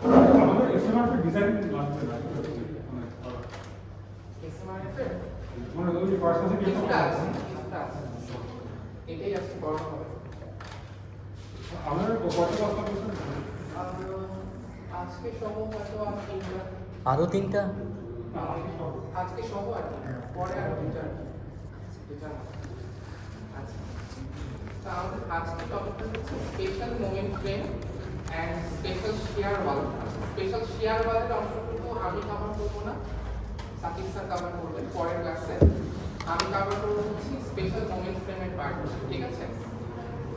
আমাদের এসএমআরএফ ডিজাইন লাগবে না এসএমআরএফ মানে ওই ফার্স্ট আছে কি কিছুটা আছে এটাই আজকে বড় হবে আমাদের কত কথা বলছেন আজকে সহ হয়তো আমি তিনটা আরো তিনটা আজকে সহ আর কি পরে আরো দুইটা দুইটা আচ্ছা তো আমাদের আজকে টপিকটা হচ্ছে special moment frame and special share wall special share ওয়ালের অংশটুকু আমি কভার করবো না সাকিব স্যার কভার করবেন পরের ক্লাসে আমি কভার করবো হচ্ছে স্পেশাল মোমেন্ট ফ্রেমের পার্ট ঠিক আছে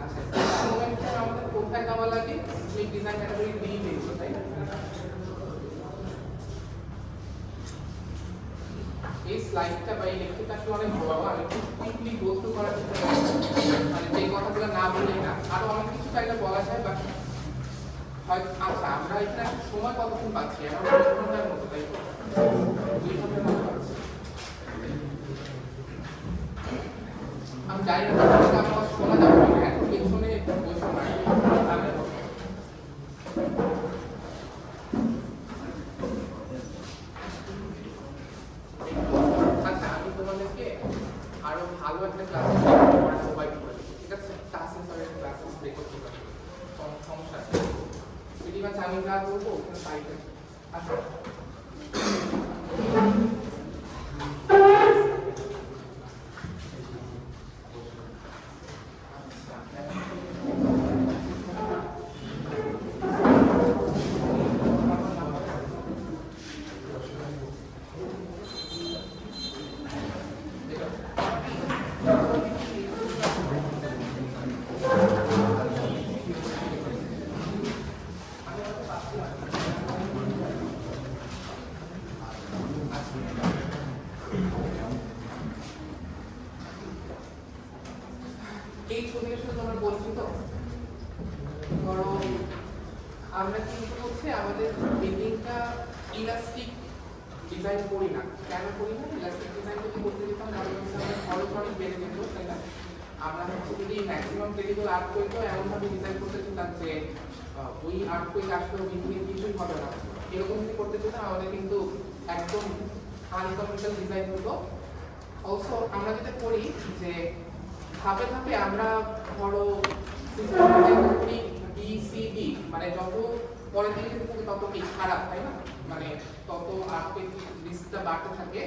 আচ্ছা স্পেশাল মোমেন্ট ফ্রেম আমাদের কোথায় দেওয়া লাগে সেই ডিজাইন ক্যাটাগরি ডি দিয়েছে তাই না এই স্লাইডটা বা এই লেকচারটা আসলে অনেক বড় আমি কুইকলি গো থ্রু করার চেষ্টা করব মানে যে কথাগুলো না বললেই না আরো অনেক কিছু চাইলে বলা যায় বাট হয়তো আচ্ছা আমরা এখানে সময় কতক্ষণ পাচ্ছি আমরা 2 ঘন্টার মতো তাই তো 2 ঘন্টার মতো পাচ্ছি আমি জানি না আমার শোনা যাবে না এখন পেছনে বসে না আমি তোমাদেরকে আরো ভালো একটা ক্লাস প্রোভাইড করে ঠিক আছে টাস্ক ইনসাইড ক্লাসেস রেকর্ড করতে সমস্যা আছে pretty much আমি যা করবো ওখানে সাইডে আচ্ছা এই ছবিটা শুধু তোমরা বলছি তো ধরো আমরা কিন্তু হচ্ছে আমাদের বিল্ডিংটা ইলাস্টিক ডিজাইন করি না কেন করি না ইলাস্টিক ডিজাইন যদি করতে যেতাম তাহলে হচ্ছে আমাদের খরচ অনেক বেড়ে যেত তাই না আমরা হচ্ছে যদি ম্যাক্সিমাম ক্রেডিবল আর্ট করতো এমনভাবে ডিজাইন করতে চেতাম যে ওই আর্ট করে আসলেও বিল্ডিং কিছুই হবে না এরকম যদি করতে চেতাম আমাদের কিন্তু একদম আনইকোনমিক্যাল ডিজাইন হতো অলসো আমরা যেটা করি যে ধাপে ধাপে আমরা ধরো সিস্টেম ডিজাইন করি বি সি ডি মানে যত পরের দিকে যেতে থাকে তত কি খারাপ তাই না মানে তত আর্টের লিস্টটা বাড়তে থাকে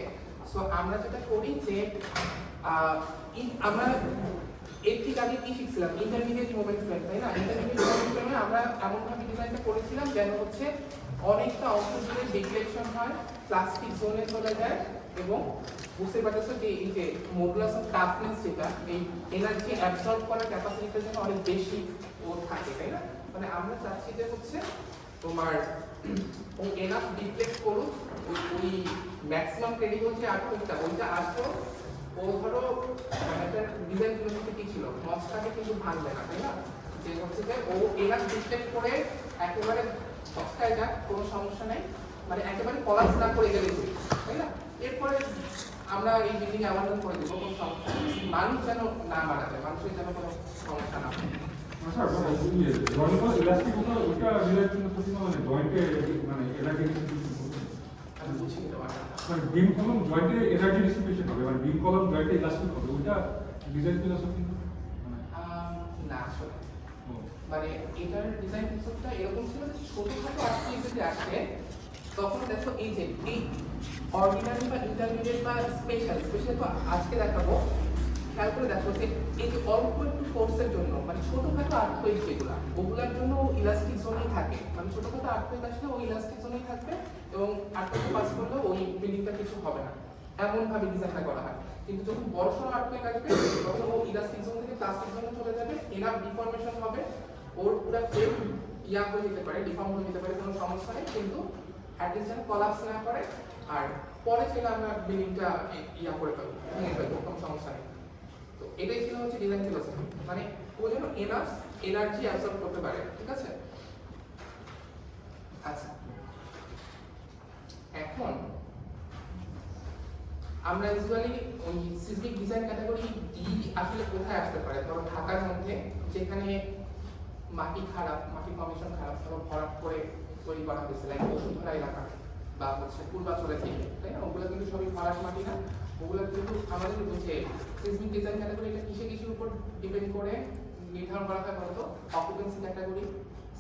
সো আমরা যেটা করি যে আমরা এর ঠিক আগে কি শিখছিলাম ইন্টারমিডিয়েট মোমেন্ট ফ্রেম তাই না ইন্টারমিডিয়েট মোমেন্ট ফ্রেমে আমরা এমনভাবে ডিজাইনটা করেছিলাম যেন হচ্ছে অনেকটা অংশ জুড়ে ডিফ্লেকশন হয় প্লাস্টিক জোনে চলে যায় এবং বুঝতে পারতেছো যে এই যে মডুলাস অফ টাফনেস যেটা এই এনার্জি অ্যাবসর্ব করার ক্যাপাসিটিটা যেন অনেক বেশি ও থাকে তাই না মানে আমরা চাচ্ছি যে হচ্ছে তোমার ও এনাফ ডিফ্লেক্ট করুক ওই ম্যাক্সিমাম ক্রেডিবল যে আর্টওয়ার্কটা ওইটা আসলো ও ধরো একটা ডিজাইন ফিলোসফি কি ছিল মঞ্চটাকে কিন্তু ভাঙবে না তাই না যে হচ্ছে যে ও এনাফ ডিফ্লেক্ট করে একেবারে সস্তায় যাক কোনো সমস্যা নেই মানে একেবারে কলাপস না করে গেলে তাই না এরপরে আমরা এই বিল্ডিং অ্যাবান্ডন করে দেবো কোনো সমস্যা নেই মানুষ যেন না মারা যায় মানুষের যেন কোনো সমস্যা না হয় আচ্ছা জয়েন্ট ইলাস্টিক ওটা ডিজাইন করতে মানে জয়েন্টে মানে এনার্জি আমি বুঝি নিতে পারছি মানে বিম কলম জয়েন্টে এনার্জি ডিসিপেশন হবে মানে বিম কলম জয়েন্টে ইলাস্টিক হবে ওটা ডিজাইন ফিলোসফি না আসলে মানে এটার ডিজাইন ফিলোসফিটা এরকম ছিল যে ছোটখাটো আর্টকে যদি আসে তখন দেখো এই যে এই অর্ডিনারি বা ইন্টারমিডিয়েট বা স্পেশাল তো আজকে দেখাবো খেয়াল করে দেখো যে এই যে অল্প একটু ফোর্সের জন্য মানে ছোটখাটো আর্টওয়েক যেগুলো ওগুলোর জন্য ইলাস্টিক জোনেই থাকে মানে ছোটখাটো আর্টওয়েক আসলে ওই ইলাস্টিক জোনেই থাকবে এবং আর্টওয়েক পাস করলেও ওই বিল্ডিংটা কিছু হবে না এমন ভাবে ডিজাইনটা করা হয় কিন্তু যখন বড় সড়ো আর্টওয়েক আসবে তখন ও ইলাস্টিক জোন থেকে প্লাস্টিক জোনে চলে যাবে এনাফ ডিফর্মেশন হবে ওর পুরো ফ্রেম ইয়া হয়ে যেতে পারে ডিফর্ম হয়ে যেতে পারে কোনো সমস্যা নেই কিন্তু অ্যাটলিস্ট যেন কলাপস না করে আর পরে ছিল আমরা বিল্ডিংটা ইয়া করে ফেলবো ভেঙে ফেলবো কোনো সমস্যা নেই তো এটাই ছিল হচ্ছে ডিজাইন ফিলোসফি মানে ও যেন এনাফ এনার্জি অ্যাবসর্ব করতে পারে ঠিক আছে আচ্ছা এখন আমরা ইউজুয়ালি ওই সিসমিক ডিজাইন ক্যাটাগরি ডি আসলে কোথায় আসতে পারে ধরো ঢাকার মধ্যে যেখানে মাটি খারাপ মাটি ফর্মেশন খারাপ ধরো ভরাট করে তৈরি করা হয়েছে, লাইক বসুন্ধরা এলাকা বা হচ্ছে পূর্বাচলের দিকে, তাই না? ওগুলো কিন্তু সবই ফরাস মাটি না, ওগুলো কিন্তু আমাদের যে সিসমিক ডিজাইন ক্যাটাগরি এটা কিসের উপর ডিপেন্ড করে নির্ধারণ করা হয় বলতো? অকুপেন্সি ক্যাটাগরি,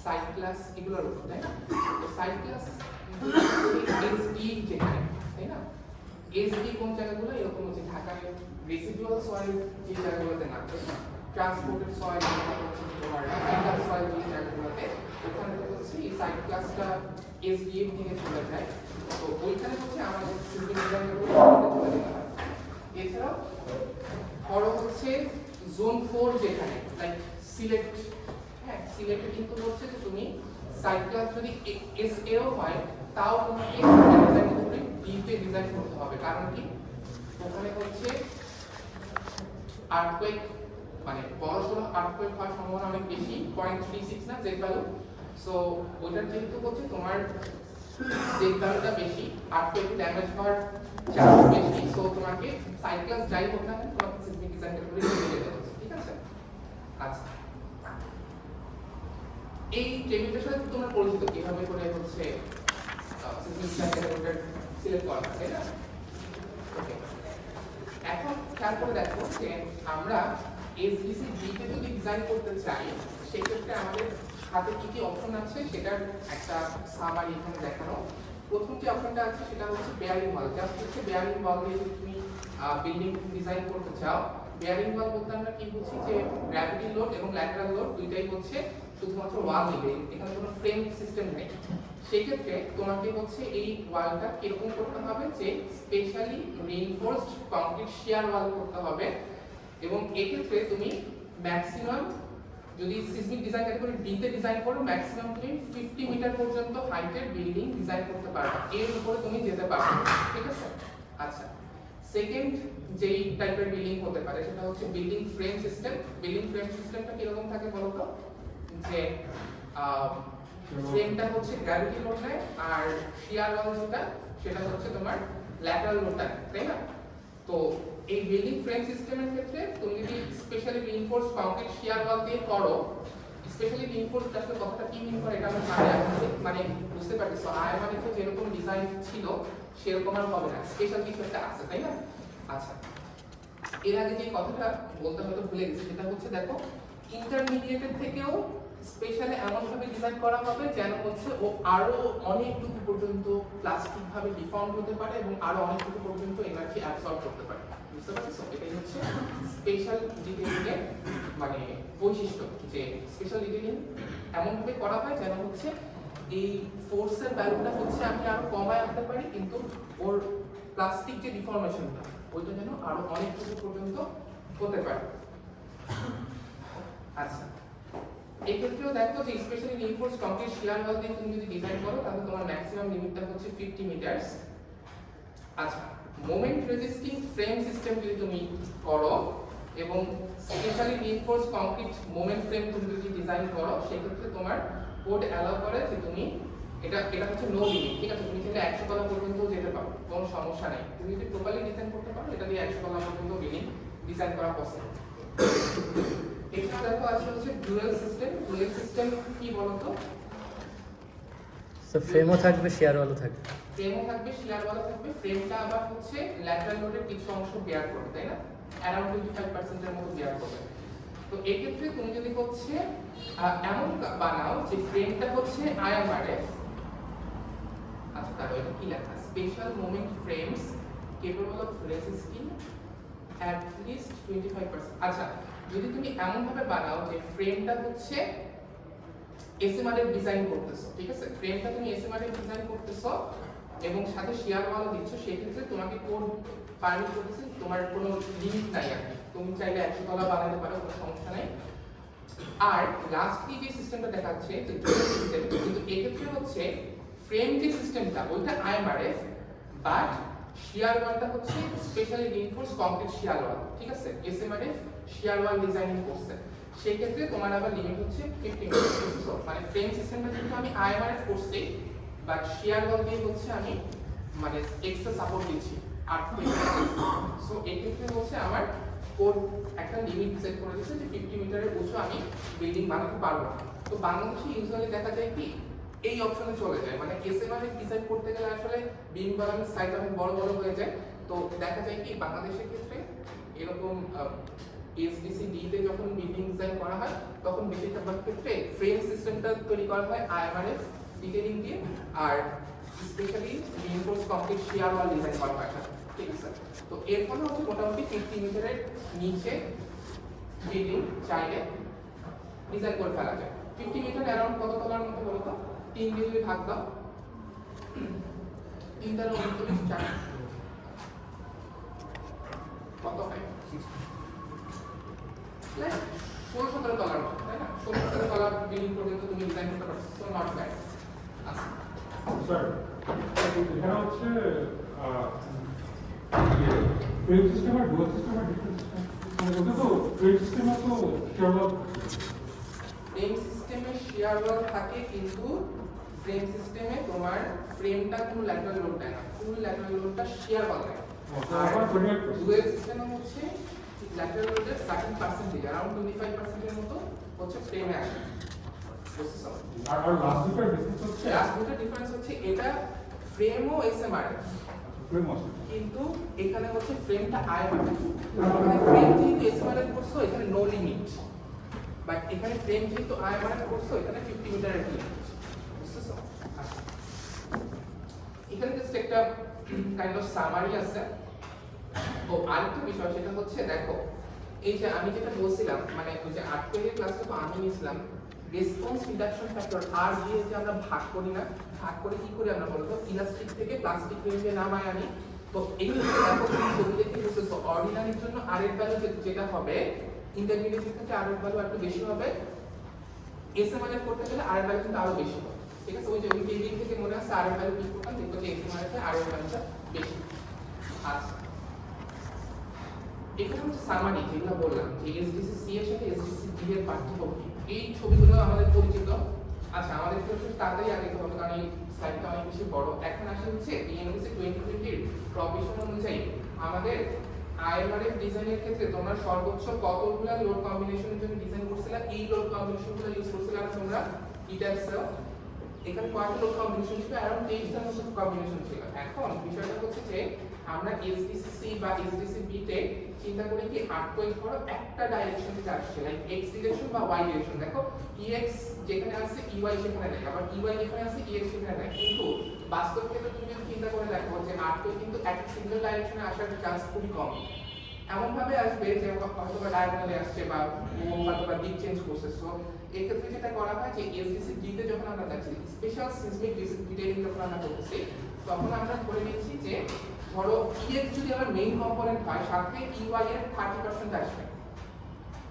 সাইট ক্লাস, এগুলোর উপর, তাই না? তো সাইট ক্লাস এসডি যেখানে, তাই না? এসডি কোন জায়গাগুলো? এরকম হচ্ছে ঢাকায় রেসিডুয়াল সয়েল যে জায়গাগুলোতে না, ট্রান্সপোর্টেড সয়েল, তোমার ফিল্টার সয়েল যে জায়গাগুলোতে, ওখানে তো হচ্ছে এই সাইট ক্লাসটা এসডি এর দিকে চলে যায়। তো ওইখানে হচ্ছে আমাদের সিভিল ডিজাইনগুলো চলে যেতে হয়। এছাড়াও ধরো হচ্ছে জোন 4 যেখানে, লাইক সিলেট, হ্যাঁ সিলেটে কিন্তু হচ্ছে যে তুমি সাইট ক্লাস যদি এসএও হয় তাও তোমাকে ডিজাইন করে ডিতে ডিজাইন করতে হবে। কারণ কি? ওখানে হচ্ছে আর্থকোয়েক, মানে বড়সড় আর্থকোয়েক হওয়ার সম্ভাবনা অনেক বেশি, 0.36 না জেড ভ্যালু। সো ওইটার যেহেতু হচ্ছে তোমার জেড ভ্যালুটা বেশি, আর্থকোয়েক ড্যামেজ হওয়ার চান্স বেশি, সো তোমাকে সাইট ক্লাস যাই হোক না কেন তোমাকে সিসমিক ডিজাইন করে নিতে হচ্ছে, ঠিক আছে? আচ্ছা, এই টেবিলটার সাথে তোমরা পরিচিত কিভাবে করে হচ্ছে সিসমিক ডিজাইন ক্যাটাগরিটা সিলেক্ট করা হয়, তাই না? ওকে, এখন খেয়াল করে দেখো যে আমরা এসডিসি ডিতে যদি ডিজাইন করতে চাই সেক্ষেত্রে আমাদের হাতে কি কি অপশন আছে সেটার একটা সামারি এখানে দেখানো। প্রথম যে অপশনটা আছে সেটা হচ্ছে বেয়ারিং ওয়াল। জাস্ট হচ্ছে বেয়ারিং ওয়াল দিয়ে যদি তুমি বিল্ডিং ডিজাইন করতে চাও, বেয়ারিং ওয়াল বলতে আমরা কি বুঝি? যে গ্র্যাভিটি লোড এবং ল্যাটারাল লোড দুইটাই হচ্ছে শুধুমাত্র ওয়াল নিবে, এখানে কোনো ফ্রেম সিস্টেম নেই। সেক্ষেত্রে তোমাকে হচ্ছে এই ওয়ালটা কিরকম করতে হবে? যে স্পেশালি রিইনফোর্সড কংক্রিট শিয়ার ওয়াল করতে হবে। এবং এক্ষেত্রে তুমি ম্যাক্সিমাম যদি সিসমিক ডিজাইন ক্যাটাগরি ডিতে ডিজাইন করো, ম্যাক্সিমাম তুমি 50 মিটার পর্যন্ত হাইটের বিল্ডিং ডিজাইন করতে পারবে, এর উপরে তুমি যেতে পারবে, ঠিক আছে? আচ্ছা, সেকেন্ড যেই টাইপের বিল্ডিং হতে পারে সেটা হচ্ছে building frame system. Building frame সিস্টেমটা কিরকম থাকে বলো তো? যে ফ্রেমটা হচ্ছে গ্র্যাভিটি লোড নেয় আর শিয়ার ওয়াল যেটা সেটা হচ্ছে তোমার ল্যাটারাল লোড নেয়, তাই না? তো এই বিল্ডিং ফ্রেম সিস্টেমের ক্ষেত্রে তুমি যদি স্পেশালি রিইনফোর্স কংক্রিট শিয়ার ওয়াল দিয়ে করো, স্পেশালি রিইনফোর্স আসলে কথাটা কি মিন করে এটা আমি মানে বুঝতে পারছি। মানে তো যেরকম ডিজাইন ছিল সেরকম আর হবে না, স্পেশাল কিছু একটা আছে, তাই না? আচ্ছা, এর আগে যে কথাটা বলতে হয়তো ভুলে গেছি সেটা হচ্ছে দেখো ইন্টারমিডিয়েটের থেকেও স্পেশালি এমন ভাবে ডিজাইন করা হবে যেন হচ্ছে ও আরো অনেকটুকু পর্যন্ত প্লাস্টিক ভাবে ডিফর্ম হতে পারে এবং আরো অনেকটুকু পর্যন্ত এনার্জি অ্যাবসর্ব করতে পারে, বুঝতে পারছো? এটাই হচ্ছে স্পেশাল ডিটেইলিং এর মানে বৈশিষ্ট্য, যে স্পেশাল ডিটেইলিং এমন ভাবে করা হয় যেন হচ্ছে এই ফোর্সের ভ্যালুটা হচ্ছে আমি আরো কমায় আনতে পারি, কিন্তু ওর প্লাস্টিক যে ডিফর্মেশনটা ওইটা যেন আরো অনেকটুকু পর্যন্ত হতে পারে। আচ্ছা, এই ক্ষেত্রেও দেখো যে স্পেশালি রিইনফোর্স কংক্রিট শিয়ার ওয়াল দিয়ে তুমি যদি ডিজাইন করো তাহলে তোমার ম্যাক্সিমাম লিমিটটা হচ্ছে 50 মিটারস। আচ্ছা, মোমেন্ট রেজিস্টিং ফ্রেম সিস্টেম যদি তুমি করো এবং specially reinforce concrete moment frame তুমি যদি ডিজাইন করো সেক্ষেত্রে তোমার কোড অ্যালাউ করে যে তুমি এটা হচ্ছে নো লিমিট, ঠিক আছে? তুমি চাইলে 100 তলা পর্যন্ত যেতে পারো, কোনো সমস্যা নেই। তুমি যদি প্রপারলি ডিজাইন করতে পারো এটা দিয়ে 100 তলা পর্যন্ত বিল্ডিং ডিজাইন করা পসিবল। এছাড়া দেখো আছে হচ্ছে ডুয়াল সিস্টেম। ডুয়াল সিস্টেম কি বলতো? সো ফ্রেমও থাকবে, শিয়ার ওয়ালও থাকবে। ফ্রেমও থাকবে, শিয়ার ওয়ালও থাকবে। ফ্রেমটা আবার হচ্ছে ল্যাটারাল লোডের কিছু অংশ বেয়ার করবে, তাই না? অ্যারাউন্ড 25% এর মতো বেয়ার করবে। তো এই ক্ষেত্রে তুমি যদি হচ্ছে এমন বানাও যে ফ্রেমটা হচ্ছে আইএমআরএফ, আচ্ছা তাহলে এটা কি লেখা? Special moment frames capable of resisting at least 25%। আচ্ছা, যদি তুমি এমন ভাবে বানাও যে ফ্রেমটা হচ্ছে এসএমআর এর ডিজাইন করতেছো, ঠিক আছে? ফ্রেমটা তুমি এসএমআর এর ডিজাইন করতেছো এবং সাথে শিয়ার ওয়ালও দিচ্ছ, সেই ক্ষেত্রে তোমাকে কোড পারমিট করতেছে, তোমার কোনো লিমিট নাই আর কি। তুমি চাইলে 100 তলা বানাতে পারো, কোনো সমস্যা নাই। আর লাস্টলি যে সিস্টেমটা দেখাচ্ছে যে ডুয়াল সিস্টেম, কিন্তু এক্ষেত্রে হচ্ছে ফ্রেম যে সিস্টেমটা ওইটা আইএমআরএফ, বাট শিয়ার ওয়ালটা হচ্ছে স্পেশালি রিইনফোর্স কংক্রিট শিয়ার ওয়াল, ঠিক আছে? এসএমআরএফ শিয়ার ওয়াল ডিজাইনিং করছে, সেই ক্ষেত্রে তোমার আবার লিমিট হচ্ছে 50 মিটার। মানে ফ্রেম সিস্টেমটা কিন্তু আমি আইএমআরএফ করছি, বাট শিয়ার ওয়াল দিয়ে হচ্ছে আমি মানে এক্সট্রা সাপোর্ট দিচ্ছি 8 মিটার। সো এই ক্ষেত্রে হচ্ছে আমার কোড একটা লিমিট সেট করে দিয়েছে যে 50 মিটারের উঁচু আমি বিল্ডিং বানাতে পারবো না। তো বাংলাদেশে ইউজুয়ালি দেখা যায় কি এই অপশনে চলে যায়, মানে এসএমআর এর ডিজাইন করতে গেলে আসলে বিম বাগানের সাইজ অনেক বড় বড় হয়ে যায়। তো দেখা যায় কি বাংলাদেশের ক্ষেত্রে এরকম এসডিসি ডি তে যখন বিল্ডিং ডিজাইন করা হয় তখন বেশিরভাগ ক্ষেত্রে ফ্রেম সিস্টেমটা তৈরি করা হয় আইএমআরএফ ডিটেইলিং দিয়ে, আর স্পেশালি রিইনফোর্স কংক্রিট শিয়ার ওয়াল ডিজাইন করা হয়, ঠিক আছে। তো এর ফলে হচ্ছে মোটামুটি 50 মিটারের নিচে বিল্ডিং চাইলে ডিজাইন করে ফেলা যায়। 50 মিটার অ্যারাউন্ড কত তলার মতো বলো তো? 3 দিয়ে যদি ভাগ দাও 3 দ্বারা 39 4 কত হয়? 16-17 তলার মতো, তাই না? 16-17 তলার বিল্ডিং পর্যন্ত তুমি ডিজাইন করতে পারছো, সো নট ব্যাড। আচ্ছা স্যার এখানে হচ্ছে ফ্রেম সিস্টেম আর ডুয়াল সিস্টেম আর ডিফারেন্ট সিস্টেম মানে বলতে তো ফ্রেম সিস্টেমে তো শেয়ার ফ্রেম সিস্টেমে শিয়ার ওয়াল থাকে, কিন্তু ফ্রেম সিস্টেমে তোমার ফ্রেমটা কোনো ল্যাটারাল লোড দেয় না, ফুল ল্যাটারাল লোডটা শিয়ার ওয়াল দেয়। আর ডুয়াল সিস্টেমে হচ্ছে ল্যাটারাল লোডের 30% अराउंड 25% এর মতো হচ্ছে ফ্রেমে আসে, বুঝছো? আর লাস্ট দুটো ডিফারেন্স হচ্ছে লাস্ট দুটো ডিফারেন্স হচ্ছে এটা ফ্রেমও এসএমআর ফ্রেম আছে কিন্তু এখানে হচ্ছে ফ্রেমটা আইএমআরএফ। মানে ফ্রেম যেহেতু এসএমআরএফ করছো এখানে নো লিমিট, বাট এখানে ফ্রেম যেহেতু আইএমআরএফ করছো এখানে 50 মিটারের লিমিট, বুঝছো? আচ্ছা এখানে জাস্ট একটা কাইন্ড অফ সামারি আছে। ও আরেকটা বিষয় সেটা হচ্ছে দেখো এই যে আমি যেটা বলছিলাম মানে ওই যে 8 পেজের ক্লাসটা তো আমি নিয়েছিলাম রেসপন্স রিডাকশন ফ্যাক্টর আর দিয়ে যে আমরা ভাগ করি না, ভাগ করে কি করি আমরা বলতো ইলাস্টিক থেকে প্লাস্টিক রেঞ্জে নামায় আনি। তো এগুলো দেখো তুমি ছবি দেখে বুঝতেছো অর্ডিনারির জন্য আর এর ভ্যালু যেটা হবে ইন্টারমিডিয়েট ক্ষেত্রে আর এর ভ্যালু একটু বেশি হবে, এসএমআরএফ করতে গেলে আর এর ভ্যালু কিন্তু আরো বেশি হবে, ঠিক আছে? ওই যে ওই টেবিল থেকে মনে আছে আর এর ভ্যালু কি করতাম দেখো যে এসএমআরএফ আর এর ভ্যালুটা বেশি। আচ্ছা এখানে হচ্ছে সামারি যেগুলো বললাম যে এসডিসি সি এর সাথে এসডিসি ডি এর পার্থক্য কি, এই ছবিগুলো আমাদের পরিচিত। আচ্ছা আমাদের একটু তাড়াতাড়ি আগে হবে কারণ এই স্লাইডটা অনেক বেশি বড়। এখন আসে হচ্ছে বিএমএসি 2020 এর প্রভিশন অনুযায়ী আমাদের আইএমআরএফ ডিজাইনের ক্ষেত্রে তোমরা সর্বোচ্চ কতগুলো লোড কম্বিনেশনের জন্য ডিজাইন করছিলে, এই লোড কম্বিনেশনগুলো ইউজ করছিলে আর তোমরা ইটাপসেও এখানে কয়টা লোড কম্বিনেশন ছিল? अराउंड 23টার মতো কম্বিনেশন ছিল। এখন বিষয়টা হচ্ছে যে আমরা এসডিসি সি বা এসডিসি বি তে চিন্তা করি কি আট তৈরি করো একটা ডাইরেকশন থেকে আসছে, লাইক এক্স ডিরেকশন বা ওয়াই ডিরেকশন। দেখো ইএক্স যেখানে আছে ইওয়াই সেখানে নেই, আবার ইওয়াই যেখানে আছে ইএক্স সেখানে নেই। কিন্তু বাস্তব ক্ষেত্রে তুমি যদি চিন্তা করে দেখো যে আট তৈরি কিন্তু একটা সিঙ্গেল ডাইরেকশনে আসার চান্স খুবই কম। এমন ভাবে আসবে যে হয়তো বা ডায়াগোনালে আসছে বা ও হয়তো বা দিক চেঞ্জ করছে। সো এই ক্ষেত্রে যেটা করা হয় যে এসডিসি ডি তে যখন আমরা যাচ্ছি স্পেশাল সিসমিক ডিটেইলিং যখন আমরা করতেছি তখন আমরা ধরে নিচ্ছি যে ধরো ইএক্স যদি আমার মেইন কম্পোনেন্ট হয় সাথে ইওয়াই এর 30% আসবে,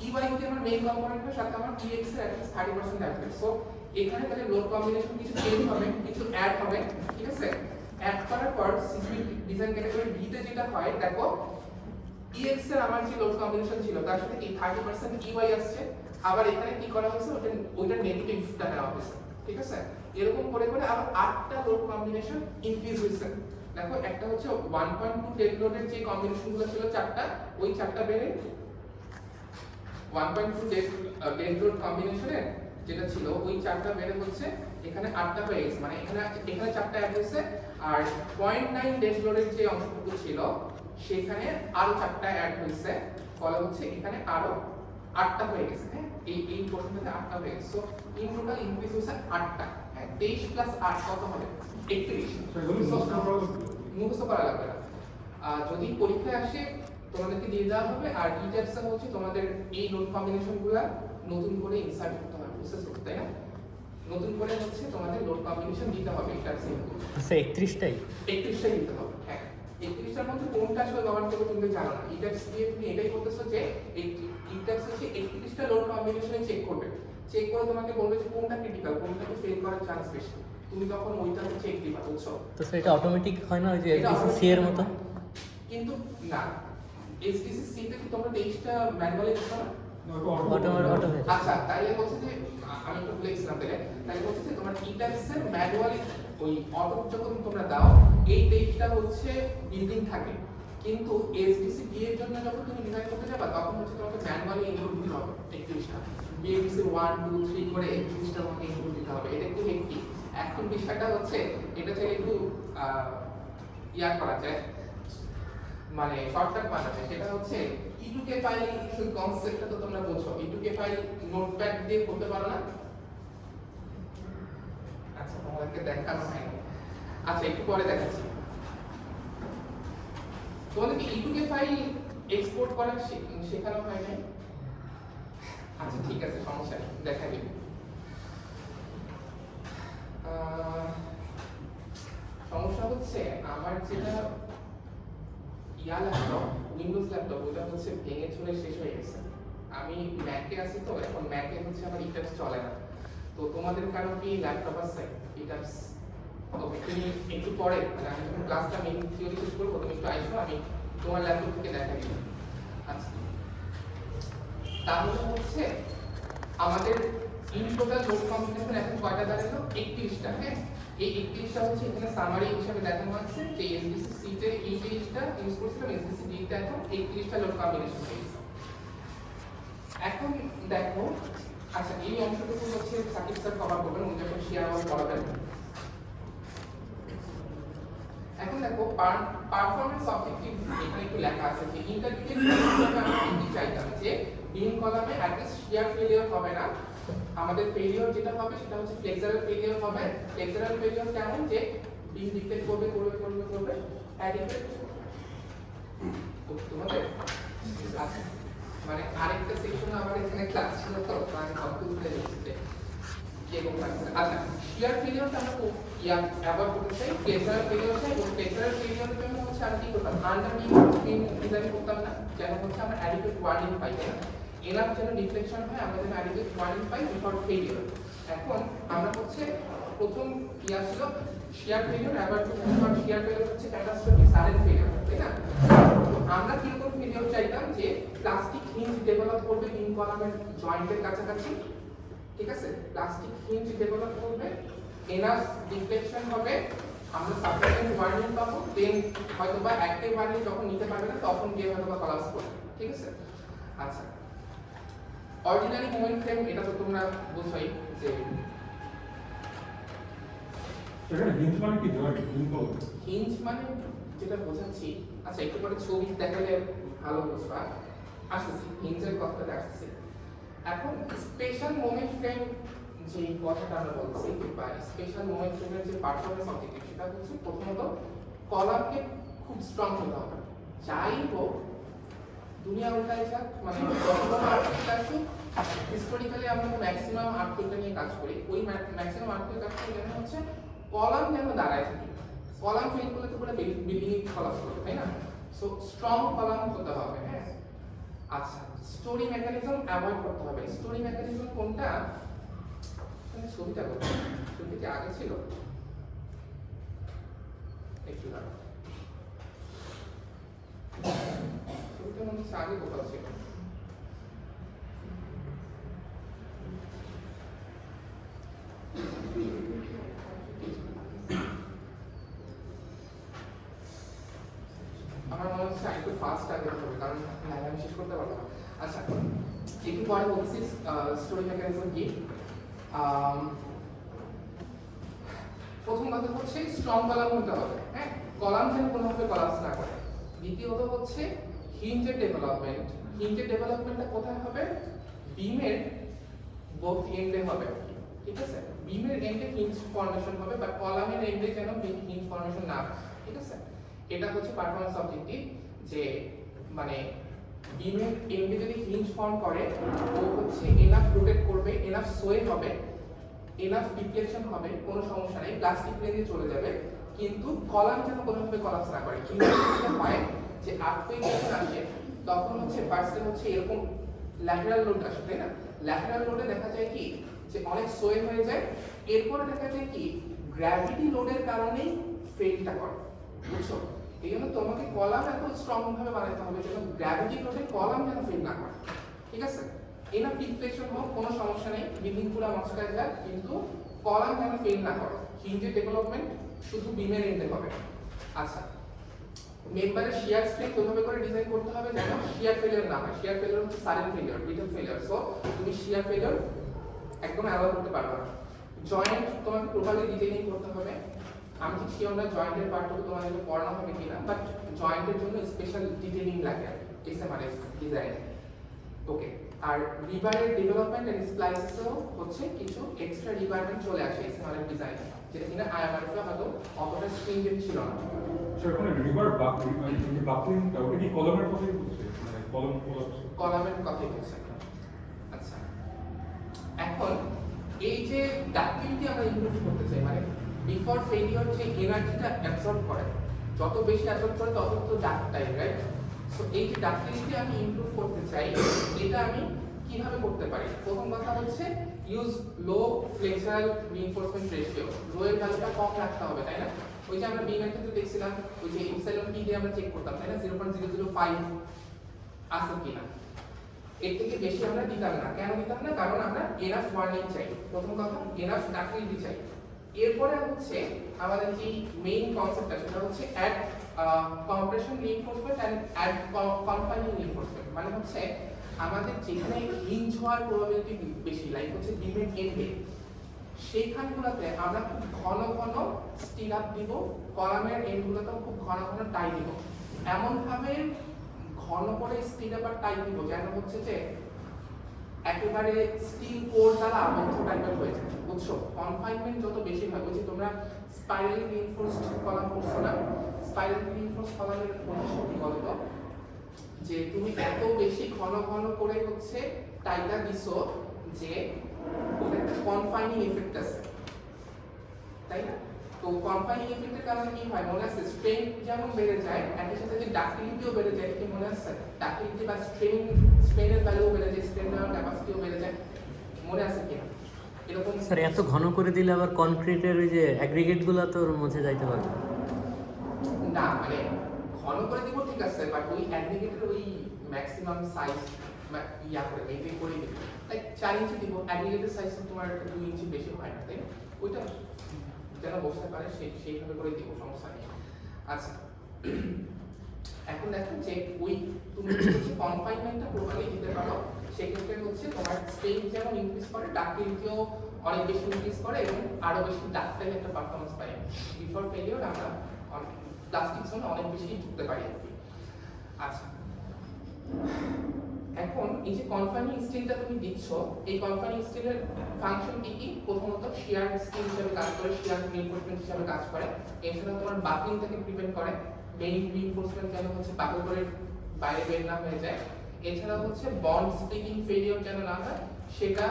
ইওয়াই যদি আমার মেইন কম্পোনেন্ট হয় সাথে আমার ইএক্স এর অ্যাটলিস্ট 30% আসবে। সো এখানে তাহলে লোড কম্বিনেশন কিছু চেঞ্জ হবে, কিছু অ্যাড হবে, ঠিক আছে? অ্যাড করার পর সিসমিক ডিজাইন ক্যাটাগরি বি তে যেটা হয় দেখো EX এর আমার যে লোড কম্বিনেশন ছিল তার সাথে এই 30% EY আসছে, আবার এখানে কি করা হয়েছে ওইটা নেগেটিভটা নেওয়া হয়েছে, ঠিক আছে? এরকম করে করে আবার 8টা লোড কম্বিনেশন ইনক্রিজ হয়েছে। দেখো একটা হচ্ছে 1.2 ডেড লোডের যে কম্বিনেশনগুলো ছিল চারটা, ওই চারটা বেড়ে 1.2 ডেড লোড কম্বিনেশনের যেটা ছিল ওই চারটা বেড়ে হচ্ছে এখানে 8টা হয়ে গেছে, মানে এখানে চারটা অ্যাড হয়েছে। আর 0.9 ডেড লোডের যে অংশটুকু ছিল সেখানে আরো 4টা অ্যাড হয়েছে, ফলে হচ্ছে এখানে আরো 8টা হয়ে গেছে। হ্যাঁ এই পোরশনটাতে 8টা হয়ে গেছে। সো ইন টোটাল ইনক্রিজ হয়েছে 8টা। হ্যাঁ 23 প্লাস 8 কত হবে? 31। মুখস্থ করা লাগবে না, যদি পরীক্ষায় আসে তোমাদেরকে দিয়ে দেওয়া হবে। আর ই ট্যাক্সে হচ্ছে তোমাদের এই লোড কম্বিনেশনগুলো নতুন করে ইনসার্ট করতে হবে, বুঝতেছো তাই না? নতুন করে হচ্ছে তোমাদের লোড কম্বিনেশন দিতে হবে এই ট্যাক্সে। আচ্ছা 31টাই দিতে হবে। হ্যাঁ 31টার মধ্যে কোনটা আসলে ব্যবহার করবে তুমি জানো না। ইট্যাক্স দিয়ে তুমি এটাই করতেছো যে ইট্যাক্স হচ্ছে 31টা লোড কম্বিনেশনে চেক করবে, চেক করে তোমাকে বলবে যে কোনটা ক্রিটিক্যাল, কোনটাকে ফেল করার চান্স বেশি, তুমি তখন ওইটাকে চেক দিবা, বুঝছো? তো সেটা অটোমেটিক হয় না ওই যে সি এর মতো? কিন্তু না, এসডিসি সি তে কি তোমরা 23টা ম্যানুয়ালি দিছো না? অটোমেটিক। আচ্ছা তাইলে হচ্ছে যে আমি একটু বলেছিলাম তাইলে হচ্ছে যে তোমার ইট্যাক্স এর ম্যানুয়ালি ওই অটো যখন তোমরা দাও এই 23টা হচ্ছে বিল্ডিং থাকে, কিন্তু এসডিসি বি এর জন্য যখন তুমি ডিজাইন করতে যাবা তখন হচ্ছে তোমাকে ম্যানুয়ালি ইনপুট দিতে হবে 31টা। বিএডিসি 1 2 3 করে 31টা তোমাকে ইনপুট দিতে হবে। এটা একটু হেক্টিক। এখন বিষয়টা হচ্ছে এটা থেকে একটু ইয়া করা যায়, মানে শর্টকাট বানানো যায়। সেটা হচ্ছে E2K ফাইল কনসেপ্টটা তো তোমরা বোঝো। E2K ফাইল নোটপ্যাড দিয়ে করতে পারো না? আচ্ছা, তোমাদেরকে দেখানো হয়নি। আচ্ছা, একটু পরে দেখাচ্ছি। তোমাদেরকে E2K ফাইল এক্সপোর্ট করা শেখানো হয় নাই? আচ্ছা ঠিক আছে, সমস্যা নেই, দেখাই দেব। সমস্যা হচ্ছে আমার যেটা ল্যাপটপ, উইন্ডোজ ল্যাপটপ, ওটা হচ্ছে ভেঙে চলে শেষ হয়ে গেছে। আমি ম্যাকে আছি, তো এখন ম্যাকে হচ্ছে আমার ইটাপস চলে না। তো তোমাদের কারো কি ল্যাপটপ আছে ইটাপস? ওকে, তুমি একটু পরে, মানে আমি যখন ক্লাসটা মেইন থিওরি শেষ করবো, তুমি একটু আইসো, আমি তোমার ল্যাপটপ থেকে দেখাই দিব। আচ্ছা, তাহলে হচ্ছে আমাদের ইন টোটাল লোড কম্বিনেশন এখন কয়টা দাঁড়ালো? 31টা। হ্যাঁ, এই 31টা হচ্ছে এখানে সামারি হিসেবে দেখানো আছে যে এসডিসি সি তে 23টা ইউজ করছিলাম, এসডিসি ডি তে এখন 31টা লোড কম্বিনেশন পেয়েছি। এখন দেখো, আচ্ছা এই অংশটুকু হচ্ছে সাকিব স্যার কভার করবেন, উনি যখন শেয়ার আওয়াজ করাবেন। এখন দেখো পারফরম্যান্স অবজেক্টিভ এখানে একটু লেখা আছে যে ইন্টারমিডিয়েট কিভাবে আমরা কি চাইতাম যে বিম কলামে অ্যাটলিস্ট শিয়ার ফেলিওর হবে না, আমাদের ফেলিওর যেটা হবে সেটা হচ্ছে ফ্লেক্সারাল ফেলিওর হবে। ফ্লেক্সারাল ফেলিওর কেমন, যে বিম ডিফ্লেক্ট করবে অ্যাডিকুয়েট তোমাদের। আচ্ছা, মানে আরেকটা সেকশন আবার এখানে ক্লাস ছিল, তো আমি কনফিউজ হয়ে যাচ্ছি এরকম লাগছে। আচ্ছা, শিয়ার ফেলিওরটা আমরা অ্যাভয়েড করতে চাই, ফ্লেক্সারাল ফেলিওর চাই। এবং ফ্লেক্সারাল ফেলিওরের জন্য হচ্ছে আমি কি করতাম, আন্ডারনিং স্ক্রিন ডিজাইন করতাম না, যেন হচ্ছে আমরা অ্যাডিকুয়েট ওয়ার্নিং পাই না, এনাফ যেন ডিফ্লেকশন হয়, আমরা যেন অ্যাডিকুয়েট ওয়ার্নিং পাই বিফোর ফেলিওর। এখন আমরা হচ্ছে প্রথম ইয়া ছিল শিয়ার ফেলিওর অ্যাভয়েড করতে, কারণ শিয়ার ফেলিওর হচ্ছে ক্যাটাস্ট্রফিক সাডেন ফেলিওর, তাই না? তো আমরা কিরকম ফেলিওর চাইতাম, যে প্লাস্টিক হিঞ্জ ডেভেলপ করবে বিম কলামের জয়েন্টের কাছাকাছি, ঠিক আছে? প্লাস্টিক হিঞ্জ ডেভেলপ করবে, এনাফ ডিফ্লেকশন হবে, আমরা সাফিসিয়েন্ট ওয়ার্নিং পাবো, দেন হয়তো বা অ্যাক্টিভ ওয়ার্নিং যখন নিতে পারবে না তখন গিয়ে হয়তো বা কলাপস করবে, ঠিক আছে? আচ্ছা, অর্ডিনারি মোমেন্ট ফ্রেম, এটা তো তোমরা বুঝোই যে এখানে হিঞ্জ মানে কি জয়েন্ট? হিঞ্জ মানে যেটা বোঝাচ্ছি, আচ্ছা একটু পরে ছবি দেখালে ভালো বুঝবা, আসতেছি হিঞ্জের কথাটা আসছে। এখন স্পেশাল মোমেন্ট ফ্রেম যে কথাটা আমরা বলছি, বা স্পেশাল মোমেন্ট ফ্রেমের যে পারফরম্যান্স অবজেক্টিভ, সেটা হচ্ছে প্রথমত কলামকে খুব স্ট্রং হতে হবে। যাই হোক, দুনিয়া উল্টায় যাক, মানে যত আর্টকে আসুক, হিস্টোরিক্যালি আমরা ম্যাক্সিমাম আর্টকে নিয়ে কাজ করি, ওই ম্যাক্সিমাম আর্টকে কাজ করি যেন হচ্ছে কলাম যেন দাঁড়ায় থাকে। কলাম ফিল করলে তো পুরো বিল্ডিং কলাপস করবে, তাই না? সো স্ট্রং কলাম হতে হবে। হ্যাঁ, আচ্ছা, স্টোরি মেকানিজম অ্যাভয়েড করতে হবে। স্টোরি মেকানিজম কোনটা? ছবিটা করতে, ছবিটা আগে ছিল, একটু দাঁড়াও, ছবিটা মনে হচ্ছে আগে কোথাও ছিল। আমার মনে হচ্ছে একটু ফাস্ট আগে হবে, কারণ আমি শেষ করতে পারবো না। আচ্ছা, একটু পরে বলছি স্টোরি মেকানিজম কি। প্রথম কথা হচ্ছে স্ট্রং কলাম হতে হবে। হ্যাঁ, কলাম যেন কোনোভাবে কলাপস না করে। দ্বিতীয়ত হচ্ছে হিঞ্জের ডেভেলপমেন্ট। হিঞ্জের ডেভেলপমেন্টটা কোথায় হবে? বিমের বোথ এন্ডে হবে, ঠিক আছে? বিমের এন্ডে হিঞ্জ ফর্মেশন হবে, বাট কলামের এন্ডে যেন হিঞ্জ ফর্মেশন না হয়, ঠিক আছে? এটা হচ্ছে পারফরম্যান্স অবজেক্টিভ, যে মানে বিমের এন্ডে যদি হিঞ্জ ফর্ম করে, ও হচ্ছে এনাফ রোটেট করবে, এনাফ সোয়ে হবে, এনাফ ডিফ্লেকশন হবে, কোনো সমস্যা নেই, প্লাস্টিক রেঞ্জে চলে যাবে, কিন্তু কলাম যেন কোনোভাবে কলাপস না করে। কিন্তু যেটা হয় যে আর্থকুয়েক যখন আসে, তখন হচ্ছে ফার্স্টে হচ্ছে এরকম ল্যাটারাল লোড আসে, তাই না? ল্যাটারাল লোডে দেখা যায় কি যে অনেক সোয়ে হয়ে যায়, এরপরে দেখা যায় কি গ্র্যাভিটি লোডের কারণেই ফেলটা করে, বুঝছো? এই জন্য তোমাকে কলাম এত স্ট্রং ভাবে বানাতে হবে যেন গ্র্যাভিটি লোডে কলাম যেন ফেল না করে, ঠিক আছে? এনাফ ডিফ্লেকশন হোক, কোনো সমস্যা নেই, বিল্ডিং পুরো মচকায় যায়, কিন্তু কলাম যেন ফেল না করে। হিঞ্জের ডেভেলপমেন্ট শুধু বিমের এন্ডে হবে। আচ্ছা, মেম্বারের শিয়ার স্ট্রেংথ ওইভাবে করে ডিজাইন করতে হবে যেন শিয়ার ফেলিওর না হয়। শিয়ার ফেলিওর হচ্ছে sudden failure, brittle failure. So তুমি শিয়ার ফেলিওর একদম অ্যাভয়েড করতে পারবে না। জয়েন্ট তোমাকে প্রপারলি ডিটেইলিং করতে হবে। আমি ঠিক শিওর না জয়েন্টের পার্টটুকু তোমাদেরকে পড়ানো হবে কিনা, বাট জয়েন্টের জন্য স্পেশাল ডিটেইলিং লাগে আর এসএমআরএফ ডিজাইন। ওকে, আর রিবারের ডেভেলপমেন্ট এন্ড স্প্লাইসেসও হচ্ছে কিছু এক্সট্রা রিকোয়ারমেন্ট চলে আসে এসএমআরএফ ডিজাইনে, যেটা কিনা আইএমআরএফ এ হয়তো অতটা স্ট্রিংজেন্ট ছিল না। সেখানে রিভার বাকলিংটা ওটা কি কলমের কথাই বলছে, মানে কলম কলামের কথাই বলছে। আচ্ছা, এখন এই যে ডাক্টিলিটি আমরা ইমপ্রুভ করতে চাই, মানে বিফোর ফেলিওর যে এনার্জিটা অ্যাবসর্ব করে, যত বেশি অ্যাবসর্ব করে তত তো ডাক্ট টাইম, রাইট? সো এই যে ডাক্টিলিটি আমি ইমপ্রুভ করতে চাই, এটা আমি কিভাবে করতে পারি? প্রথম কথা হচ্ছে ইউজ লো ফ্লেক্সারাল রিইনফোর্সমেন্ট রেশিও। লো এর ভ্যালুটা কম রাখতে হবে, তাই না? ওই যে আমরা বিমের ক্ষেত্রে দেখছিলাম, ওই যে ইপসিলন পি দিয়ে আমরা চেক করতাম, তাই না? 0.005 আছে কিনা। এর থেকে বেশি আমরা দিতাম না। কেন দিতাম না? কারণ আমরা এনাফ ওয়ার্নিং চাই। প্রথম কথা এনাফ ডাক্টিলিটি চাই। এরপরে হচ্ছে আমাদের যে মেইন কনসেপ্টটা, সেটা হচ্ছে add compression reinforcement and add confining reinforcement. মানে হচ্ছে আমাদের যেখানে হিঞ্জ হওয়ার প্রবাবিলিটি বেশি, লাইক হচ্ছে বিমের এন্ডে, সেইখানগুলোতে আমরা খুব ঘন ঘন স্টিল আপ দিব, কলামের এন্ডগুলোতেও খুব ঘন ঘন টাই দিব। এমন ভাবে ঘন করে স্টিল আপ আর টাই দিব যেন হচ্ছে যে একেবারে স্টিল কোর দ্বারা আবদ্ধ টাইপের হয়ে যায়, বুঝছো? কনফাইনমেন্ট যত বেশি হয়, বুঝি তোমরা স্পাইরালি রিইনফোর্সড কলাম করছো না? স্পাইরালি রিইনফোর্সড কলামের বৈশিষ্ট্য কি বলতো? যে তুমি এত বেশি ঘন ঘন করে হচ্ছে টাইটা দিছো যে ওটা একটা কনফাইনিং এফেক্ট আছে, তাই না? তো কনফাইনিং এফেক্টের কারণে কি হয় মনে আছে? স্ট্রেন যেমন বেড়ে যায়, একই সাথে যে ডাক্টিলিটিও বেড়ে যায়। কি মনে আছে? ডাক্টিলিটি বা স্ট্রেনের ভ্যালুও বেড়ে যায়, স্ট্রেন নেওয়ার ক্যাপাসিটিও বেড়ে যায়। মনে আছে কিনা এরকম? স্যার এত ঘন করে দিলে আবার কনক্রিটের ওই যে অ্যাগ্রিগেট গুলো তো ওর মধ্যে যাইতে পারবে না, মানে ঘন করে দিব ঠিক আছে, বাট ওই অ্যাগ্রিগেটের ওই ম্যাক্সিমাম সাইজ ইয়া করে মেনটেন করে দিব। লাইক 4 ইঞ্চি দিব, অ্যাগ্রিগেটের সাইজ তোমার 2 ইঞ্চি বেশি হয় না, তাই না? ওইটা যেন বসতে পারে সেইভাবে করে দিব, সমস্যা নেই। আচ্ছা, এখন দেখো যে ওই তুমি হচ্ছে কনফাইনমেন্টটা প্রপারলি দিতে পারো, সেক্ষেত্রে হচ্ছে তোমার স্ট্রেন যেমন ইনক্রিজ করে, ডাক্টিলিটিও অনেক বেশি ইনক্রিজ করে এবং আরো বেশি ডাক্টাইল একটা পারফরম্যান্স পাই। বিফোর ফেলিওর আমরা প্লাস্টিক জোনে অনেক বেশি ঢুকতে পারি আর কি। আচ্ছা, এখন এই যে কনফাইনিং স্টিলটা তুমি দিচ্ছ, এই কনফাইনিং স্টিলের ফাংশন কি কি? প্রথমত শিয়ার স্টিল হিসেবে কাজ করে, শিয়ার রিইনফোর্সমেন্ট হিসেবে কাজ করে। এছাড়া তোমার বাকলিং থেকে প্রিভেন্ট করে, মেইন রিইনফোর্সমেন্ট যেন হচ্ছে বাকল করে বাইরে বের না হয়ে যায়। এছাড়া হচ্ছে বন্ড স্প্লিটিং ফেলিওর যেন না হয় সেটা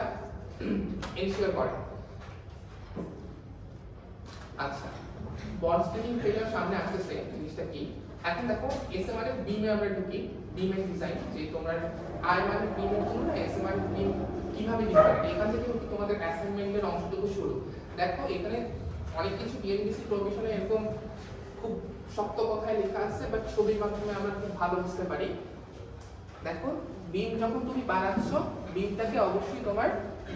এনশিওর করে। আচ্ছা, বন্ড স্প্লিটিং ফেলিওর সামনে আসতেছে, জিনিসটা কি? এখন দেখো এসএমআরএফ বিমে আমরা ঢুকি, বিমের ডিজাইন যে তোমরা আইএমআরএফ বিমের জন্য না এসএমআরএফ বিম কিভাবে ডিজাইন, এখান থেকে তোমাদের অ্যাসাইনমেন্টের অংশটুকু শুরু। দেখো এখানে অনেক কিছু বিএনবিসি প্রভিশনে এরকম খুব শক্ত কথায় লেখা আছে, বাট ছবির মাধ্যমে আমরা খুব ভালো বুঝতে পারি। দেখো বিম যখন তুমি বানাচ্ছ, বিমটাকে অবশ্যই তোমার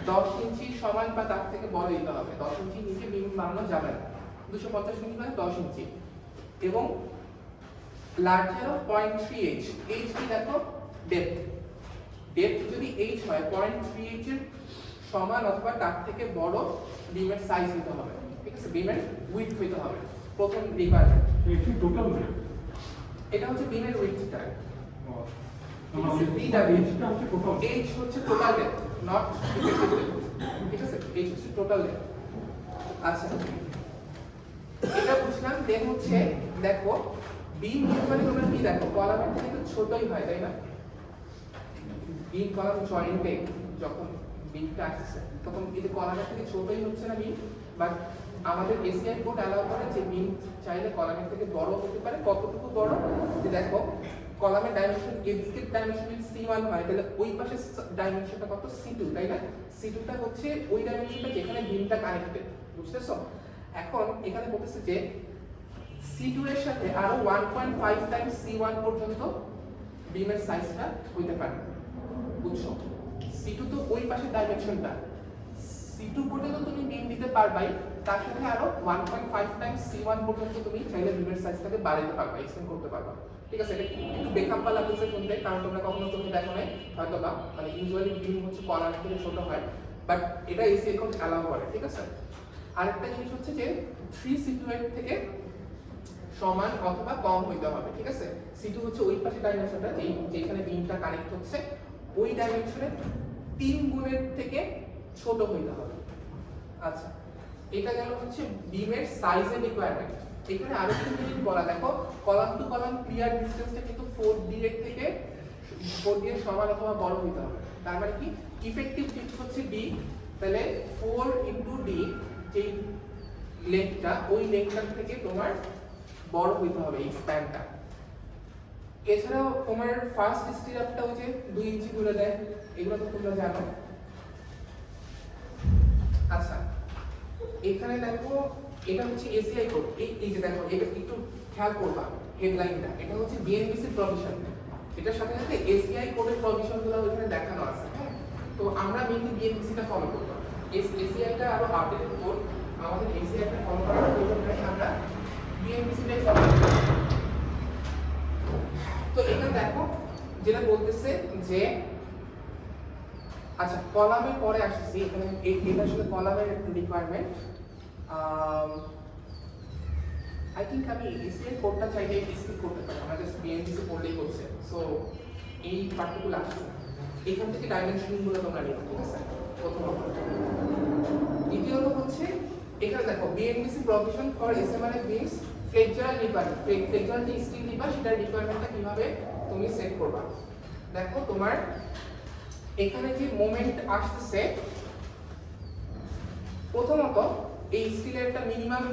10 ইঞ্চি সমান বা তার থেকে বড় দিতে হবে। 10 ইঞ্চি নিচে বিম বানানো যাবে না, 250 মিলি মানে 10 ইঞ্চি। এবং লার্জার অফ 0.3h, h কি দেখো? ডেপথ। ডেপথ যদি h হয় 0.3h এর সমান অথবা তার থেকে বড় বিমের সাইজ নিতে হবে, ঠিক আছে? বিমের উইডথ হইতে হবে প্রথম রিকোয়ারমেন্ট। এই টোটাল এটা হচ্ছে বিমের উইডথটা, h হচ্ছে total depth, not effective depth, ঠিক আছে? h হচ্ছে টোটাল ডেপথ। আচ্ছা, এটা বুঝলাম। দেন হচ্ছে দেখো বিম মানে তোমরা কি দেখো, কলামের থেকে তো ছোটই হয়, তাই না? বিম কলাম জয়েন্টে যখন বিমটা আসছে তখন এই যে কলামের থেকে ছোটই হচ্ছে না বিম, বাট আমাদের এসিআই কোড অ্যালাউ করে যে বিম চাইলে কলামের থেকে বড় হতে পারে। কতটুকু বড়? যে দেখো কলামের ডাইমেনশন এদিকের ডাইমেনশন যদি C1 হয়, তাহলে ওই পাশের ডাইমেনশনটা কত? C2, তাই না? C2টা হচ্ছে ওই ডাইমেনশনটা যেখানে বিমটা কানেক্টেড, বুঝতেছো? এখন এখানে বলতেছে যে C2 এর সাথে আরো 1.5 টাইমস C1 পর্যন্ত বিমের সাইজটা হইতে পারে, বুঝছো? C2 তো ওই পাশের ডাইমেনশনটা, C2 পর্যন্ত তুমি বিম দিতে পারবাই, তার সাথে আরো 1.5 টাইমস C1 পর্যন্ত তুমি চাইলে বিমের সাইজটাকে বাড়াইতে পারবা, এক্সটেন্ড করতে পারবা, ঠিক আছে? এটা একটু বেখাপ্পা লাগতেছে শুনতে, কারণ তোমরা কখনো চোখে দেখো নাই হয়তো বা, মানে ইউজুয়ালি বিম হচ্ছে কলামের থেকে ছোট হয়, বাট এটা এসিআই কোড অ্যালাউ করে, ঠিক আছে? আরেকটা জিনিস হচ্ছে যে 3C2 থেকে সমান অথবা কম হইতে হবে, ঠিক আছে? C2 হচ্ছে ওই পাশে ডাইমেনশনটা যেখানে বিমটা কানেক্ট হচ্ছে, ওই ডাইমেনশনের 3 গুণের থেকে ছোট হইতে হবে। আচ্ছা, এটা গেল হচ্ছে বিমের সাইজের রিকোয়ারমেন্ট। এখানে আরো কিছু জিনিস বলা, দেখো কলাম টু কলাম ক্লিয়ার ডিসটেন্সটা কিন্তু 4D এর থেকে 4D এর সমান অথবা বড় হইতে হবে। তার মানে কি ইফেক্টিভ ডিপ হচ্ছে D, তাহলে 4 × D যে লেগটা, ওই লেগটার থেকে তোমার বড় হইতে হবে এই স্প্যানটা। এছাড়াও তোমার ফার্স্ট স্টিরাপটা ওই যে 2 ইঞ্চি দূরে দেয়, এগুলো তো তোমরা জানো। আচ্ছা, এখানে দেখো এটা হচ্ছে এসিআই কোড। এই যে দেখো, এটা একটু খেয়াল করবা হেডলাইনটা, এটা হচ্ছে বিএনবিসি প্রভিশন। এটার সাথে সাথে এসিআই কোডের প্রভিশনগুলো এখানে দেখানো আছে, হ্যাঁ? তো আমরা মেইনলি বিএনবিসিটা ফলো করব। এসিআইটা আরো আপডেটেড কোড, আমাদের এসিআইটা ফলো করার প্রয়োজন নাই, আমরা বিএনবিসিটাই ফলো করব। তো এখানে দেখো যেটা বলতেছে যে, আচ্ছা কলামের পরে আসছি, এখানে এটা আসলে কলামের রিকোয়ারমেন্ট। আই থিঙ্ক আমি এসিআই কোডটা চাইলে স্কিপ করতে পারি, আমরা জাস্ট বিএনবিসি পড়লেই হচ্ছে। সো এই পার্টিকুলার আসছে, এখান থেকে ডাইমেনশনগুলো তোমরা নিবে, ঠিক আছে? প্রথমত। দ্বিতীয়ত হচ্ছে এখানে দেখো BNBC provision for SMRF beams flexural requirement. Flexural যে স্টিল দিবা সেটার রিকোয়ারমেন্টটা কিভাবে তুমি সেট করবা। দেখো তোমার এখানে যে মোমেন্ট আসছে, প্রথমত এই স্টিলের একটা মিনিমাম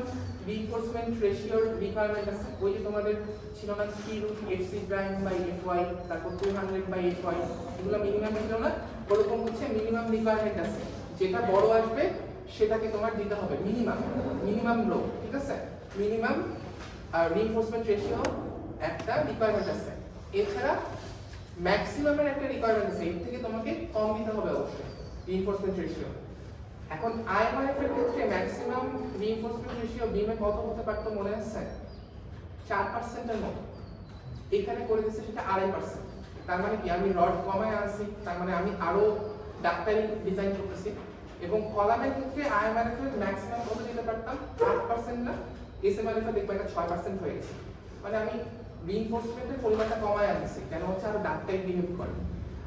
রিইনফোর্সমেন্ট রেশিওর রিকোয়ারমেন্ট আছে। ওই যে তোমাদের ছিল না 3√FC'/Fy, তারপর 200/Fy, এগুলো মিনিমাম ছিল না? ওরকম হচ্ছে মিনিমাম রিকোয়ারমেন্ট আছে, যেটা বড় আসবে সেটাকে তোমার দিতে হবে মিনিমাম লো, ঠিক আছে? মিনিমাম রিইনফোর্সমেন্ট রেশিও একটা রিকোয়ারমেন্ট আছে। এছাড়া ম্যাক্সিমামের একটা রিকোয়ারমেন্ট আছে, এর থেকে তোমাকে কম দিতে হবে অবশ্যই রিইনফোর্সমেন্ট রেশিও। এখন আইএমআরএফ এর ক্ষেত্রে ম্যাক্সিমাম রিইনফোর্সমেন্ট রেশিও বিমে কত হতে পারতো মনে আছে? 4% এর মতো। এখানে করে দিচ্ছে সেটা 2.5%। তার মানে কি আমি রড কমায় আনছি, তার মানে আমি আরো ডাক্তারি ডিজাইন করতেছি। এবং কলামের ক্ষেত্রে আইএমআরএফ এর ম্যাক্সিমাম কত দিতে পারতাম? 8% না, এসএমআরএফ এ দেখবা এটা 6% হয়ে গেছে। মানে আমি রিইনফোর্সমেন্টের পরিমাণটা কমায় আনছি, কেন হচ্ছে আরো ডাক্তারি বিহেভ করে।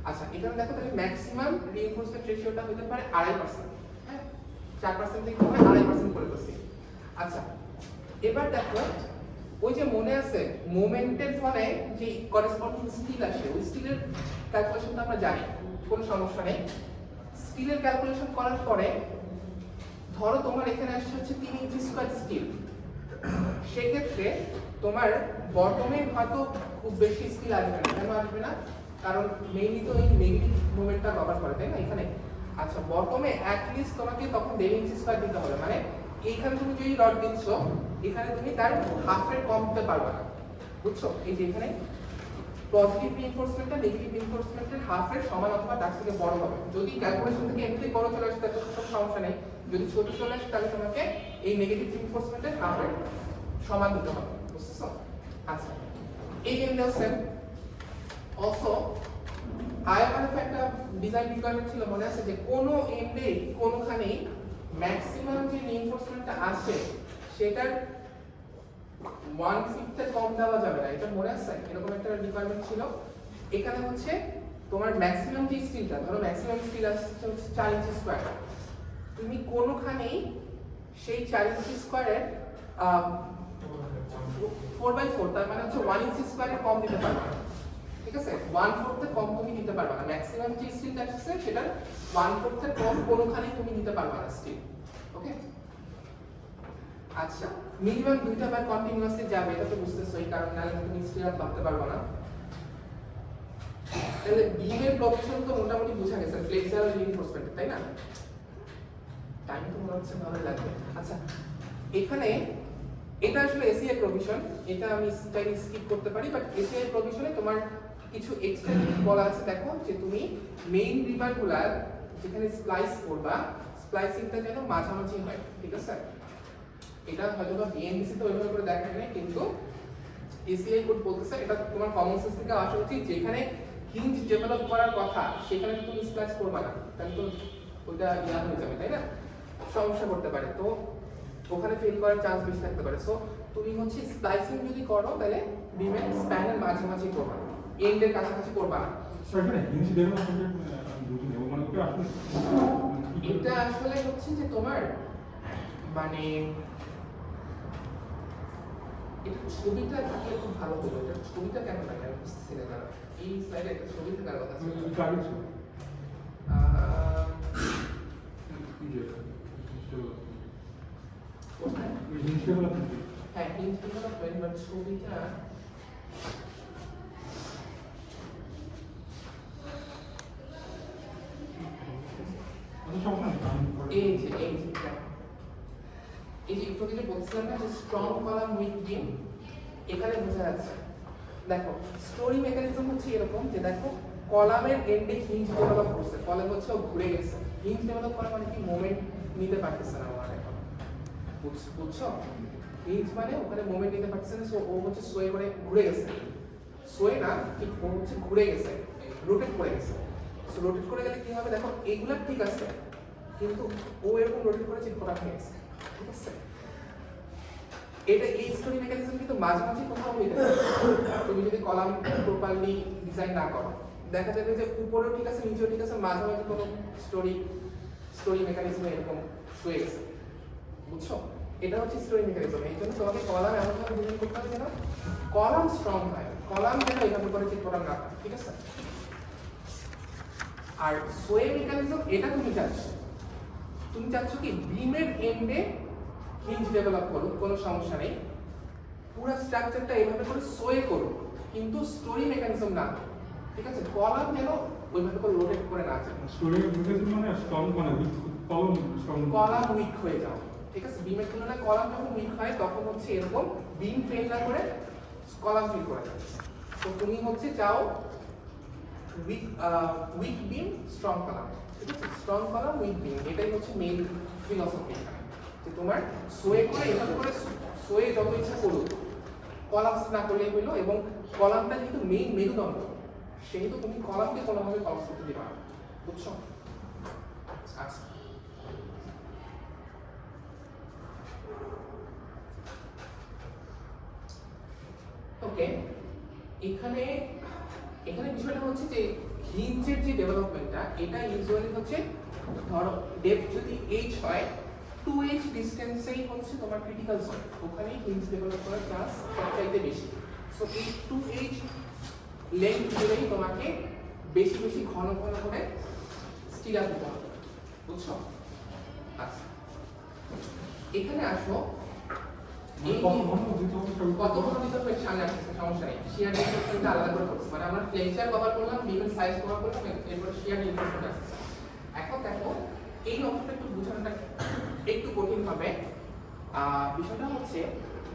আচ্ছা, এখানে দেখো তাহলে ম্যাক্সিমাম রিইনফোর্সমেন্ট রেশিওটা হতে পারে 2.5%, হ্যাঁ? 4% থেকে কমে 2.5% করে দিচ্ছি। আচ্ছা, এবার দেখো ওই যে মনে আছে মোমেন্টের ফলে যে করেসপন্ডিং স্টিল আসে, ওই স্টিলের ক্যালকুলেশনটা আমরা জানি, কোনো সমস্যা নেই। স্টিলের ক্যালকুলেশন করার পরে ধরো তোমার এখানে আসছে হচ্ছে 3 ইঞ্চি স্কয়ার স্টিল, সেক্ষেত্রে তোমার বটমে হয়তো খুব বেশি স্টিল আসবে না। কেন আসবে না? কারণ মেইনলি তো এই নেগেটিভ মোমেন্টটা কভার করে, তাই না এখানে? আচ্ছা, বটমে অ্যাটলিস্ট তোমাকে তখন 1.5 ইঞ্চি স্কয়ার দিতে হবে। মানে এইখানে তুমি যদি রড দিচ্ছ, এখানে তুমি তার হাফের কম দিতে পারবে না, বুঝছো? এই যে এখানে পজিটিভ রিইনফোর্সমেন্টটা নেগেটিভ রিইনফোর্সমেন্টের হাফের সমান অথবা তার থেকে বড় হবে। যদি ক্যালকুলেশন থেকে এমনি বড় চলে আসে তাহলে কোনো সমস্যা নেই, যদি ছোট চলে আসে তাহলে তোমাকে এই নেগেটিভ রিইনফোর্সমেন্টের হাফের সমান দিতে হবে, বুঝছো? আচ্ছা, এই এন্ডেও সেম। অলসো আইএমআরএফ একটা ডিজাইন রিকোয়ারমেন্ট ছিল, মনে আছে যে কোনো এন্ডে কোনোখানেই ম্যাক্সিমাম যে রিইনফোর্সমেন্টটা আসে সেটার 1/5 এর কম দেওয়া যাবে না, এটা মনে আছে? এরকম একটা রিকোয়ারমেন্ট ছিল। এখানে হচ্ছে তোমার ম্যাক্সিমাম যে স্টিলটা, ধরো ম্যাক্সিমাম স্টিল আসছে 4 ইঞ্চি স্কয়ার, তুমি কোনোখানেই সেই 4 ইঞ্চি স্কয়ারের 4/4, তার মানে হচ্ছে 1 ইঞ্চি স্কয়ারের কম দিতে পারবে না, ঠিক আছে? 1/4 এর কম তুমি দিতে পারবে না। ম্যাক্সিমাম যে স্টিলটা আসছে সেটা 1/4 এর কম কোনোখানেই তুমি দিতে পারবে না স্টিল, ওকে? আচ্ছা, মিনিমাম 2টা বার কন্টিনিউয়াসলি যাবে, এটা তো বুঝতেছো, এই কারণে নালে তুমি স্টিল আপ ভাবতে পারবে না। তাহলে বিমের প্রভিশন তো মোটামুটি বোঝা গেছে, ফ্লেক্সুরাল রিইনফোর্সমেন্ট, তাই না? টাইম তো মনে হচ্ছে ভালো লাগবে। আচ্ছা, এখানে এটা আসলে এসিআই প্রভিশন, এটা আমি চাইলে স্কিপ করতে পারি, বাট এসিআই প্রভিশনে তোমার কিছু এক্সট্রা জিনিস বলা আছে। দেখো যে তুমি মেইন রিবারগুলার যেখানে স্প্লাইস করবা, স্প্লাইসিংটা যেন মাঝামাঝি হয়, ঠিক আছে? এটা হয়তো বা বিএনবিসি তো ওইভাবে করে দেখায় না, কিন্তু এসিআই কোড বলতেছে এটা তোমার কমন সেন্স থেকে আসা উচিত। যেখানে হিঞ্জ ডেভেলপ করার কথা সেখানে তুমি স্প্লাইস করবা না, তাহলে তো ওইটা ইয়া হয়ে যাবে, তাই না? সমস্যা করতে পারে। তো ওখানে ফেল করার চান্স বেশি থাকতে পারে। সো তুমি হচ্ছে স্প্লাইসিং যদি করো তাহলে বিমের স্প্যানের মাঝামাঝি করবা, এন্ডের কাছাকাছি করবা না। স্যার এখানে হিন্স ডেভেলপমেন্ট আমি বুঝিনি, ও মানে ওকে আসলে এটা আসলে হচ্ছে যে তোমার মানে এটা ছবিটা থাকলে খুব ভালো হতো। এটা ছবিটা কেন থাকে আমি বুঝতেছি না। কারণ এই স্লাইডে একটা ছবি থাকার কথা ছিল। কাগজ ছিল আহ, কি যে কোথায়? হিন্স ডেভেলপমেন্ট হ্যাঁ হিন্স ডেভেলপমেন্ট, বাট ছবিটা সমস্যা নেই এই যে দেখো। এই যে একটু আগে যে বলছিলাম না যে স্ট্রং কলাম উইক বিম, এখানে বোঝা যাচ্ছে। দেখো স্টোরি মেকানিজম হচ্ছে এরকম যে দেখো কলামের এন্ডে হিঞ্জ ডেভেলপ করছে, ফলে হচ্ছে ও ঘুরে গেছে। হিঞ্জ ডেভেলপ করা মানে কি মোমেন্ট নিতে পারতেছে না আমার এখন, বুঝছো? হিঞ্জ মানে ওখানে মোমেন্ট নিতে পারতেছে না, সো ও হচ্ছে সোয়ে করে ঘুরে গেছে। সোয়ে না, ঠিক ও হচ্ছে ঘুরে গেছে, রোটেট করে গেছে। সো রোটেট করে গেলে কি হবে দেখো, এইগুলা ঠিক আছে কিন্তু ও এরকম রোটেট করে চিৎপটা হয়ে গেছে, ঠিক আছে? এটা এই স্টোরি মেকানিজম কিন্তু মাঝামাঝি কোথাও হইতে পারে। তুমি যদি কলাম প্রপারলি ডিজাইন না করো, দেখা যাবে যে উপরেও ঠিক আছে নিচেও ঠিক আছে, মাঝামাঝি কোনো স্টোরি মেকানিজমে এরকম শুয়ে গেছে, বুঝছো? এটা হচ্ছে স্টোরি মেকানিজম। এই জন্য তোমাকে কলাম এমনভাবে ডিজাইন করতে হবে যেন কলাম স্ট্রং হয়, কলাম যেন এইভাবে করে চিৎপটা না হয়, ঠিক আছে? আর সোয়ে মেকানিজম এটা তুমি চাচ্ছ কি বিমের এন্ডে হিঞ্জ ডেভেলপ করুক, কোনো সমস্যা নেই, পুরো স্ট্রাকচারটা এইভাবে করে সোয়ে করুক, কিন্তু স্টোরি মেকানিজম না, ঠিক আছে? কলাম যেন ওইভাবে করে রোটেট করে না যায়, স্টোরি মেকানিজম মানে স্ট্রং মানে উইক কলম স্ট্রং কলাম উইক হয়ে যাও, ঠিক আছে? বিমের তুলনায় কলাম যখন উইক হয় তখন হচ্ছে এরকম বিম ফেল না করে কলাম ফেল করে যায়। তো তুমি হচ্ছে চাও উইক বিম স্ট্রং কলাম, ঠিক আছে? স্ট্রং কলাম উইক বিম, এটাই হচ্ছে মেইন ফিলসফি যে তোমার সোয়ে করে এভাবে করে সোয়ে যত ইচ্ছা করুক, কলাপস না করলেই হইলো। এবং কলামটা যেহেতু মেইন মেরুদণ্ড, সেহেতু তুমি কলামকে কোনোভাবে কলাপস করতে দিবা না, বুঝছো? আচ্ছা, ওকে। এখানে বিষয়টা হচ্ছে যে হিঞ্জের যে ডেভেলপমেন্টটা, এটা ইউজুয়ালি হচ্ছে ধরো ডেপথ যদি h হয় 2h ডিসটেন্সেই হচ্ছে তোমার ক্রিটিক্যাল জোন, ওখানেই হিঞ্জ ডেভেলপ করার চান্স সবচাইতে বেশি। সো এই 2h লেন্থ জুড়েই তোমাকে বেশি বেশি ঘন ঘন করে স্টিরাপ দিতে হবে, বুঝছো? আচ্ছা, এখানে আসো। এই কত ঘন দিতে হবে সামনে আসছে, সমস্যা নেই। শিয়ার রিইনফোর্সমেন্ট আলাদা করে করছি, মানে আমরা ফ্লেক্সার কভার করলাম, বিমের সাইজ কভার করলাম, এরপর শিয়ার রিইনফোর্সমেন্ট আসছে। এখন দেখো এই অংশটা একটু বোঝানোটা একটু কঠিন হবে। বিষয়টা হচ্ছে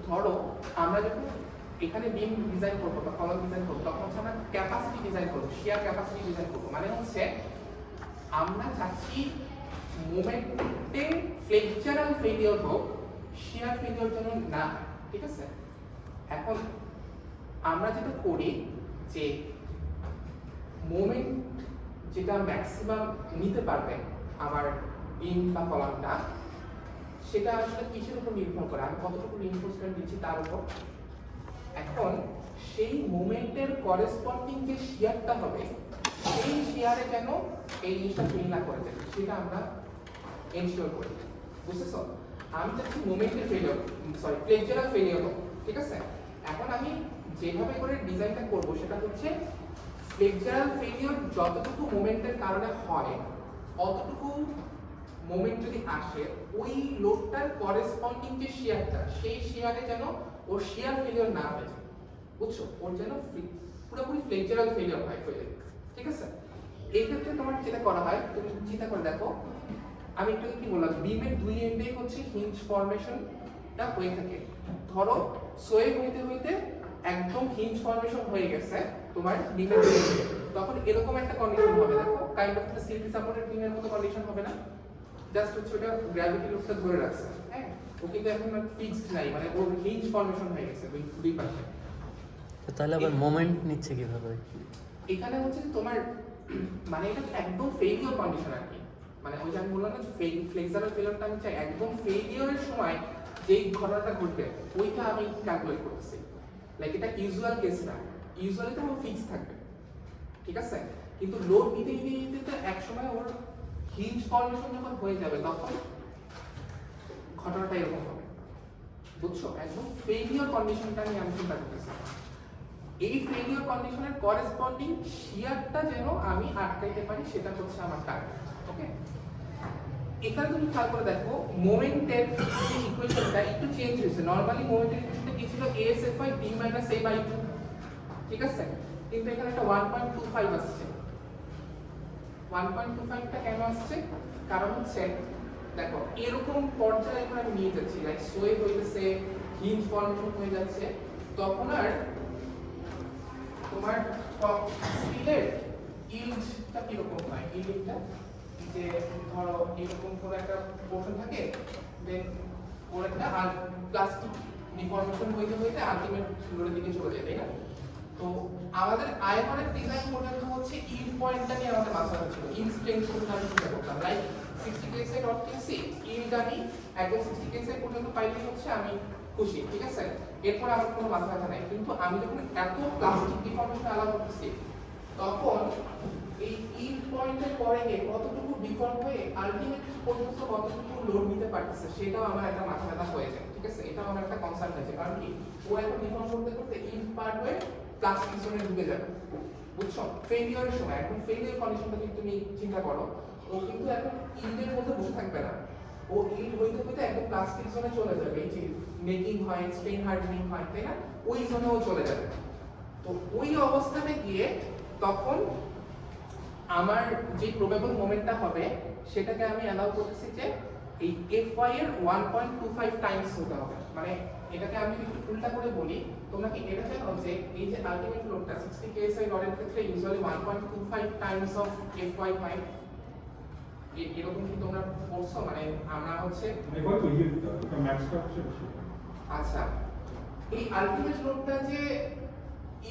ধরো আমরা যখন এখানে বিম ডিজাইন করবো বা কলাম ডিজাইন করবো, তখন হচ্ছে আমরা ক্যাপাসিটি ডিজাইন করবো, শিয়ার ক্যাপাসিটি ডিজাইন করবো। মানে হচ্ছে আমরা চাচ্ছি মোমেন্টে ফ্লেক্সারাল ফেলিওর হোক, শিয়ার ফেলিওর জন্য না, ঠিক আছে? এখন আমরা যেটা করি যে মোমেন্ট যেটা ম্যাক্সিমাম নিতে পারবে আমার বিম বা কলামটা, সেটা আসলে কিসের উপর নির্ভর করে, আমি কতটুকু রিইনফোর্সমেন্ট দিচ্ছি তার উপর। এখন সেই মোমেন্টের করেসপন্ডিং যে শিয়ারটা হবে, সেই শিয়ারে যেন এই জিনিসটা ফেল না করে যায়, সেটা আমরা এনশিওর করি, বুঝতেছো? আমি চাচ্ছি মোমেন্টের ফেলিওর, ফ্লেক্সারাল ফেলিওর হোক, ঠিক আছে? এখন আমি যেভাবে করে ডিজাইনটা করব সেটা হচ্ছে ফ্লেক্সারাল ফেলিওর যতটুকু মোমেন্টের কারণে হয়, অতটুকু মোমেন্ট যদি আসে, ওই লোডটার করেসপন্ডিং যে শিয়ারটা, সেই শিয়ারে যেন ওর শিয়ার ফেলিওর না হয়ে যায়, বুঝছো? ওর যেন পুরোপুরি ফ্লেক্সারাল ফেলিওর হয়, ঠিক আছে? এই ক্ষেত্রে তোমার যেটা করা হয়, তুমি চিন্তা করে দেখো, আমি একটু কি বললাম, বিমের দুই এন্ডে হচ্ছে হিঞ্জ ফরমেশনটা হয়ে থাকে। ধরো সোয়ে হইতে হইতে একদম হিঞ্জ ফরমেশন হয়ে গেছে তোমার বিমের দুই এন্ডে, তখন এরকম একটা কন্ডিশন হবে, দেখো কাইন্ড অফ একটা সিটি সাপোর্টেড বিমের মতো কন্ডিশন হবে না? জাস্ট হচ্ছে ওটা গ্র্যাভিটি লোডটা ধরে রাখছে, হ্যাঁ? ও কিন্তু এখন ফিক্সড নাই, মানে ওর হিঞ্জ ফরমেশন হয়ে গেছে দুই পাশে। তাহলে আবার মোমেন্ট নিচ্ছে কিভাবে? এখানে হচ্ছে তোমার মানে এটা একদম ফেলিওর কন্ডিশন আর কি, মানে ওই যে আমি বললাম না ফ্লেক্সারাল ফেলিওরটা আমি চাই একদম ফেলিওরের সময় যেই ঘটনাটা ঘটবে ওইটা আমি ক্যালকুলেট করতেছি। লাইক এটা ইউজুয়াল কেস না, ইউজুয়ালি তো আমার ফিক্স থাকবে, ঠিক আছে? কিন্তু লোড নিতে নিতে নিতে তো একসময় ওর হিঞ্জ ফর্মেশন যখন হয়ে যাবে তখন ঘটনাটা এরকম হবে, বুঝছো? একদম ফেইলিওর কন্ডিশনটা নিয়ে আমি চিন্তা করতেছি। এই ফেইলিওর কন্ডিশনের করেসপন্ডিং শিয়ারটা যেন আমি আটকাইতে পারি, সেটা হচ্ছে আমার টার্গেট। ওকে, এখানে তুমি খেয়াল করে দেখো মোমেন্টের যে ইকুয়েশনটা একটু চেঞ্জ হয়েছে। নরমালি মোমেন্টের ইকুয়েশনটা কি ছিল? ASFY b - a/2, ঠিক আছে? কিন্তু এখানে একটা 1.25 আসছে। 1.25টা কেন আসছে? কারণ হচ্ছে দেখো এরকম পর্যায়ে যখন আমি নিয়ে যাচ্ছি, লাইক সোয়ে হইতেছে, হিঞ্জ ফর্মেশন হয়ে যাচ্ছে, তখন আর তোমার স্টিলের ইল্ডটা কিরকম হয়? ইল্ডটা যে ধরো এরকম করে একটা পোর্শন থাকে, দেন ওর একটা আর প্লাস্টিক ডিফর্মেশন হইতে হইতে আলটিমেট লোডের দিকে চলে যায়, তাই না? তো আমাদের আইএমআরের ডিজাইন পর্যন্ত হচ্ছে ইল্ড পয়েন্টটা নিয়ে আমাদের মাথায় ছিল। ইল্ড স্ট্রেংথ পর্যন্ত আমি চিন্তা করতাম, লাইক 60 কেএসআই ডট কেসি ইল্ড আমি একদম 60 কেএসআই পর্যন্ত পাইলেই হচ্ছে আমি খুশি, ঠিক আছে? এরপর আমার কোনো মাথা ব্যথা নাই। কিন্তু আমি যখন এত প্লাস্টিক ডিফর্মেশন অ্যালাউ করতেছি, তখন এই ইল্ড পয়েন্টের পরে গিয়ে কতটুকু ডিফর্ম হয়ে আলটিমেট পর্যন্ত কতটুকু লোড নিতে পারতেছে, সেটাও আমার একটা মাথা ব্যথা হয়ে যায়, ঠিক আছে? এটাও আমার একটা কনসার্ন আছে। কারণ কি, ও এখন ডিফর্ম করতে করতে ইল্ড পার্ট হয়ে প্লাস্টিক জোনে ঢুকে যাবে, বুঝছো? ফেলিওরের সময়, এখন ফেলিওর কন্ডিশনটা যদি তুমি চিন্তা করো, ও কিন্তু এখন ইল্ডের মধ্যে বসে থাকবে না, ও ইল্ড হইতে হইতে একদম প্লাস্টিক জোনে চলে যাবে। এই যে মেকিং হয়, স্ট্রেন হার্ডেনিং হয়, তাই না? ওই জোনেও চলে যাবে। তো ওই অবস্থাতে গিয়ে তখন আমার যে প্রবেবল মোমেন্টটা হবে সেটাকে আমি অ্যালাউ করতেছি যে এই Fy এর 1.25 টাইমস হতে হবে। মানে এটাকে আমি একটু উল্টা করে বলি, তোমরা কি এটা জানো যে এই যে আলটিমেট লোডটা 60 কেএসআই রডের ক্ষেত্রে ইউজুয়ালি 1.25 টাইমস অফ Fy হয়। এরকম কি তোমরা পড়ছো? মানে আমরা হচ্ছে কত ইয়েটা এটা ম্যাক্সটা হচ্ছে বেশি। আচ্ছা, এই আলটিমেট লোডটা যে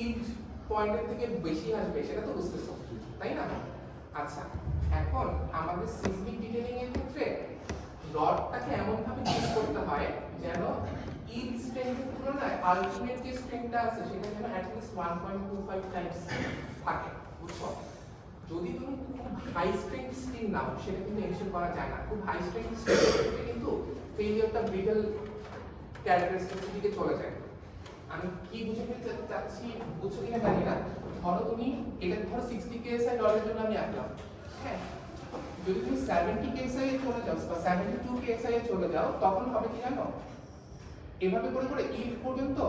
ইল্ড পয়েন্টের থেকে বেশি আসবে সেটা তো বুঝতেছো, তাই না? আচ্ছা, এখন আমাদের সিসমিক ডিটেইলিং এর ক্ষেত্রে রডটাকে এমন ভাবে চেঞ্জ করতে হয় যেন ইল্ড স্ট্রেংথের তুলনায় আলটিমেট যে স্ট্রেংথটা আছে সেটা যেন অ্যাট লিস্ট 1.25 টাইমস থাকে, বুঝছো? যদি তুমি খুব হাই স্ট্রেংথ স্টিল নাও, সেটা কিন্তু এনশিওর করা যায় না। খুব হাই স্ট্রেংথ স্টিল কিন্তু ফেলিওরটা ব্রিটল ক্যারেক্টারিস্টিক্সের দিকে চলে যায়। আমি কি বুঝাতে চাচ্ছি বুঝছো কিনা জানি না। ধরো তুমি এটা ধরো 60 কেএসআই রডের জন্য আমি আঁকলাম, হ্যাঁ? যদি তুমি 70 কেএসআই এ চলে যাও বা 72 কেএসআই এ চলে যাও, তখন হবে কি জানো? এভাবে করে করে ইল্ড পর্যন্ত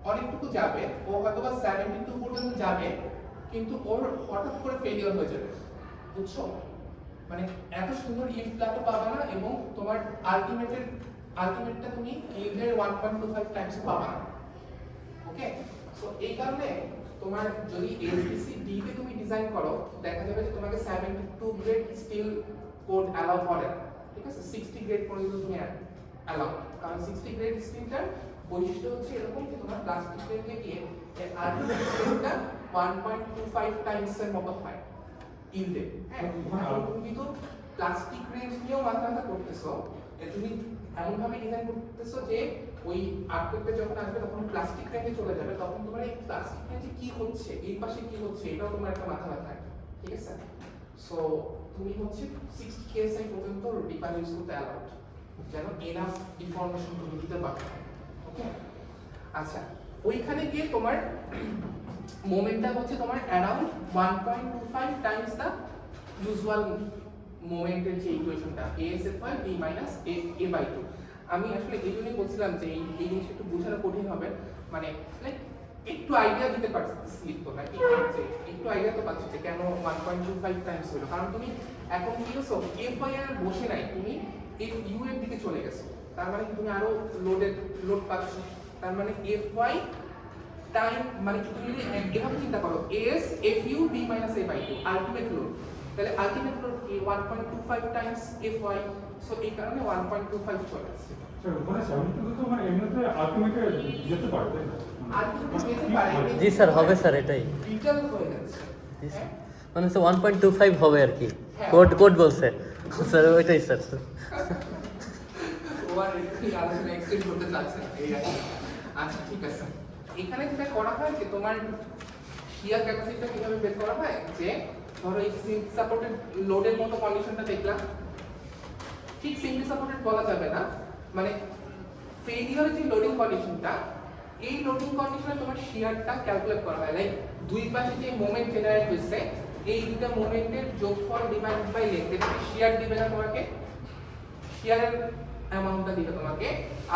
অনেকটুকু যাবে, ও হয়তো বা 72 পর্যন্ত যাবে, কিন্তু ওর হঠাৎ করে ফেলিওর হয়ে যাবে, বুঝছো? মানে এত সুন্দর ইল্ড প্লাটো পাবে না, এবং তোমার আলটিমেটটা তুমি ইল্ডের 1.25 টাইমস পাবে না। ওকে, সো এই কারণে তোমার যদি এসবিসি ডি তে তুমি ডিজাইন করো, দেখা যাবে যে তোমাকে 72 গ্রেড স্টিল কোড অ্যালাউ করে, ঠিক আছে? 60 গ্রেড পর্যন্ত তুমি অ্যালাউ, কারণ 60 গ্রেড স্টিলটার বৈশিষ্ট্য হচ্ছে এরকম যে তোমার প্লাস্টিক রেঞ্জে গিয়ে আলটিমেট স্টিলটা 1.25 টাইমস এর মতো হয় ইল্ডে, হ্যাঁ? তুমি কিন্তু প্লাস্টিক রেঞ্জ নিয়েও মাথা ব্যথা করতেছো, তুমি এমন ভাবে ডিজাইন করতেছো যে ওই আর্টওয়ার্কটা যখন আসবে তখন প্লাস্টিক রেঞ্জে চলে যাবে, তখন তোমার এই প্লাস্টিক রেঞ্জে কি হচ্ছে, এই পাশে কি হচ্ছে, এটাও তোমার একটা মাথা ব্যথা, ঠিক আছে? সো তুমি হচ্ছে 60 কেএসআই পর্যন্ত ডিপার ইউজ করতে অ্যালাউড, যেন এনাফ ডিফর্মেশন তুমি দিতে পারো। ওকে, আচ্ছা, ওইখানে গিয়ে তোমার মোমেন্টটা হচ্ছে তোমার অ্যারাউন্ড 1.25 টাইমস দা ইউজুয়াল মোমেন্টের যে ইকুয়েশনটা ASFY b - a/2। আমি আসলে এই জন্যই বলছিলাম যে এই জিনিসটা একটু বোঝানো কঠিন হবে, মানে লাইক একটু আইডিয়া দিতে পারছি তো নাকি, যে একটু আইডিয়া তো পাচ্ছি যে কেন 1.25 টাইমস হলো। কারণ তুমি এখন কি হচ্ছে Fy আর বসে নাই, তুমি Fu এর দিকে চলে গেছো, তার মানে তুমি আরো লোড পাচ্ছ, তার মানে Fy টাইম, মানে তুমি যদি এভাবে চিন্তা করো AS Fu b - a/2 ultimate load, তাহলে আলটিমেট লোড কি 1.25 টাইমস Fy, সো এই কারণে 1.25 চলে আসছে। স্যার ওখানে 72 তো মানে এমনিতে আলটিমেটে যেতে পারে, তাই না? আলটিমেট যেতে পারে, জি স্যার, হবে স্যার, এটাই ডিটেইল হয়ে যাচ্ছে। জি স্যার, মানে 1.25 হবে আর কি, হ্যাঁ। কোড বলছে স্যার, ওইটাই স্যার। ও আর একটু আলোচনা এক্সটেন্ড করতে চাচ্ছে না এই আর কি। আচ্ছা ঠিক আছে, এখানে যেটা করা হয় যে তোমার শিয়ার ক্যাপাসিটিটা কিভাবে বের করা হয়, যে ধরো এই সিঙ্ক সাপোর্টেড লোডের মতো কন্ডিশনটা দেখলাম, ঠিক সিঙ্ক সাপোর্টেড বলা যাবে না, মানে ফেলিয়ারের যে লোডিং কন্ডিশনটা, এই লোডিং কন্ডিশনে তোমার শিয়ারটা ক্যালকুলেট করা হয়, লাইক দুই পাশে যে মোমেন্ট জেনারেট হচ্ছে এই দুটো মোমেন্টের যোগফল ডিভাইড বাই লেন্থ, এটা শিয়ার দিবে না তোমাকে, শিয়ারের অ্যামাউন্টটা দিবে তোমাকে,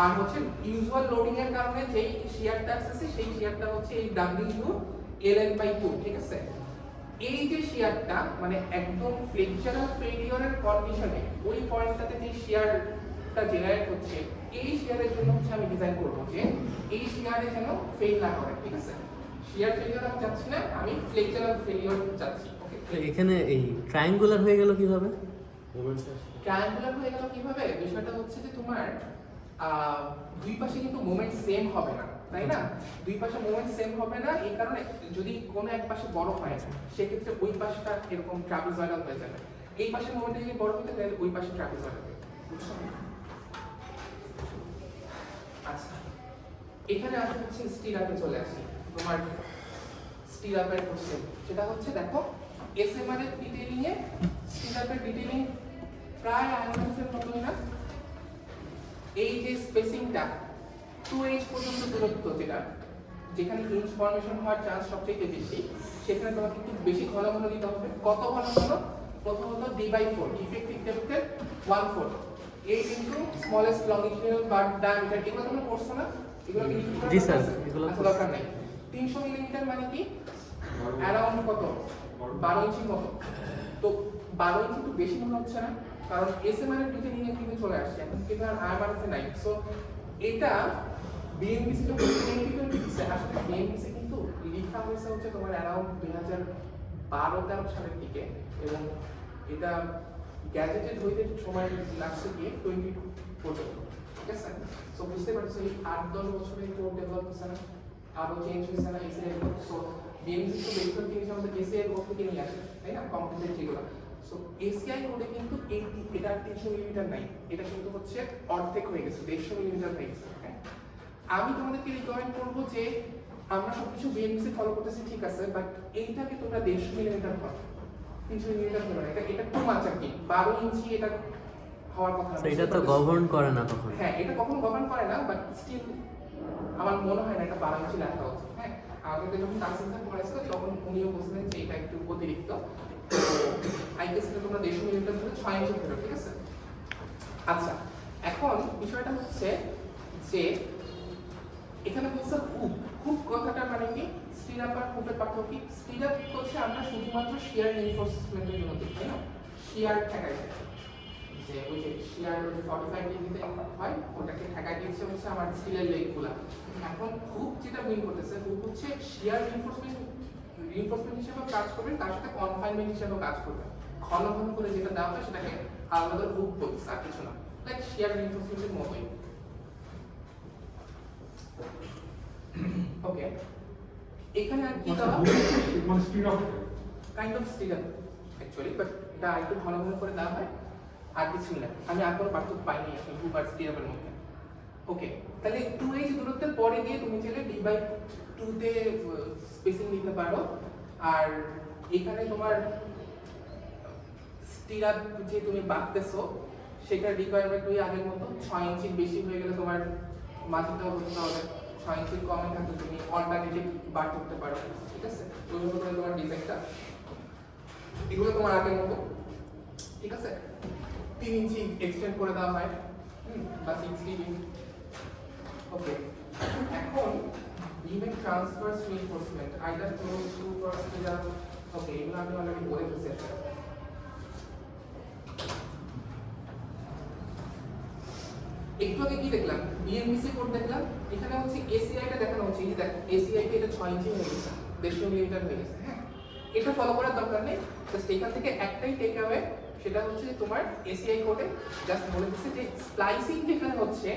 আর হচ্ছে ইউজুয়াল লোডিং এর কারণে যেই শিয়ারটা আসছে সেই শিয়ারটা হচ্ছে এই W ln বাই 2, ঠিক আছে। এই যে শিয়ারটা মানে একদম ফ্লেক্সারাল ফেলিয়ারের কন্ডিশনে ওই পয়েন্টটাতে যে শিয়ারটা জেনারেট হচ্ছে, এই শিয়ারের জন্য হচ্ছে আমি ডিজাইন করব যে এই শিয়ারে যেন ফেল না করে, ঠিক আছে। শিয়ার ফেলিয়ার আমি চাচ্ছি না, আমি ফ্লেক্সারাল ফেলিয়ার চাচ্ছি। ওকে, এখানে এই ট্রায়াঙ্গুলার হয়ে গেল কিভাবে? ট্রায়াঙ্গুলার হয়ে গেল কিভাবে, বিষয়টা হচ্ছে যে তোমার দুই পাশে কিন্তু মোমেন্ট সেম হবে না, তাই না? দুই পাশে মোমেন্ট সেম হবে না, এই কারণে যদি কোনো এক পাশে বড় হয় সেক্ষেত্রে ওই পাশটা এরকম ট্রাপিজয়েডাল হয়ে যাবে, এই পাশে মোমেন্ট যদি বড় হতে তাহলে ওই পাশে ট্রাপিজয়েডাল হবে, বুঝছো? আচ্ছা, এখানে আসলে হচ্ছে স্টিরাপে চলে আসি। তোমার স্টিরাপের কোশ্চেন সেটা হচ্ছে, দেখো এসএমআর এর ডিটেইলিং এ স্টিরাপের ডিটেইলিং প্রায় আয়রনের মতোই না। এই যে স্পেসিংটা 2h পর্যন্ত দূরত্ব, যেটা যেখানে হিঞ্জ ফর্মেশন হওয়ার চান্স সবচেয়ে বেশি, সেখানে তোমাকে একটু বেশি ঘন ঘন দিতে হবে। কত ঘন ঘন? প্রথমত d/4, ইফেক্টিভ ডেপথের 1/4, এই কিন্তু স্মলেস্ট লংজিটিউডাল বার ডায়ামিটার, এগুলো তোমরা পড়ছো না? এগুলো কি জি স্যার, এগুলো আচ্ছা দরকার নাই। 300 মিলিমিটার মানে কি অ্যারাউন্ড কত 12 ইঞ্চির মতো। তো 12 ইঞ্চি একটু বেশি মনে হচ্ছে না, কারণ এসএমআর এর ডিটেইলিং এর কিন্তু চলে আসছে, এখন কিন্তু আর আইএমআরএস এ নাই। সো এটা বিএমপিসি তো 2020 আসলে বিএমপিসি কিন্তু লেখা হয়েছে হচ্ছে তোমার অ্যারাউন্ড 2012-13 সালের দিকে, এবং এটা গ্যাজেটেড হইতে সময় লাগছে গিয়ে 22 পর্যন্ত, ঠিক আছে। সো বুঝতে পারছো এই 8-10 বছরে কোড ডেভেলপ হচ্ছে না, আরো চেঞ্জ হয়েছে না এসএ এর। সো বিএমপিসি তো বেশিরভাগ জিনিস আমাদের এসএ এর থেকে নিয়ে আসে, তাই না, কম্পিউটার যেগুলো। সো এসিআই কোডে কিন্তু এটা 300 মিলিমিটার নাই, এটা কিন্তু হচ্ছে অর্ধেক হয়ে গেছে, 150 মিলিমিটার হয়ে গেছে। আমি তোমাদেরকে রিকমেন্ড করবো যে আমরা সবকিছু বিএমসি ফলো করতেছি, ঠিক আছে, বাট এইটাকে তোমরা 150 মিলিমিটার করো, 300 মিলিমিটার করো না, এটা টু মাচ আর কি। 12 ইঞ্চি এটা হওয়ার কথা না, এটা তো গভর্ন করে না তখন। হ্যাঁ, এটা কখনো গভর্ন করে না, বাট স্টিল আমার মনে হয় না এটা 12 ইঞ্চি লেখা উচিত। হ্যাঁ, আমাকে যখন তাসিম স্যার পড়াইছিল তখন উনিও বলছিলেন যে এটা একটু অতিরিক্ত, আই গেস এটা তোমরা 150 মিলিমিটার ধরে 6 ইঞ্চি ধরো, ঠিক আছে। আচ্ছা, এখন বিষয়টা হচ্ছে যে এখানে বলছে হুক কথাটা মানে কি, স্টিরাপ আর হুকের পার্থক্য কি? স্টিরাপ হচ্ছে আমরা শুধুমাত্র শিয়ার রিইনফোর্সমেন্টের জন্য দিই, তাই না, শিয়ার ঠেকাই, যে ওই যে শিয়ার 45 ডিগ্রিতে হয় ওটাকে ঠেকাই দিচ্ছে হচ্ছে আমার স্টিলের লেগগুলা। এখন হুক যেটা মিন করতেছে, হুক হচ্ছে শিয়ার রিইনফোর্সমেন্ট হিসেবে কাজ করবে, তার সাথে কনফাইনমেন্ট হিসেবেও কাজ করবে। ঘন ঘন করে যেটা দেওয়া হয় সেটাকে আলাদা হুক বলছে, আর কিছু না, লাইক শিয়ার রিইনফোর্সমেন্টের মতোই। ওকে, এখানে আর কি দেওয়া, মানে stirrup kind of stirrup actually, but এটা একটু ঘন ঘন করে দেওয়া হয়, আর কিছু না। আমি আর কোনো পার্থক্য পাইনি আসলে হুক আর স্টিরাপের মধ্যে। ওকে, তাহলে 2h দূরত্বের পরে গিয়ে তুমি চাইলে d/2 তে স্পেসিং দিতে পারো। আর এখানে তোমার স্টিরাপ যে তুমি বাঁধতেছো সেটার রিকোয়ারমেন্ট ওই আগের মতো, 6 ইঞ্চির বেশি হয়ে গেলে তোমার মাঝেটাও ধরতে হবে, 6 ইঞ্চির কমে থাকলে তুমি অল্টারনেটিভ বার করতে পারো, ঠিক আছে। ওইভাবে করে তোমার ডিজাইনটা, এগুলো তোমার আগের মতো, ঠিক আছে। 3 ইঞ্চি এক্সটেন্ড করে দেওয়া হয়, বা 6 ইঞ্চি। ওকে, এখন বিমের transverse reinforcement either close two percent, okay, এগুলো আমি অলরেডি বলে ফেলেছি। একটু আগে কি দেখলাম, বিএমবিসি কোড দেখলাম, এখানে হচ্ছে এসিআই টা দেখানো হচ্ছে, এই যে দেখো এসিআই কে এটা 6 ইঞ্চি হয়ে গেছে, 150 মিলিমিটার হয়ে গেছে। হ্যাঁ, এটা ফলো করার দরকার নেই, জাস্ট এখান থেকে একটাই টেক অ্যাওয়ে, সেটা হচ্ছে যে তোমার এসিআই কোডে জাস্ট বলে দিচ্ছে যে স্প্লাইসিং যেখানে হচ্ছে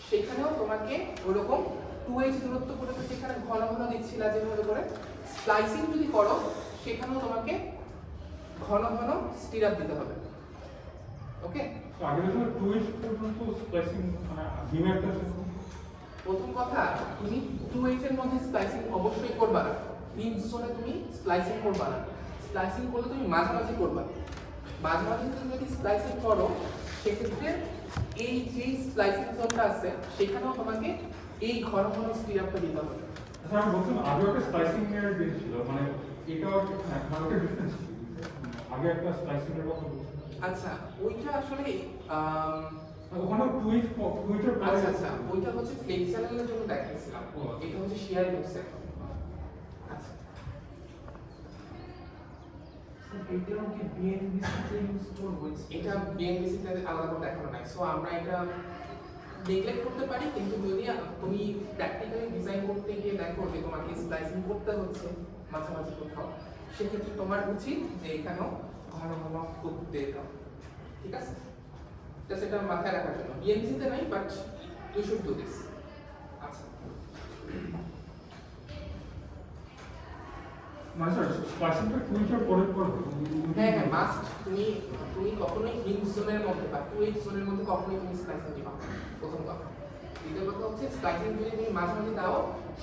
সেখানেও তোমাকে ওরকম 2h দূরত্ব করে যেখানে ঘন ঘন দিচ্ছিলা যেভাবে করে, স্প্লাইসিং যদি করো সেখানেও তোমাকে ঘন ঘন স্টিরাপ দিতে হবে। ওকে। তো আগে তো 2H পর্যন্ত স্প্লাইসিং মানে বিম একটা ছিল। প্রথম কথা, তুমি 2H এর মধ্যে স্প্লাইসিং অবশ্যই করবা না। হিঞ্জ জোনে তুমি স্প্লাইসিং করবা না। স্প্লাইসিং করলে তুমি মাঝামাঝি করবা। মাঝামাঝি তুমি যদি স্প্লাইসিং করো, সেক্ষেত্রে এই যে স্প্লাইসিং জোনটা আছে সেখানেও তোমাকে এই ঘন ঘন স্টিরাপটা দিতে হবে। আচ্ছা আমি বলছিলাম আগে একটা স্প্লাইসিং এর জিনিস ছিল, মানে এটাও মানে একটা ডিফারেন্স ছিল। আগে একটা স্প্লাইসিং এর কথা বলছিলাম। আচ্ছা, ওইটা আসলে ওখানে 2H এর আচ্ছা আচ্ছা, ওইটা হচ্ছে ফ্লেক্সারেলের জন্য দেখাইছিলাম। ও। এটা হচ্ছে শিয়ার হচ্ছে। আচ্ছা, এটাও কি বিএনবিসিতে ইউজ করবো? এটা বিএনবিসি তে আলাদা করে দেখানো নাই। সো আমরা এটা নেগলেক্ট করতে পারি, কিন্তু যদি তুমি প্র্যাকটিক্যালি ডিজাইন করতে গিয়ে দেখো যে তোমাকে স্প্লাইসিং করতে হচ্ছে মাঝামাঝি কোথাও, সেক্ষেত্রে তোমার উচিত যে এখানেও ঘন ঘন হুক দিয়ে দাও। ঠিক আছে, জাস্ট এটা মাথায় রাখার জন্য। বিএনবিসি তে নাই, but you should do this. আচ্ছা, মানে স্যার স্প্লাইসিংটা 2H এর পরে করবে। হ্যাঁ হ্যাঁ, মাস্ট। তুমি তুমি কখনোই হিঞ্জ জোনের মধ্যে বা 2H জোনের মধ্যে কখনোই তুমি স্প্লাইসিং দিবা না, প্রথম কথা। দ্বিতীয় কথা হচ্ছে স্প্লাইসিং যদি তুমি মাঝামাঝি দাও,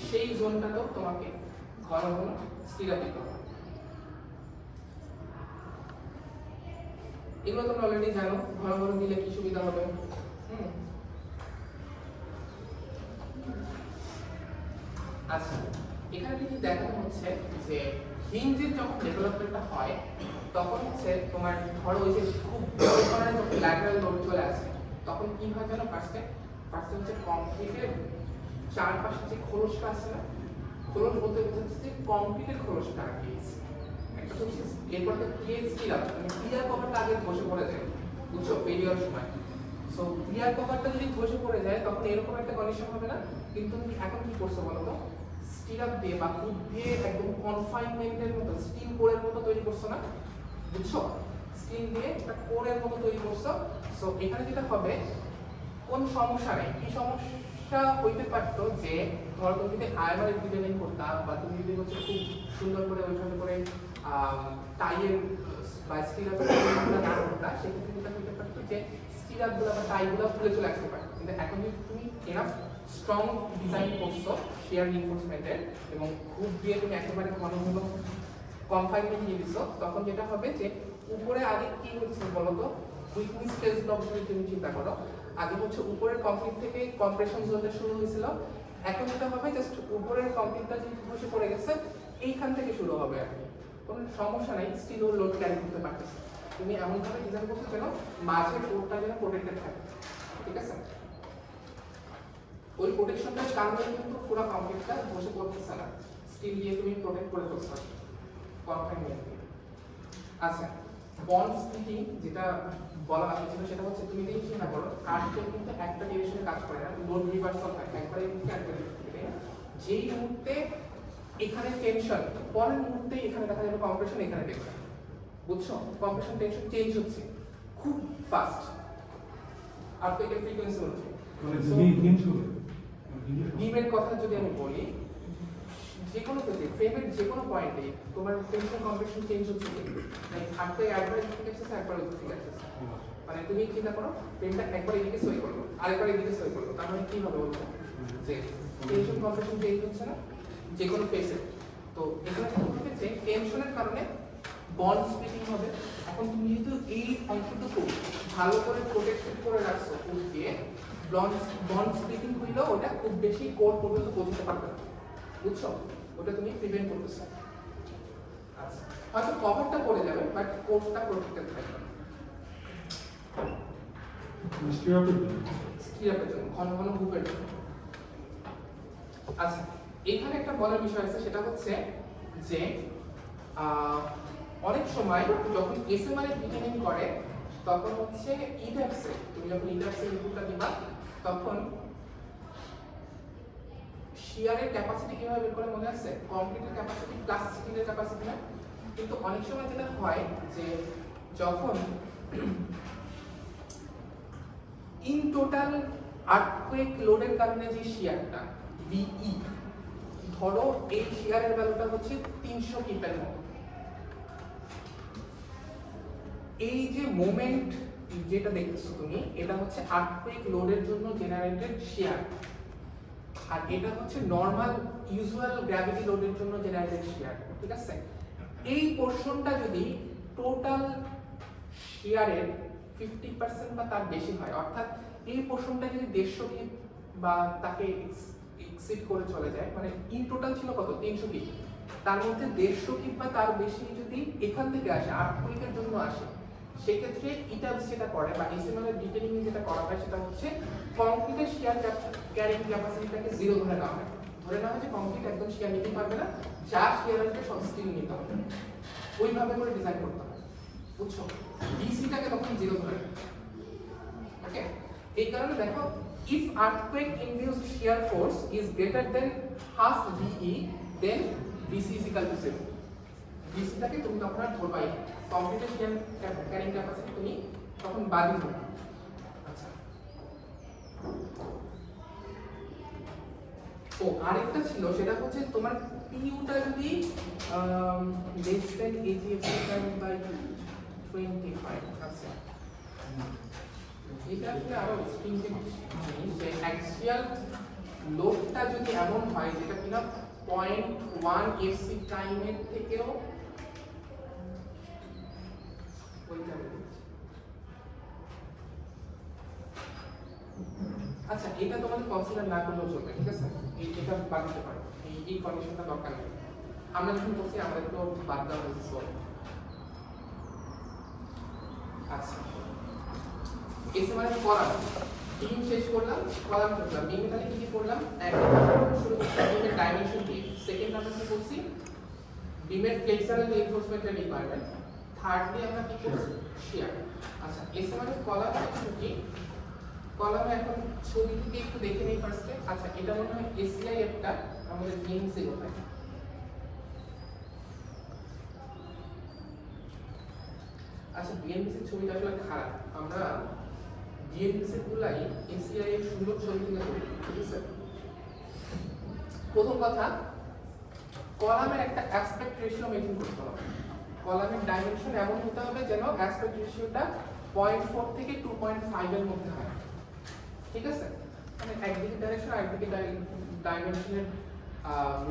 সেই জোনটাতেও তোমাকে ঘন ঘন স্টিরাপ দিতে হবে। এগুলো তোমরা অলরেডি জানো, ঘন ঘন দিলে কি সুবিধা হবে। আচ্ছা, এখানে কি দেখানো হচ্ছে যে হিঞ্জের যখন ডেভেলপমেন্টটা হয়, তখন হচ্ছে তোমার ধরো ওই যে খুব বড় ধরনের যখন ল্যাটারাল লোড চলে আসে, তখন কি হয় জানো? ফার্স্টে হচ্ছে কংক্রিটের চারপাশে যে খোলসটা আছে না, খোলস বলতে বোঝাচ্ছে যে কংক্রিটের খোলসটা আর কি। একটা হচ্ছে এরপর তো কেজ স্টিরাপ, মানে ক্লিয়ার কভারটা আগে বসে পড়ে যায়, বুঝছো, ফেলিওর সময়। সো ক্লিয়ার কভারটা যদি ধসে পড়ে যায়, তখন এরকম একটা কন্ডিশন হবে না। কিন্তু তুমি এখন কি করছো বলো তো? স্টিরাপ দিয়ে বা হুক দিয়ে একদম কনফাইনমেন্টের মতো স্টিল কোরের মতো তৈরি করছো না, বুঝছো? স্টিল দিয়ে একটা কোরের মতো তৈরি করছো। সো এখানে যেটা হবে, কোন সমস্যা নেই। কি সমস্যা হইতে পারতো যে ধরো তুমি যদি আয়মারে ডিজাইন করতাম, বা তুমি যদি হচ্ছে খুব সুন্দর করে ওইখানে করে টাইয়ের বা স্টিরাপের না করতা, সেক্ষেত্রে যেটা হইতে পারতো যে স্টিরাপগুলো বা টাইগুলো খুলে চলে আসতে পারতো। কিন্তু এখন যদি তুমি এনাফ স্ট্রং ডিজাইন করছো শেয়ার রিইনফোর্সমেন্টের, এবং খুব দিয়ে তুমি একেবারে ঘন ঘন কনফাইনমেন্ট দিয়ে দিছো, তখন যেটা হবে যে উপরে আগে কি হচ্ছে বলতো, উইকনেস স্টেজ অবশ্যই তুমি চিন্তা করো। আগে হচ্ছে উপরের কংক্রিট থেকে কম্প্রেশন জোনটা শুরু হয়েছিল, এখন যেটা হবে জাস্ট উপরের কংক্রিটটা যে ধসে পড়ে গেছে, এইখান থেকে শুরু হবে আর কি। কোনো সমস্যা নাই, স্টিলও লোড ক্যারি করতে পারতেছে। তুমি এমনভাবে ডিজাইন করছো যেন মাঝের কোডটা যেন প্রোটেক্টেড থাকে, ঠিক আছে? ওই প্রোটেকশনটার কারণে কিন্তু পুরো কংক্রিটটা বসে পড়তেছে না, স্টিল দিয়ে তুমি প্রোটেক্ট করে ফেলছো কনফাইনমেন্ট দিয়ে। আচ্ছা, বন্ড স্প্লিটিং যেটা বলা হয়েছিল, সেটা হচ্ছে তুমি যদি চিন্তা করো, কাঠটা কিন্তু একটা ডিরেকশনে কাজ করে না, লোড রিভার্সাল হয়, একবারে কিন্তু একটা ডিরেকশনে। যেই মুহূর্তে এখানে টেনশন, পরের মুহূর্তে এখানে দেখা যাবে কম্প্রেশন, এখানে টেনশন, বুঝছো? কম্প্রেশন টেনশন চেঞ্জ হচ্ছে খুব ফাস্ট, আর তো এটা ফ্রিকোয়েন্সি হচ্ছে। মানে হিঞ্জ হবে। বিমের কথা যদি আমি বলি, যে কোনো ক্ষেত্রে ফ্রেমের যে কোনো পয়েন্টে তোমার টেনশন কম্প্রেশন চেঞ্জ হচ্ছে, লাইক হাতটা একবার এদিকে আসছে, একবার ওদিকে আসছে। মানে তুমি চিন্তা করো, ফ্রেমটা একবার এদিকে সই করলো, আরেকবার এদিকে সই করলো, তার মানে কি হবে বলতো? যে টেনশন কম্প্রেশন চেঞ্জ হচ্ছে না যে কোনো ফেসে। তো এখানে কি হবে যে টেনশনের কারণে বন্ড স্প্লিটিং হবে। এখন তুমি যেহেতু এই অংশটুকু ভালো করে প্রোটেক্টেড করে রাখছো ফুল দিয়ে, বন্ড স্প্লিটিং হইলেও ওটা খুব বেশি কোর পর্যন্ত পৌঁছতে পারবে না, বুঝছো? ওটা তুমি প্রিভেন্ট করতেছো। আচ্ছা, হয়তো কভারটা পড়ে যাবে, বাট কোরটা প্রোটেক্টেড থাকবে। স্টিরাপের জন্য, ঘন ঘন হুপের জন্য। আচ্ছা, এখানে একটা বলার বিষয় আছে, সেটা হচ্ছে যে অনেক সময় যখন এসএমআর এর ডিজাইনিং করে, তখন হচ্ছে ইডাপসে তুমি যখন ইডাপসে ইনপুটটা দিবা, তখন শিয়ারের ক্যাপাসিটি কিভাবে বের করে মনে আছে? কংক্রিটের ক্যাপাসিটি প্লাস স্টিলের ক্যাপাসিটি না। কিন্তু অনেক সময় যেটা হয় যে যখন ইন টোটাল আর্থকুয়েক লোডের কারণে যে শিয়ারটা ভিই, ধরো এই শিয়ারের ভ্যালুটা হচ্ছে 300 কিপের মতো, এই যে মোমেন্ট যেটা দেখছো তুমি এটা হচ্ছে আর্থকুয়েক লোডের জন্য জেনারেটেড শেয়ার, আর এটা হচ্ছে নর্মাল ইউজুয়াল গ্র্যাভিটি লোডের জন্য জেনারেটেড শেয়ার, ঠিক আছে? এই পোরশনটা যদি টোটাল শেয়ারের 50% বা তার বেশি হয়, অর্থাৎ এই পোরশনটা যদি 150 কি বা তাকে এক্সিড করে চলে যায়, মানে ইন টোটাল ছিল কত 300 কি, তার মধ্যে 150 কি বা তার বেশি যদি এখান থেকে আসে আর্থকুয়েকের জন্য আসে, সেক্ষেত্রে ইটাবস যেটা করে বা এসএমএল এর ডিটেইলিং যেটা করা হয় সেটা হচ্ছে কংক্রিটের শেয়ার ক্যারিং ক্যাপাসিটিটাকে জিরো ধরে নেওয়া হয়। ধরে নেওয়া হয় যে কংক্রিট একদম শেয়ার নিতে পারবে না, যা শেয়ার আসবে সব স্টিল নিতে হবে, ওইভাবে করে ডিজাইন করতে হবে, বুঝছো? ভিসিটাকে তখন জিরো ধরে নেয়। ওকে, এই কারণে দেখো if earthquake induced shear force is greater than half VE then VC is equal to 0. ভিসিটাকে তুমি তখন আর ধরবাই, কংক্রিটের শেয়ার ক্যারিং ক্যাপাসিটি তুমি তখন বাদই ধরবে। আচ্ছা, ও আরেকটা ছিল সেটা হচ্ছে তোমার পিইউটা যদি লেস দেন এজিএফসি টাইম বাই 25, আচ্ছা এটা আসলে আরো স্ট্রিংজেন্ট জিনিস, যে অ্যাক্সিয়াল লোডটা যদি এমন হয় যেটা কিনা 0.1 এফসি টাইমের থেকেও ওইটা আচ্ছা, এটা তোমাদের কনসিডার না করলেও চলবে, ঠিক আছে? এটা বাদ দিতে পারো, এই কন্ডিশনটা দরকার নেই। আমরা যখন বলছি আমাদের তো বাদ দেওয়া হয়েছে সব। আচ্ছা, এসে মানে কলাম টিম শেষ করলাম, কলাম করলাম, বিম তাহলে কি কি করলাম? এক শুরু করলাম বিমের ডাইমেনশন কি, সেকেন্ড আমরা কি করছি বিমের ফ্লেক্সারাল রিইনফোর্সমেন্টের রিকোয়ারমেন্ট, থার্ডলি আমরা কি করছি শিয়ার। আচ্ছা, এসে মানে কলাম কি, কলামে এখন ছবি থেকে একটু দেখে নেই ফার্স্টে। আচ্ছা, এটা মনে হয় এসিআই একটা আমাদের মেইন জিরো হয়। আচ্ছা, বিএনপিসির ছবিটা আসলে খারাপ, আমরা বিএনপিসির গুলাই এসিআই এর সুন্দর ছবি থেকে করি, ঠিক আছে? প্রথম কথা, কলামের একটা অ্যাসপেক্ট রেশিও মেইনটেইন করতে হবে। কলামের ডাইমেনশন এমন হতে হবে যেন অ্যাসপেক্ট রেশিওটা 0.4 থেকে 2.5 এর মধ্যে হয়, ঠিক আছে? মানে একদিকে ডাইরেকশন আর একদিকে ডাইমেনশনের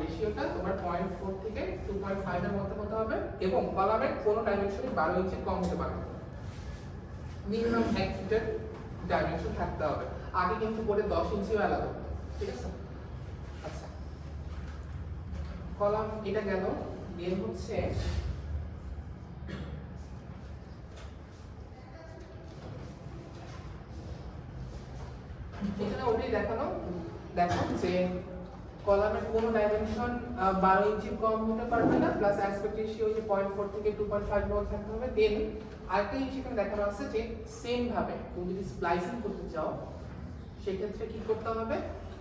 রেশিওটা তোমার 0.4 থেকে 2.5 এর মধ্যে হতে হবে, এবং কলামের কোনো ডাইমেনশনই 12 ইঞ্চি কম হতে পারে না, মিনিমাম 1 ফিটের ডাইমেনশন থাকতে হবে। আগে কিন্তু করে 10 ইঞ্চিও আলাদা, ঠিক আছে? আচ্ছা, কলাম এটা গেল, দেন হচ্ছে এখানে ওটাই দেখানো, দেখো যে কলামের কোনো ডাইমেনশন 12 ইঞ্চি কম হতে পারবে না, প্লাস অ্যাসপেক্ট রেশিও যে 0.4 থেকে 2.5 মধ্যে থাকতে হবে। দেন আরেকটা জিনিস এখানে দেখানো আছে যে সেম ভাবে তুমি যদি স্প্লাইসিং করতে চাও সেক্ষেত্রে কি করতে হবে,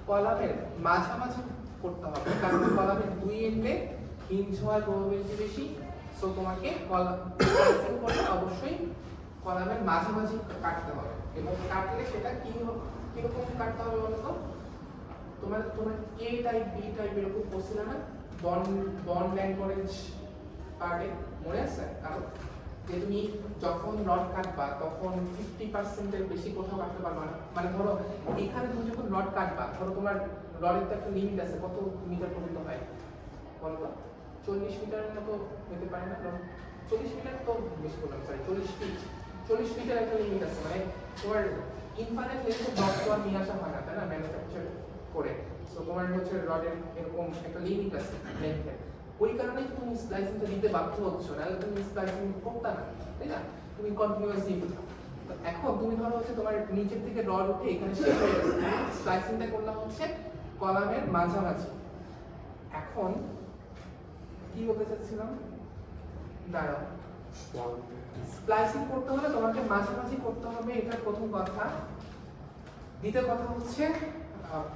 কলামের মাঝামাঝি করতে হবে, কারণ কলামের দুই এন্ডে হিঞ্জ হওয়ার প্রবাবিলিটি বেশি। সো তোমাকে কলাম স্প্লাইসিং করলে অবশ্যই কলামের মাঝামাঝি কাটতে হবে, এবং কাটলে সেটা কিরকম কাটতে হবে বলতো? তোমার এ টাইপ বি টাইপ এরকম করছিল না বন্ড ল্যাঙ্গুয়েজ পার্টে, মনে আছে? কারণ যে তুমি যখন রড কাটবা তখন 50% এর বেশি কোথাও কাটতে পারবা না। মানে ধরো এখানে তুমি যখন রড কাটবা, ধরো তোমার রডের তো একটা লিমিট আছে, কত মিটার পর্যন্ত হয় বলতো? 40 মিটারের মতো হতে পারে না? 40 মিটার তো বেশি বললাম, সরি 40 ফিটের একটা লিমিট আছে। মানে তোমার ইনফাইনাইট লেন্থে রড তো আর নিয়ে আসা হয় না, তাই না, ম্যানুফ্যাকচার করে। সো তোমার হচ্ছে রডের এরকম একটা লিমিট আছে লেন্থের, ওই কারণেই তুমি স্প্লাইসিংটা দিতে বাধ্য হচ্ছ, নাহলে তুমি স্প্লাইসিং করতে না, তাই না? তুমি কন্টিনিউয়াসলি এখন তুমি ধরো হচ্ছে তোমার নিচের থেকে রড উঠে এখানে শেষ হয়ে গেছে, স্প্লাইসিংটা করলাম হচ্ছে কলামের মাঝামাঝি। এখন কি বলতে চাচ্ছিলাম, দাঁড়াও, স্প্লাইসিং করতে হলে তোমাকে মাঝামাঝি করতে হবে, এটা প্রথম কথা। দ্বিতীয় কথা হচ্ছে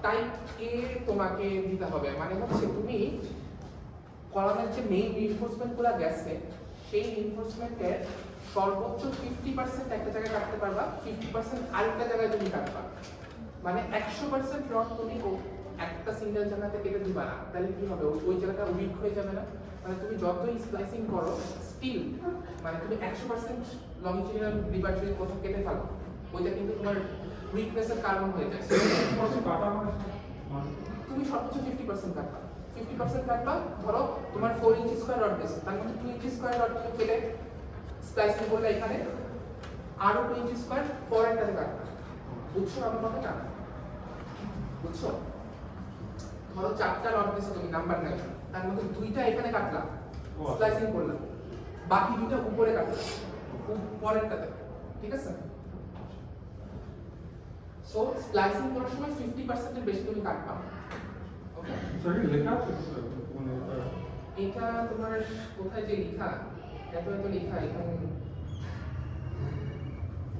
টাইপ এ তোমাকে দিতে হবে, মানে হচ্ছে তুমি কলামের যে মেইন রিইনফোর্সমেন্টগুলো গেছে সেই রিইনফোর্সমেন্টের সর্বোচ্চ 50% একটা জায়গায় কাটতে পারবা, 50% আরেকটা জায়গায় তুমি কাটবা। মানে 100% রড তুমি একটা সিঙ্গেল জায়গাতে কেটে দিবা না, তাহলে কি হবে? ওই জায়গাটা উইক হয়ে যাবে না? মানে তুমি যতই স্প্লাইসিং করো স্টিল মানে তুমি 100% লংজিটিউডাল ডিপার্চার কোথাও কেটে ফেলো, ওইটা কিন্তু তোমার উইকনেসের কারণ হয়ে যায়। কাটা মানে তুমি সর্বোচ্চ 50% কাটবা, 50% কাটবা। ধরো তোমার 4 ইঞ্চি স্কয়ার রড দিয়েছে, তার মধ্যে 2 ইঞ্চি স্কয়ার রড তুমি কেটে স্প্লাইসিং করলে এখানে আরো 2 ইঞ্চি স্কয়ার পরেরটাতে কাটবা। বুঝছো আমার কথাটা? বুঝছো? ধরো 4টা রড দিয়েছে তুমি নাম্বার 9, তার মধ্যে 2টা এখানে কাটলা, স্প্লাইসিং করলাম, বাকি 2টা উপরে কাটলাম পরেরটাতে, ঠিক আছে? সো স্প্লাইসিং করার সময় 50% এর বেশি তুমি কাটবা। ওকে, স্যার লেখা আছে মানে এটা তোমার কোথায় যে লেখা, এত লেখা এখানে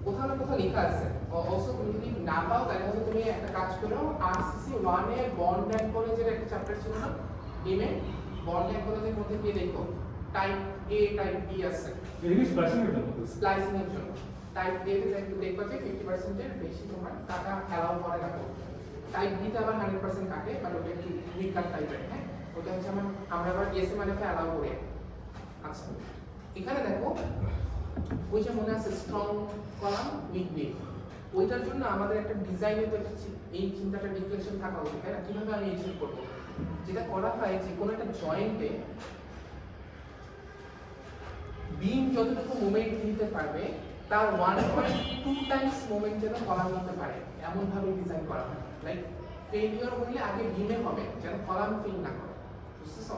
কোথাও না কোথাও লেখা আছে। অলসো তুমি যদি না পাও তাহলে তুমি একটা কাজ করো, আরসিসি 1 এ বন্ড অ্যান্ড কলেজের একটা চ্যাপ্টার ছিল না ডিমে, বন্ড অ্যান্ড কলেজের মধ্যে গিয়ে দেখো টাইপ এ টাইপ বি আছে এটা কি স্প্লাইসিং এর জন্য? স্প্লাইসিং এর জন্য। টাইপ এ তে দেখবা যে 50% এর বেশি তোমার কাটা অ্যালাউ করে না। টাইপ বি তে আবার 100% কাটে, মানে ওটা একটু উইকার টাইপের। হ্যাঁ, ওটা হচ্ছে আমরা আবার এসএ মানে অ্যালাউ করি। আচ্ছা, এখানে দেখো ওই যে মনে আছে স্ট্রং কলাম উইক ওয়েভ, ওইটার জন্য আমাদের একটা ডিজাইনে তো এই চিন্তাটা রিফ্লেকশন থাকা উচিত, তাই না? কিভাবে আমি এই চিন্তা করবো, যেটা করা হয় যে কোনো একটা জয়েন্টে বিম যতটুকু মোমেন্ট নিতে পারবে তার 1.2 টাইমস মোমেন্ট যেন কলাম নিতে পারে, এমন ভাবে ডিজাইন করা হয়। লাইক ফেলিওর হলে আগে বিমে হবে, যেন কলাম ফেল না করে, বুঝতেছো?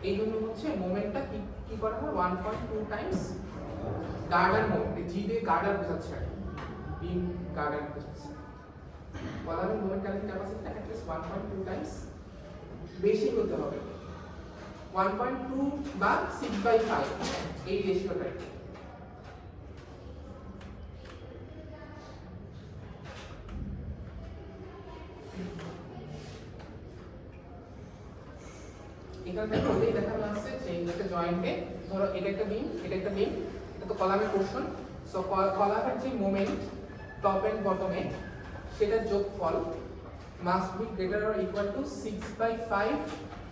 এই জন্য হচ্ছে মোমেন্টটা কি করা হয় 1.2 টাইমস গার্ডার মোমেন্ট, জি দিয়ে গার্ডার বোঝাচ্ছে আর বিম গার্ডার বোঝাচ্ছে। কলামের মোমেন্ট ক্যারিং ক্যাপাসিটিটা অ্যাট লিস্ট 1.2 টাইমস বেশি হতে হবে, 1.2 বা 6/5 এই রেশিওটাই। এখানে দেখো ওই দেখানো আছে যে একটা জয়েন্টে ধরো এটা একটা বিম, এটা একটা বিম, এটা তো কলামের পোরশন। সো কলামের যে মোমেন্ট টপ এন্ড বটমে সেটার যোগফল must be greater or equal to 6/5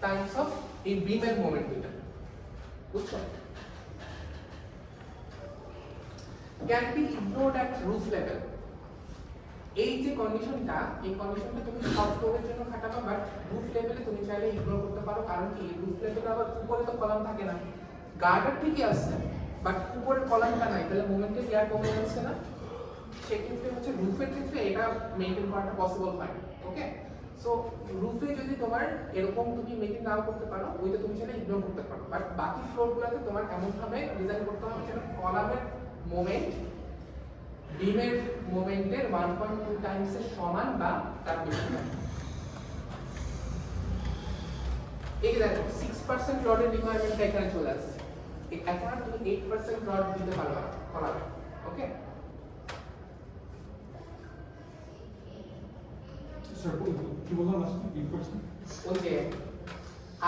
times of এই বিমের মোমেন্ট এটা। বুঝছো? Can be ignored at roof level. এই যে কন্ডিশনটা, এই কন্ডিশনটা তুমি সব ফ্লোরের জন্য খাটাবে, বাট রুফ লেভেলে তুমি চাইলে ইগনোর করতে পারো। কারণ কি, রুফ লেভেলে আবার উপরে তো কলাম থাকে না, গার্ডার ঠিকই আছে বাট উপরে কলামটা নাই, তাহলে মোমেন্টের গ্যাপ কমে যাচ্ছে না। সেক্ষেত্রে হচ্ছে রুফের ক্ষেত্রে এটা মেইনটেইন করাটা পসিবল হয়। ওকে, সো রুফে যদি তোমার এরকম তুমি মেইনটেইন নাও করতে পারো, ওইটা তুমি চাইলে ইগনোর করতে পারো, বাট বাকি ফ্লোরগুলোতে তোমার এমনভাবে ডিজাইন করতে হবে যেন কলামের মোমেন্ট বিমের মোমেন্টের 1.2 টাইমস এর সমান বা তার বেশি হয়। এই দেখো 6% রডের রিকোয়ারমেন্টটা এখানে চলে আসছে, এখন আর তুমি 8% রড দিতে পারবে না কলামে। ওকে, স্যার কি বললাম আসলে 8%? ওই যে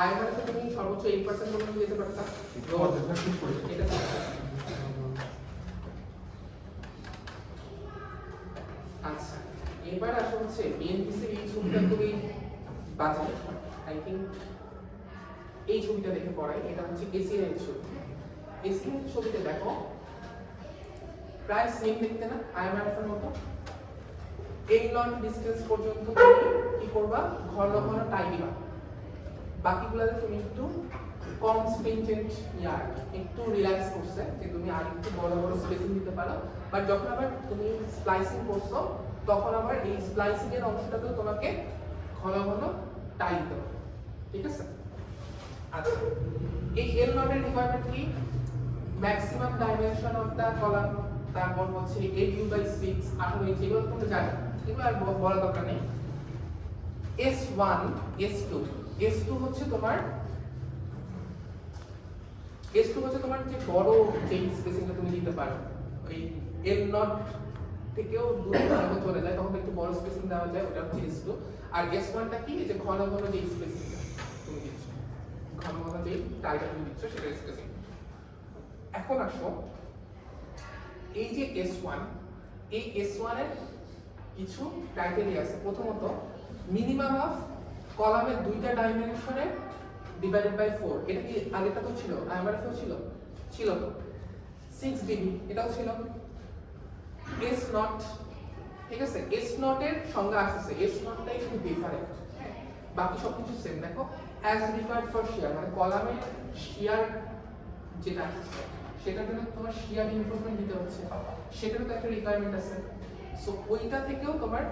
আয়রনকে তুমি সর্বোচ্চ 8% পর্যন্ত দিতে পারতা, এটা আচ্ছা। এবার আসলে হচ্ছে বিএনপিসির এই ছবিটা খুবই বাজে, আই থিঙ্ক এই ছবিটা দেখে পড়াই। এটা হচ্ছে এসিআই এর ছবি। এসিআই এর ছবিতে দেখো প্রায় সেম দেখতে না আইএমআরএফ এর মতো। এই লং ডিসটেন্স পর্যন্ত তুমি কি করবা, ঘন ঘন টাই দিবা, বাকিগুলোতে তুমি একটু কম স্ট্রিংজেন্ট একটু রিল্যাক্স করছে যে তুমি আর একটু বড় বড় স্পেসিং দিতে পারো। বাট যখন আবার তুমি স্প্লাইসিং করছো তখন আবার এই স্প্লাইসিং এর অংশটাতেও তোমাকে ঘন ঘন টাই দিতে হবে, ঠিক আছে? আচ্ছা, এই এল নটের রিকোয়ারমেন্ট কি, maximum dimension of the column, তারপর হচ্ছে 8u/6 18 ইঞ্চি, এগুলো তোমরা জানো, এগুলো আর বড় দরকার নেই। S1 S2 হচ্ছে তোমার যে বড় যে স্পেসিংটা তুমি দিতে পারো, ওই এল নট থেকেও দূরে যখন চলে যায় তখন একটু বড় স্পেসিং দেওয়া যায়, ওটা হচ্ছে S2। আর S1টা কি, যে ঘন ঘন যে স্পেসিংটা তুমি দিচ্ছ, ঘন ঘন যে টাইটা তুমি দিচ্ছ সেটা স্পেসিং। এখন আসো এই যে S1, এই S1 এর কিছু ক্রাইটেরিয়া আছে। প্রথমত মিনিমাম অফ কলামের দুইটা ডাইমেনশনে ডিভাইডেড বাই 4। এটা কি আগেটা তো ছিল, আইএমআরএফ ছিল, ছিল তো 6 ডিবি এটাও ছিল এস নট, ঠিক আছে। এস নটের সংজ্ঞা আসছে, এস নটটাই শুধু ডিফারেন্ট, বাকি সবকিছু সেম। দেখো অ্যাজ রিকোয়ার্ড ফর শেয়ার, মানে কলামে শেয়ার যেটা আছে সেটার জন্য তোমার শেয়ার ইনফরমেশন দিতে হচ্ছে, সেটারও তো একটা রিকোয়ারমেন্ট আছে। সো ওইটা থেকেও তোমার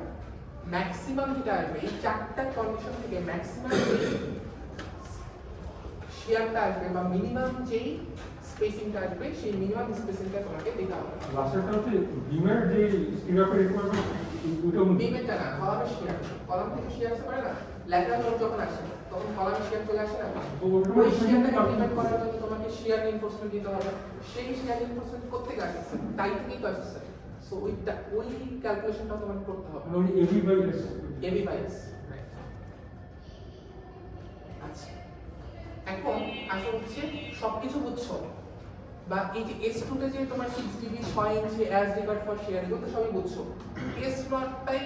ম্যাক্সিমাম যেটা আসবে, এই চারটা কন্ডিশন থেকে ম্যাক্সিমাম শেয়ারটা আসবে বা মিনিমাম যেই স্পেসিংটা আসবে সেই মিনিমাম স্পেসিংটা তোমাকে দিতে হবে। লাস্টেরটা হচ্ছে বিমের যে স্টিরাপের রিকোয়ারমেন্ট দুটো বিমেরটা না, কলামের শেয়ার, কলাম থেকে শেয়ার আসতে পারে না, ল্যাটারাল নোড যখন আসে তখন কলামের শেয়ার চলে আসে না, তো ওটা ওই শেয়ারটাকে ইমপ্লিমেন্ট করার জন্য তোমাকে শেয়ার ইনফোর্সমেন্ট দিতে হবে। সেই শেয়ার ইনফোর্সমেন্ট কোত্থেকে আসছে, তাই থেকেই তো আসছে। সো ওই ক্যালকুলেশনটা তোমাকে করতে হবে, ওই AB by S AB by S. আচ্ছা, এখন আসলে হচ্ছে সবকিছু বুঝছো, বা এই যে এস টুতে যে তোমার 6 DB 6 inch as regard for share, এগুলো তো সবই বুঝছো। এস নটটাই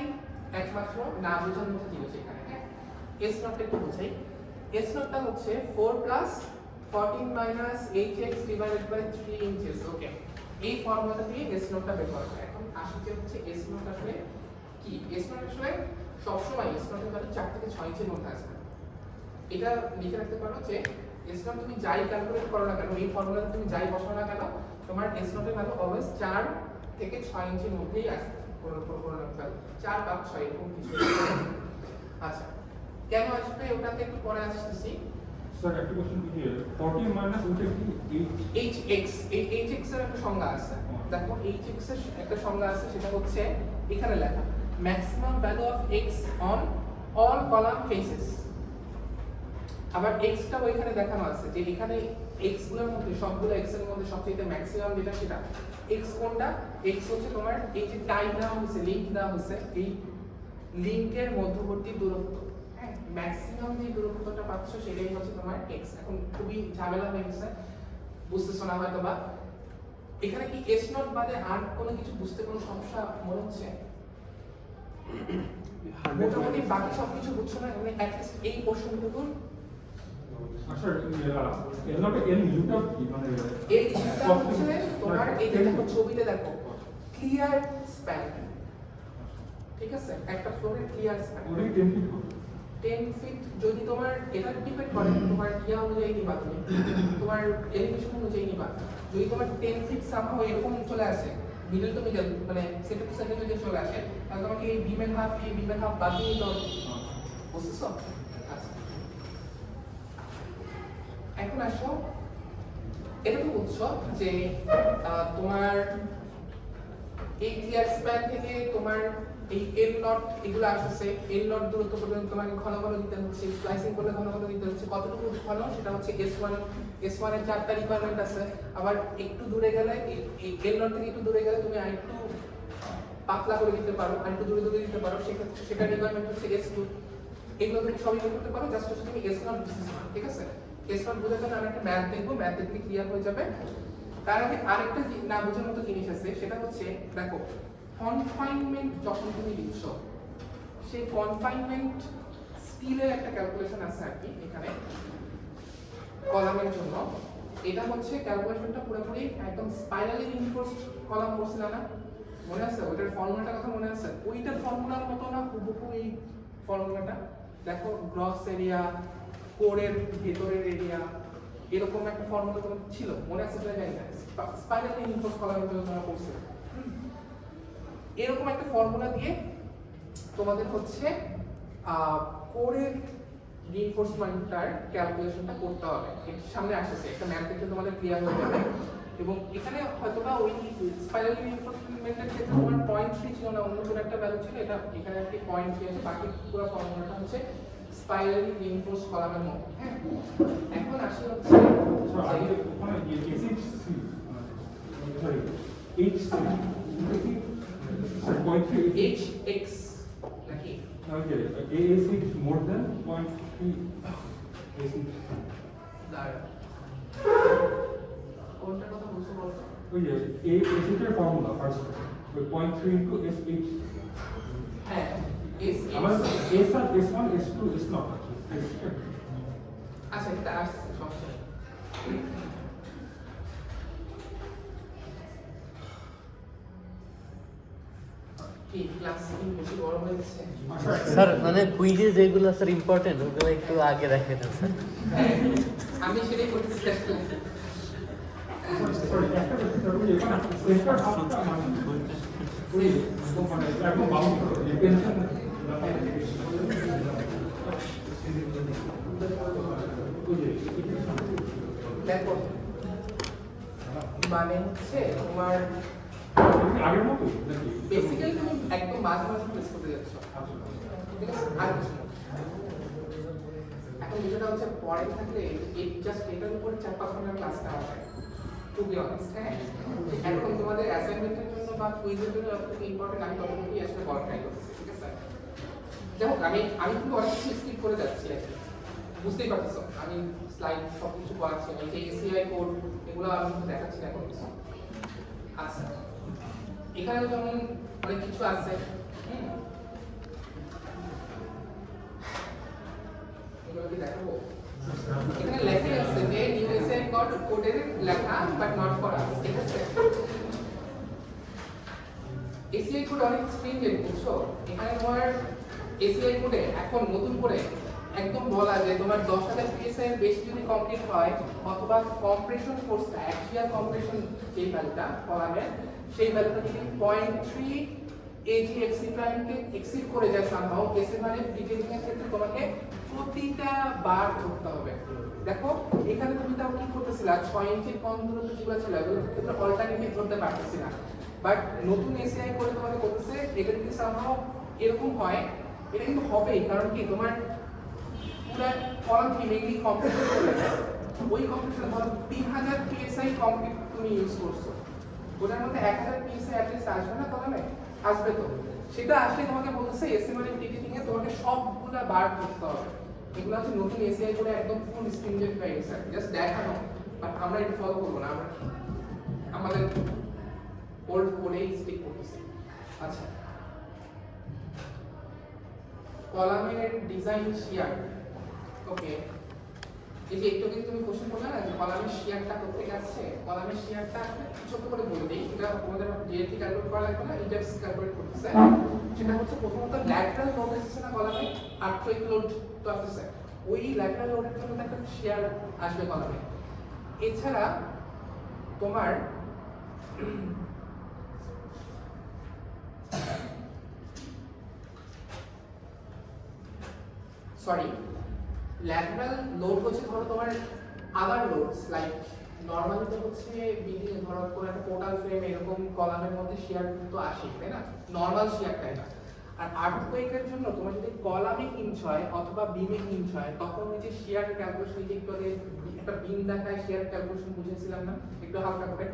একমাত্র না বোঝার মতো জিনিস এখানে, হ্যাঁ। এস নটটা একটু বোঝাই। এস নটটা হচ্ছে 4 plus 14 minus hx divided by 3 inches. Okay, এই ফর্মুলাটা দিয়ে এস নটটা বের করা হয়। এখন আসি যে হচ্ছে এস নট আসলে কি। এস নট আসলে সবসময় এস নটের ভ্যালু 4 থেকে 6 ইঞ্চির মধ্যে আসবে। এটা লিখে রাখতে পারো যে এস নট তুমি যাই ক্যালকুলেট করো না কেন, এই ফর্মুলাতে তুমি যাই বসাও না কেন, তোমার এস নটের ভ্যালু অলওয়েজ 4 থেকে 6 ইঞ্চির মধ্যেই আসবে। কোনো ভ্যালু 4, 5, 6 এরকম কিছু। আচ্ছা, কেন আসবে ওটাতে একটু পরে আসতেছি। স্যার একটা কোশ্চেন কি 14 মাইনাস ওটা কি hx, এই hx এর একটা সংজ্ঞা আছে। দেখো hx এর একটা সংজ্ঞা আছে, সেটা হচ্ছে এখানে লেখা maximum value of x on all column faces. আবার x টা ওইখানে দেখানো আছে যে এখানে x গুলোর মধ্যে সবগুলো x এর মধ্যে সবচেয়ে ম্যাক্সিমাম যেটা সেটা x কোনটা, x হচ্ছে তোমার এই যে টাই দেওয়া হয়েছে, লিংক দেওয়া হয়েছে, এই লিংকের মধ্যবর্তী দূরত্ব, হ্যাঁ, ম্যাক্সিমাম যে দূরত্বটা পাচ্ছ সেটাই হচ্ছে তোমার x। এখন খুবই ঝামেলা হয়ে গেছে, বুঝতেছো না হয়তো, বা এখানে কি s নট বাদে আর কোনো কিছু বুঝতে কোনো সমস্যা মনে হচ্ছে? মোটামুটি বাকি সবকিছু বুঝছো না, মানে অ্যাটলিস্ট এই পোর্শনটুকু। আচ্ছা এর নামে এল ইউটা কি মানে এই ইস্যুটা হচ্ছে তোমার এই যে দেখো ছবিতে দেখো ক্লিয়ার স্প্যান, ঠিক আছে, একটা ফ্লোরের ক্লিয়ার স্প্যান ওই 10 ফিট 10 ফিট। যদি তোমার এটা ডিপেন্ড করে তোমার ইয়া অনুযায়ী নিবা, তুমি তোমার এলিভেশন অনুযায়ী নিবা। যদি তোমার 10 ফিট সামহাও এরকম চলে আসে মিডল টু মিডল, মানে সেন্টার টু সেন্টার যদি চলে আসে, তাহলে তোমাকে এই বিমের হাফ বাদ দিয়ে দিতে হবে, বুঝছো? আচ্ছা, এখন আসো, এটা তো বুঝছো যে তোমার এই ক্লিয়ার স্প্যান থেকে তোমার এই এল নট এগুলো আসছে, এল নট দূরত্ব পর্যন্ত তোমাকে ঘন ঘন দিতে হচ্ছে, স্প্লাইসিং করলে ঘন ঘন দিতে হচ্ছে। কতটুকু ঘন সেটা হচ্ছে S1 এর 4টা রিকোয়ারমেন্ট আছে। আবার একটু দূরে গেলে এই এল নট থেকে একটু দূরে গেলে তুমি আরেকটু পাতলা করে দিতে পারো, আরেকটু দূরে দূরে দিতে পারো, সেক্ষেত্রে সেটা রিকোয়ারমেন্ট হচ্ছে S2। এগুলো তুমি সবই বের করতে পারো, জাস্ট হচ্ছে তুমি S নট বুঝতে, ঠিক আছে। S নট বোঝার জন্য আমি একটা ম্যাথ দেখবো, ম্যাথ দেখলে ক্লিয়ার হয়ে যাবে। তার আগে আরেকটা না বোঝার মতো জিনিস আছে, সেটা হচ্ছে দেখো কনফাইনমেন্ট যখন তুমি লিখছ, সেই কনফাইনমেন্ট স্টিলের একটা ক্যালকুলেশন আছে আর কি এখানে কলামের জন্য। এটা হচ্ছে ক্যালকুলেশনটা পুরোপুরি একদম স্পাইরালি রিইনফোর্সড কলাম করছিল না, মনে আছে? ওইটার ফর্মুলাটা কথা মনে আছে? ওইটার ফর্মুলার মতো না হুবহু এই ফর্মুলাটা। দেখো গ্রস এরিয়া, কোরের ভেতরের এরিয়া, এরকম একটা ফর্মুলা তোমার ছিল, মনে আছে কিনা জানি না। স্পাইরালি রিইনফোর্সড কলামের জন্য তোমরা করছো এরকম একটা ফর্মুলা দিয়ে তোমাদের হচ্ছে কোরের রিইনফোর্সমেন্টটার ক্যালকুলেশনটা করতে হবে। এর সামনে আসছে একটা ম্যাথ দেখলে তোমাদের ক্লিয়ার হয়ে যাবে। এবং এখানে হয়তোবা ওই স্পাইরাল রিইনফোর্সমেন্টের ক্ষেত্রে তোমার 0.3 ছিল না, অন্য কোনো একটা ভ্যালু ছিল, এটা এখানে একটি 0.3 আছে। বাকি পুরো ফর্মুলাটা হচ্ছে স্পাইরালি রিইনফোর্স কলামের মতো, হ্যাঁ। এখন আসি হচ্ছে আগে ওখানে HC সরি H3 HX নাকি okay AC is more than 0.3 AC দাঁড়া, কোনটা কথা বলছো বলতো? ওই যে AC এর ফর্মুলা ফার্স্ট 0.3 into SH হ্যাঁ আমার S R S1 S2 is not আচ্ছা এটা আসছে সমস্যা নেই। কি ক্লাস কি বেশি বড় হয়ে যাচ্ছে? স্যার মানে কুইজে যেগুলো স্যার ইম্পর্টেন্ট ওগুলো একটু আগে দেখে দেন স্যার। হ্যাঁ, আমি সেটাই করতে চেষ্টা করি। সরি একটা কথা ওই এখানে সেন্টার হাফটা ওই মানে একদম বাউন্ড করে এই পেনশন দেখো মানে হচ্ছে তোমার আগের মতো নাকি বেসিক্যালি তুমি একদম মাঝে মাঝে প্রেস করতে যাচ্ছ, ঠিক আছে? আর কিছু না। এখন বিষয়টা হচ্ছে পরে থাকলে এই জাস্ট এটার উপরে 4-5 ঘন্টার ক্লাস নেওয়া হয়, টু বি অনেস্ট। হ্যাঁ, এখন তোমাদের অ্যাসাইনমেন্টের জন্য বা কুইজের জন্য যতটুকু ইম্পর্টেন্ট আমি ততটুকুই আসলে বলা ট্রাই করতেছি, ঠিক আছে? যাই হোক, আমি কিন্তু অনেক কিছু স্কিপ করে যাচ্ছি আর কি। বুঝতেই পারতেছো আমি স্লাইড সব কিছু করাচ্ছি না, এই যে এসিআই কোড এগুলো আমি দেখাচ্ছি না কোনো কিছু। আচ্ছা, এখানে যেমন অনেক কিছু আছে, এগুলো কি দেখাবো? এখানে লেখাই আছে যে নিউ এসিআই কোড কোডের লেখা বাট নট ফর আস, ঠিক আছে? এসিআই কোড অনেক স্ট্রিংজেন্ট, বুঝছো? এখানে তোমার এসিআই কোডে এখন নতুন করে একদম বলা যে তোমার 10,000 পিএসআই এর বেশি যদি কমপ্লিট হয় অথবা কম্প্রেশন ফোর্সটা অ্যাক্সিয়াল কম্প্রেশন যে ভ্যালুটা কলামে সেই ভ্যালুটা যদি 0.3 AgFC প্রাইমকে এক্সিড করে যায় সামহাও এসএমআরএফ ডিটেইলিং এর ক্ষেত্রে তোমাকে প্রতিটা বার ধরতে হবে। দেখো এখানে তুমি তাও কি করতেছিলা 6 ইঞ্চির কম দূরত্ব যেগুলো ছিল এগুলোর ক্ষেত্রে অল্টারনেটিভ ধরতে পারতেছি না, বাট নতুন এসিআই করে তোমাকে বলতেছে এটা যদি সামহাও এরকম হয়, এটা কিন্তু হবেই, কারণ কি তোমার পুরো কলাম কি মেইনলি কম্প্রেশন করবে, ওই কম্প্রেশন ধরো 3000 পিএসআই কমপ্লিট তুমি ইউজ করছো, ওটার মধ্যে 1000 পিএসআই অ্যাটলিস্ট আসবে না কলামে? আসবে তো। সেটা আসলে তোমাকে বলতেছে এসএমআরএফ ডিটেইলিং এ তোমাকে সবগুলা বার করতে হবে। এগুলো হচ্ছে নতুন এসিআই করে একদম ফুল স্ট্রিংজেন্ট হয়ে গেছে, জাস্ট দেখানো, বাট আমরা এটা ফলো করবো না, আমরা আমাদের ওল্ড কোডেই স্টিক করতেছি। আচ্ছা, কলামের ডিজাইন শিয়ার, ওকে, এই যে একটু কিন্তু তুমি কোশ্চেন করলে না যে কলামের শিয়ারটা কোথেকে আসছে, কলামের শিয়ারটা ছোট করে বলে দিই, এটা তোমাদের ডিএটি ক্যালকুলেট করা লাগবে না, ইন্ডেক্স ক্যালকুলেট করতেছে। সেটা হচ্ছে প্রথমত ল্যাটারাল লোড এসেছে না কলামে, আর্থকুইক লোড তো আসছে, ওই ল্যাটারাল লোডের জন্য একটা শিয়ার আসবে কলামে। এছাড়া তোমার সরি ল্যাটারাল লোড হচ্ছে ধরো তোমার আদার লোডস লাইক নরমালি তো হচ্ছে বিল্ডিং ধরো কোনো একটা পোর্টাল ফ্রেম এরকম কলামের মধ্যে শিয়ার তো আসে, তাই না? নরমাল শিয়ারটাই না। আর আর্থকুইকের জন্য তোমার যদি কলামে হিঞ্চ হয় অথবা বিমে হিঞ্চ হয় তখন ওই যে শিয়ার ক্যালকুলেশন, যে একটু আগে একটা বিম দেখায় শিয়ার ক্যালকুলেশন বুঝেছিলাম না একটু হালকা করে,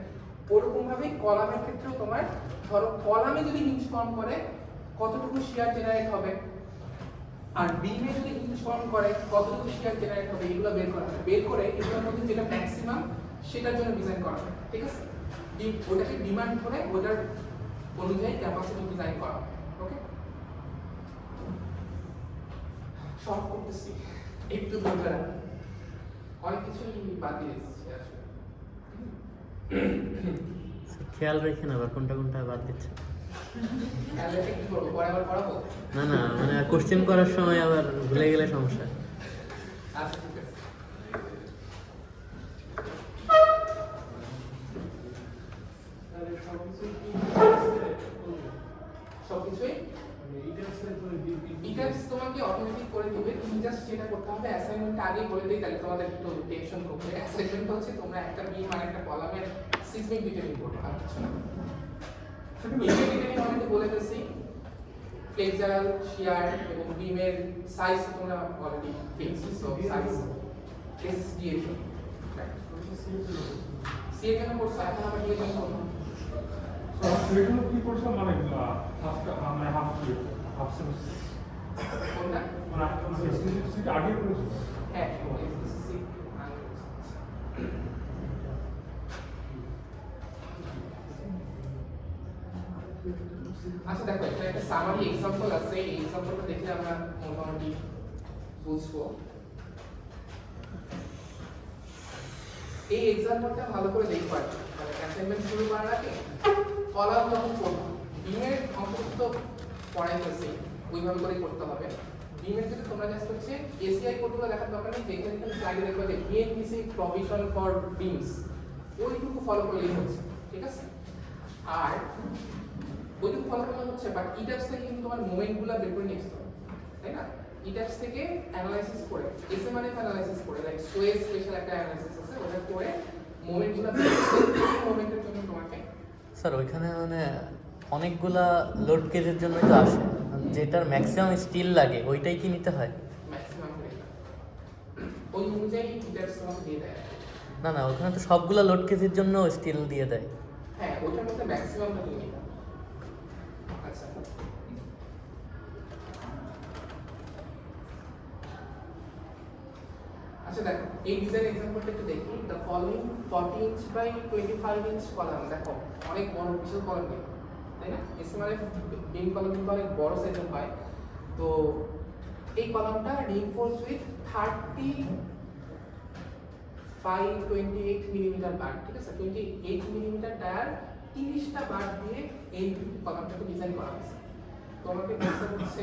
ওরকম ভাবেই কলামের ক্ষেত্রেও তোমার ধরো কলামে যদি হিঞ্চ ফর্ম করে কতটুকু শিয়ার জেনারেট হবে, আর বিমে যদি হিঞ্চ ফর্ম করে কতটুকু শিয়ার জেনারেট হবে, এগুলো বের করা হবে। বের করে এগুলোর মধ্যে যেটা ম্যাক্সিমাম সেটার জন্য ডিজাইন করা হবে, ঠিক আছে? ওটাকে ডিমান্ড করে ওটার অনুযায়ী ক্যাপাসিটি ডিজাইন করা হবে, ওকে? সব করতেছি একটু ধৈর্য রাখুন, অনেক কিছুই বাদ দিয়ে দিচ্ছি আসলে। খেয়াল রেখেন আবার কোনটা কোনটা বাদ দিচ্ছে। খেয়াল রেখে কি করবো, পরে আবার পড়াবো? না না মানে কোশ্চেন করার সময় আবার ভুলে গেলে সমস্যা। আচ্ছা ঠিক আছে। সবকিছুই ইটাপস তোমাকে অটোমেটিক করে দিবে, তুমি জাস্ট যেটা করতে হবে অ্যাসাইনমেন্ট আগে বলে দিই, তাহলে তোমাদের একটু টেনশন করবে। অ্যাসাইনমেন্ট হচ্ছে তোমরা একটা বিম আর একটা কলামের সিসমিক ডিটেইলিং করবে, আর কিছু না। বিমের ডিটেইলিং অনেকে বলে ফেলছি, ফ্লেক্সারাল, শিয়ার এবং বিমের সাইজ তোমরা অলরেডি পেয়েছি, সো সাইজ এসডিএ সি এর জন্য করছো, এখন আমরা ডিএ জন্য করবো। সো সেগুলো কি করছো মানে হাফ সেমিস্টার কোনটা? মানে এসএসসি আগে করেছো? হ্যাঁ, এসএসসি আচ্ছা দেখো, এটা একটা সামারি এক্সাম্পল আছে, এই এক্সাম্পলটা দেখলে আমরা মোটামুটি বুঝবো। এই এক্সাম্পলটা ভালো করে দেখবো আর কি, মানে অ্যাসাইনমেন্ট শুরু করার আগে কলাম যখন করবো বিমের অন্তত পড়াই ফেলছি ওইভাবে করে করতে হবে। বিমের ক্ষেত্রে তোমরা জাস্ট হচ্ছে এসিআই কোডগুলো দেখার দরকার নেই, যেখানে এখানে স্লাইডে দেখবে যে বিএনপিসি প্রভিশন ফর বিমস ওইটুকু ফলো করলেই হচ্ছে, ঠিক আছে? আর ওইটুকু ফলো করলে হচ্ছে, বাট ইটাপস থেকে কিন্তু তোমার মোমেন্টগুলো বের করে নিয়ে আসতে হবে, তাই না? ইটাপস থেকে অ্যানালাইসিস করে এসএমআরএফ অ্যানালাইসিস করে, লাইক সোয়ে স্পেশাল একটা অ্যানালাইসিস আছে, ওটা করে মোমেন্টগুলো বের করে মোমেন্টের জন্য তোমাকে স্যার ওইখানে মানে অনেকগুলা লোড কেজের জন্যই তো আসে, যেটার ম্যাক্সিমাম স্টিল লাগে ওইটাই কি নিতে হয়? ম্যাক্সিমাম করে ওই অনুযায়ী ইটাপস তোমাকে দিয়ে দেয়। না না, ওখানে তো সবগুলা লোড কেজের জন্য স্টিল দিয়ে দেয়। হ্যাঁ, ওইটার মধ্যে ম্যাক্সিমামটা তুমি নিতে হবে। আচ্ছা, আচ্ছা দেখো এই ডিজাইন এক্সাম্পলটা একটু দেখি। The following 40 inch by 25 inch column, দেখো অনেক বড় বিশাল কলাম নেই, তাই না? এসএমআরএফ বিম কলাম কিন্তু অনেক বড় সাইজের হয়। তো এই কলামটা রিইনফোর্সড উইথ 28 মিলিমিটার বার, ঠিক আছে? 28 মিলিমিটার টায়ার 30টা বার দিয়ে এই কলামটাকে ডিজাইন করা হয়েছে। তোমাকে বলতে হচ্ছে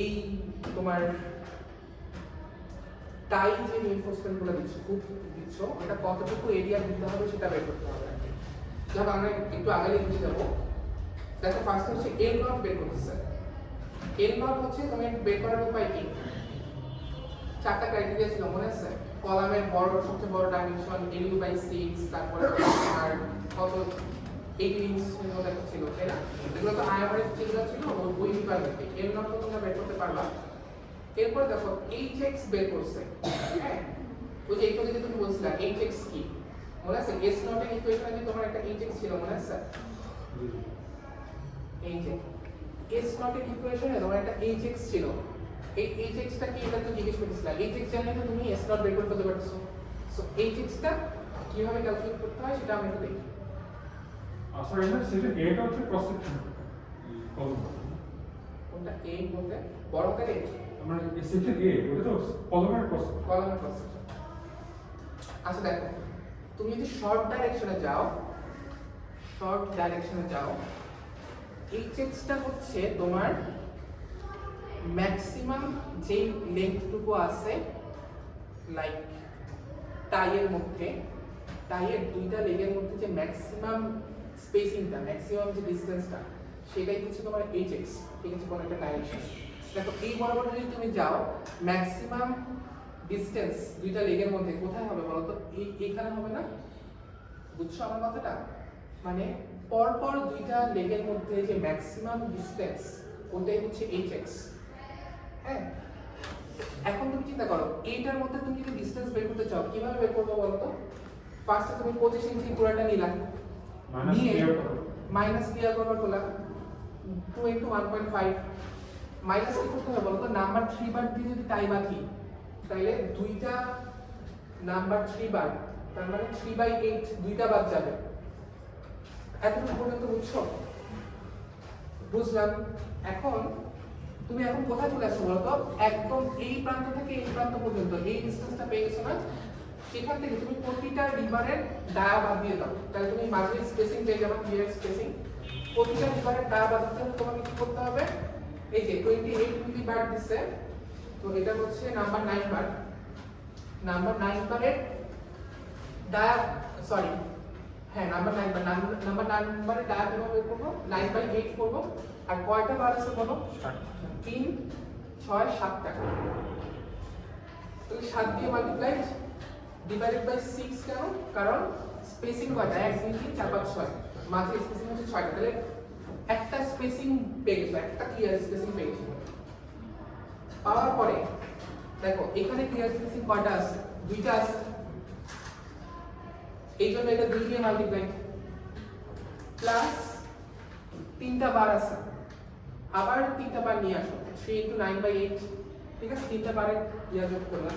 এই তোমার টাই যে রিইনফোর্সমেন্ট গুলো দিচ্ছ ওটা কতটুকু এরিয়া দিতে হবে সেটা বের করতে হবে। যখন আমরা একটু আগে লিখে যাবো, দেখো ফার্স্ট হচ্ছে এল নট বের করতেছে। এল নট হচ্ছে তুমি বের করার উপায় কি? 4টা ক্রাইটেরিয়া ছিল, মনে আছে? কলামের বড় সবচেয়ে বড় ডাইমেনশন LU/6, তারপরে আর কত 18 ইঞ্চ মতো একটা ছিল, তাই না? এগুলো তো আইএমআরএফ যেগুলো ছিল ওই ডিপার্টমেন্টে। এল নট তো তোমরা বের করতে পারবা। এরপর দেখো HX বের করছে, হ্যাঁ? ওই যে একটু আগে তুমি বলছিলা HX কি মনে আছে? এস নটের ইকুয়েশনে যে তোমার একটা HX ছিল, মনে আছে? এই যে এস নটের ইকুয়েশনে তোমার একটা HX ছিল। এই HX টা কি এটা তো জিজ্ঞেস করতেছিলা। HX জানলে তো তুমি এস নট বের করে ফেলতে পারছো। সো HX টা কিভাবে ক্যালকুলেট করতে হয় সেটা আমরা একটু দেখি। আচ্ছা, এখানে সেকশন এটা হচ্ছে ক্রস সেকশন কলম, কোনটা এ বলতে বড় করে আমরা সেকশন এ ওটা তো কলমের ক্রস। কলামের ক্রস। আচ্ছা দেখো, তুমি যদি শর্ট ডাইরেকশনে যাও, HX টা হচ্ছে তোমার ম্যাক্সিমাম যেই লেন্থটুকু আছে, লাইক টাইয়ের মধ্যে, টাইয়ের দুইটা লেগের মধ্যে যে ম্যাক্সিমাম স্পেসিংটা, ম্যাক্সিমাম যে ডিসটেন্সটা, সেটাই হচ্ছে তোমার HX, ঠিক আছে? কোনো একটা ডাইরেকশন। দেখো এই বরাবর যদি তুমি যাও, ম্যাক্সিমাম ডিসটেন্স দুইটা লেগের মধ্যে কোথায় হবে বলো তো? এইখানে হবে না? বুঝছো আমার কথাটা? মানে পরপর দুইটা লেগের মধ্যে যে ম্যাক্সিমাম ডিসটেন্স ওটাই হচ্ছে HX, হ্যাঁ? এখন তুমি চিন্তা করো, এইটার মধ্যে তুমি যদি ডিসটেন্স বের করতে চাও, কিভাবে বের করবো বলো তো? ফার্স্টে তুমি 25 ইঞ্চি পুরোটা নিলা, নিয়ে মাইনাস ক্লিয়ার করবার করলাম 2 into 1.5 মাইনাস কি করতে হবে বলো তো? নাম্বার 3 বার দিয়ে যদি টাই বাঁধি, তাহলে দুইটা নাম্বার 3 বার, তার মানে 3/8 দুইটা বাদ যাবে। এতটুকু পর্যন্ত বুঝছো? বুঝলাম। এখন তুমি এখন কোথায় চলে আসছো বলো তো? একদম এই প্রান্ত থেকে এই প্রান্ত পর্যন্ত এই ডিসটেন্সটা পেয়ে গেছো না? সেখান থেকে তুমি প্রতিটা রিবারের ডায়া বাদ দিয়ে দাও, তাহলে তুমি মাঝে স্পেসিং পেয়ে যাবে, ক্লিয়ার স্পেসিং। প্রতিটা রিবারের ডায়া বাদ দিতে হলে তোমাকে কি করতে হবে? এই যে 28 মিলি বার দিচ্ছে, তো এটা হচ্ছে নাম্বার 9 বার। নাম্বার 9 বারের ডায়া, সরি হ্যাঁ নাম্বার 9 বার, নাম্বার 9 বারের ডায়া কিভাবে বের করবো? 9/8 করবো। আর কয়টা বার আছে বলো? 3, 6, 7টা। তাহলে 7 দিয়ে মাল্টিপ্লাই ডিভাইডেড বাই 6 কেন? কারণ স্পেসিং কয়টা? 1 2 3 4 5 6, মাঝে স্পেসিং হচ্ছে 6টা। তাহলে একটা স্পেসিং পেয়ে গেছো, একটা ক্লিয়ার স্পেসিং পেয়ে গেছো। পাওয়ার পরে দেখো এখানে ক্লিয়ার স্পেসিং কয়টা আছে? 2টা আছে। এই জন্য এটা 2 দিয়ে মাল্টিপ্লাই, প্লাস 3টা বার আছে, আবার 3টা বার নিয়ে আসো, 3 into 9/8, ঠিক আছে? 3টা বারে যোগ করলাম।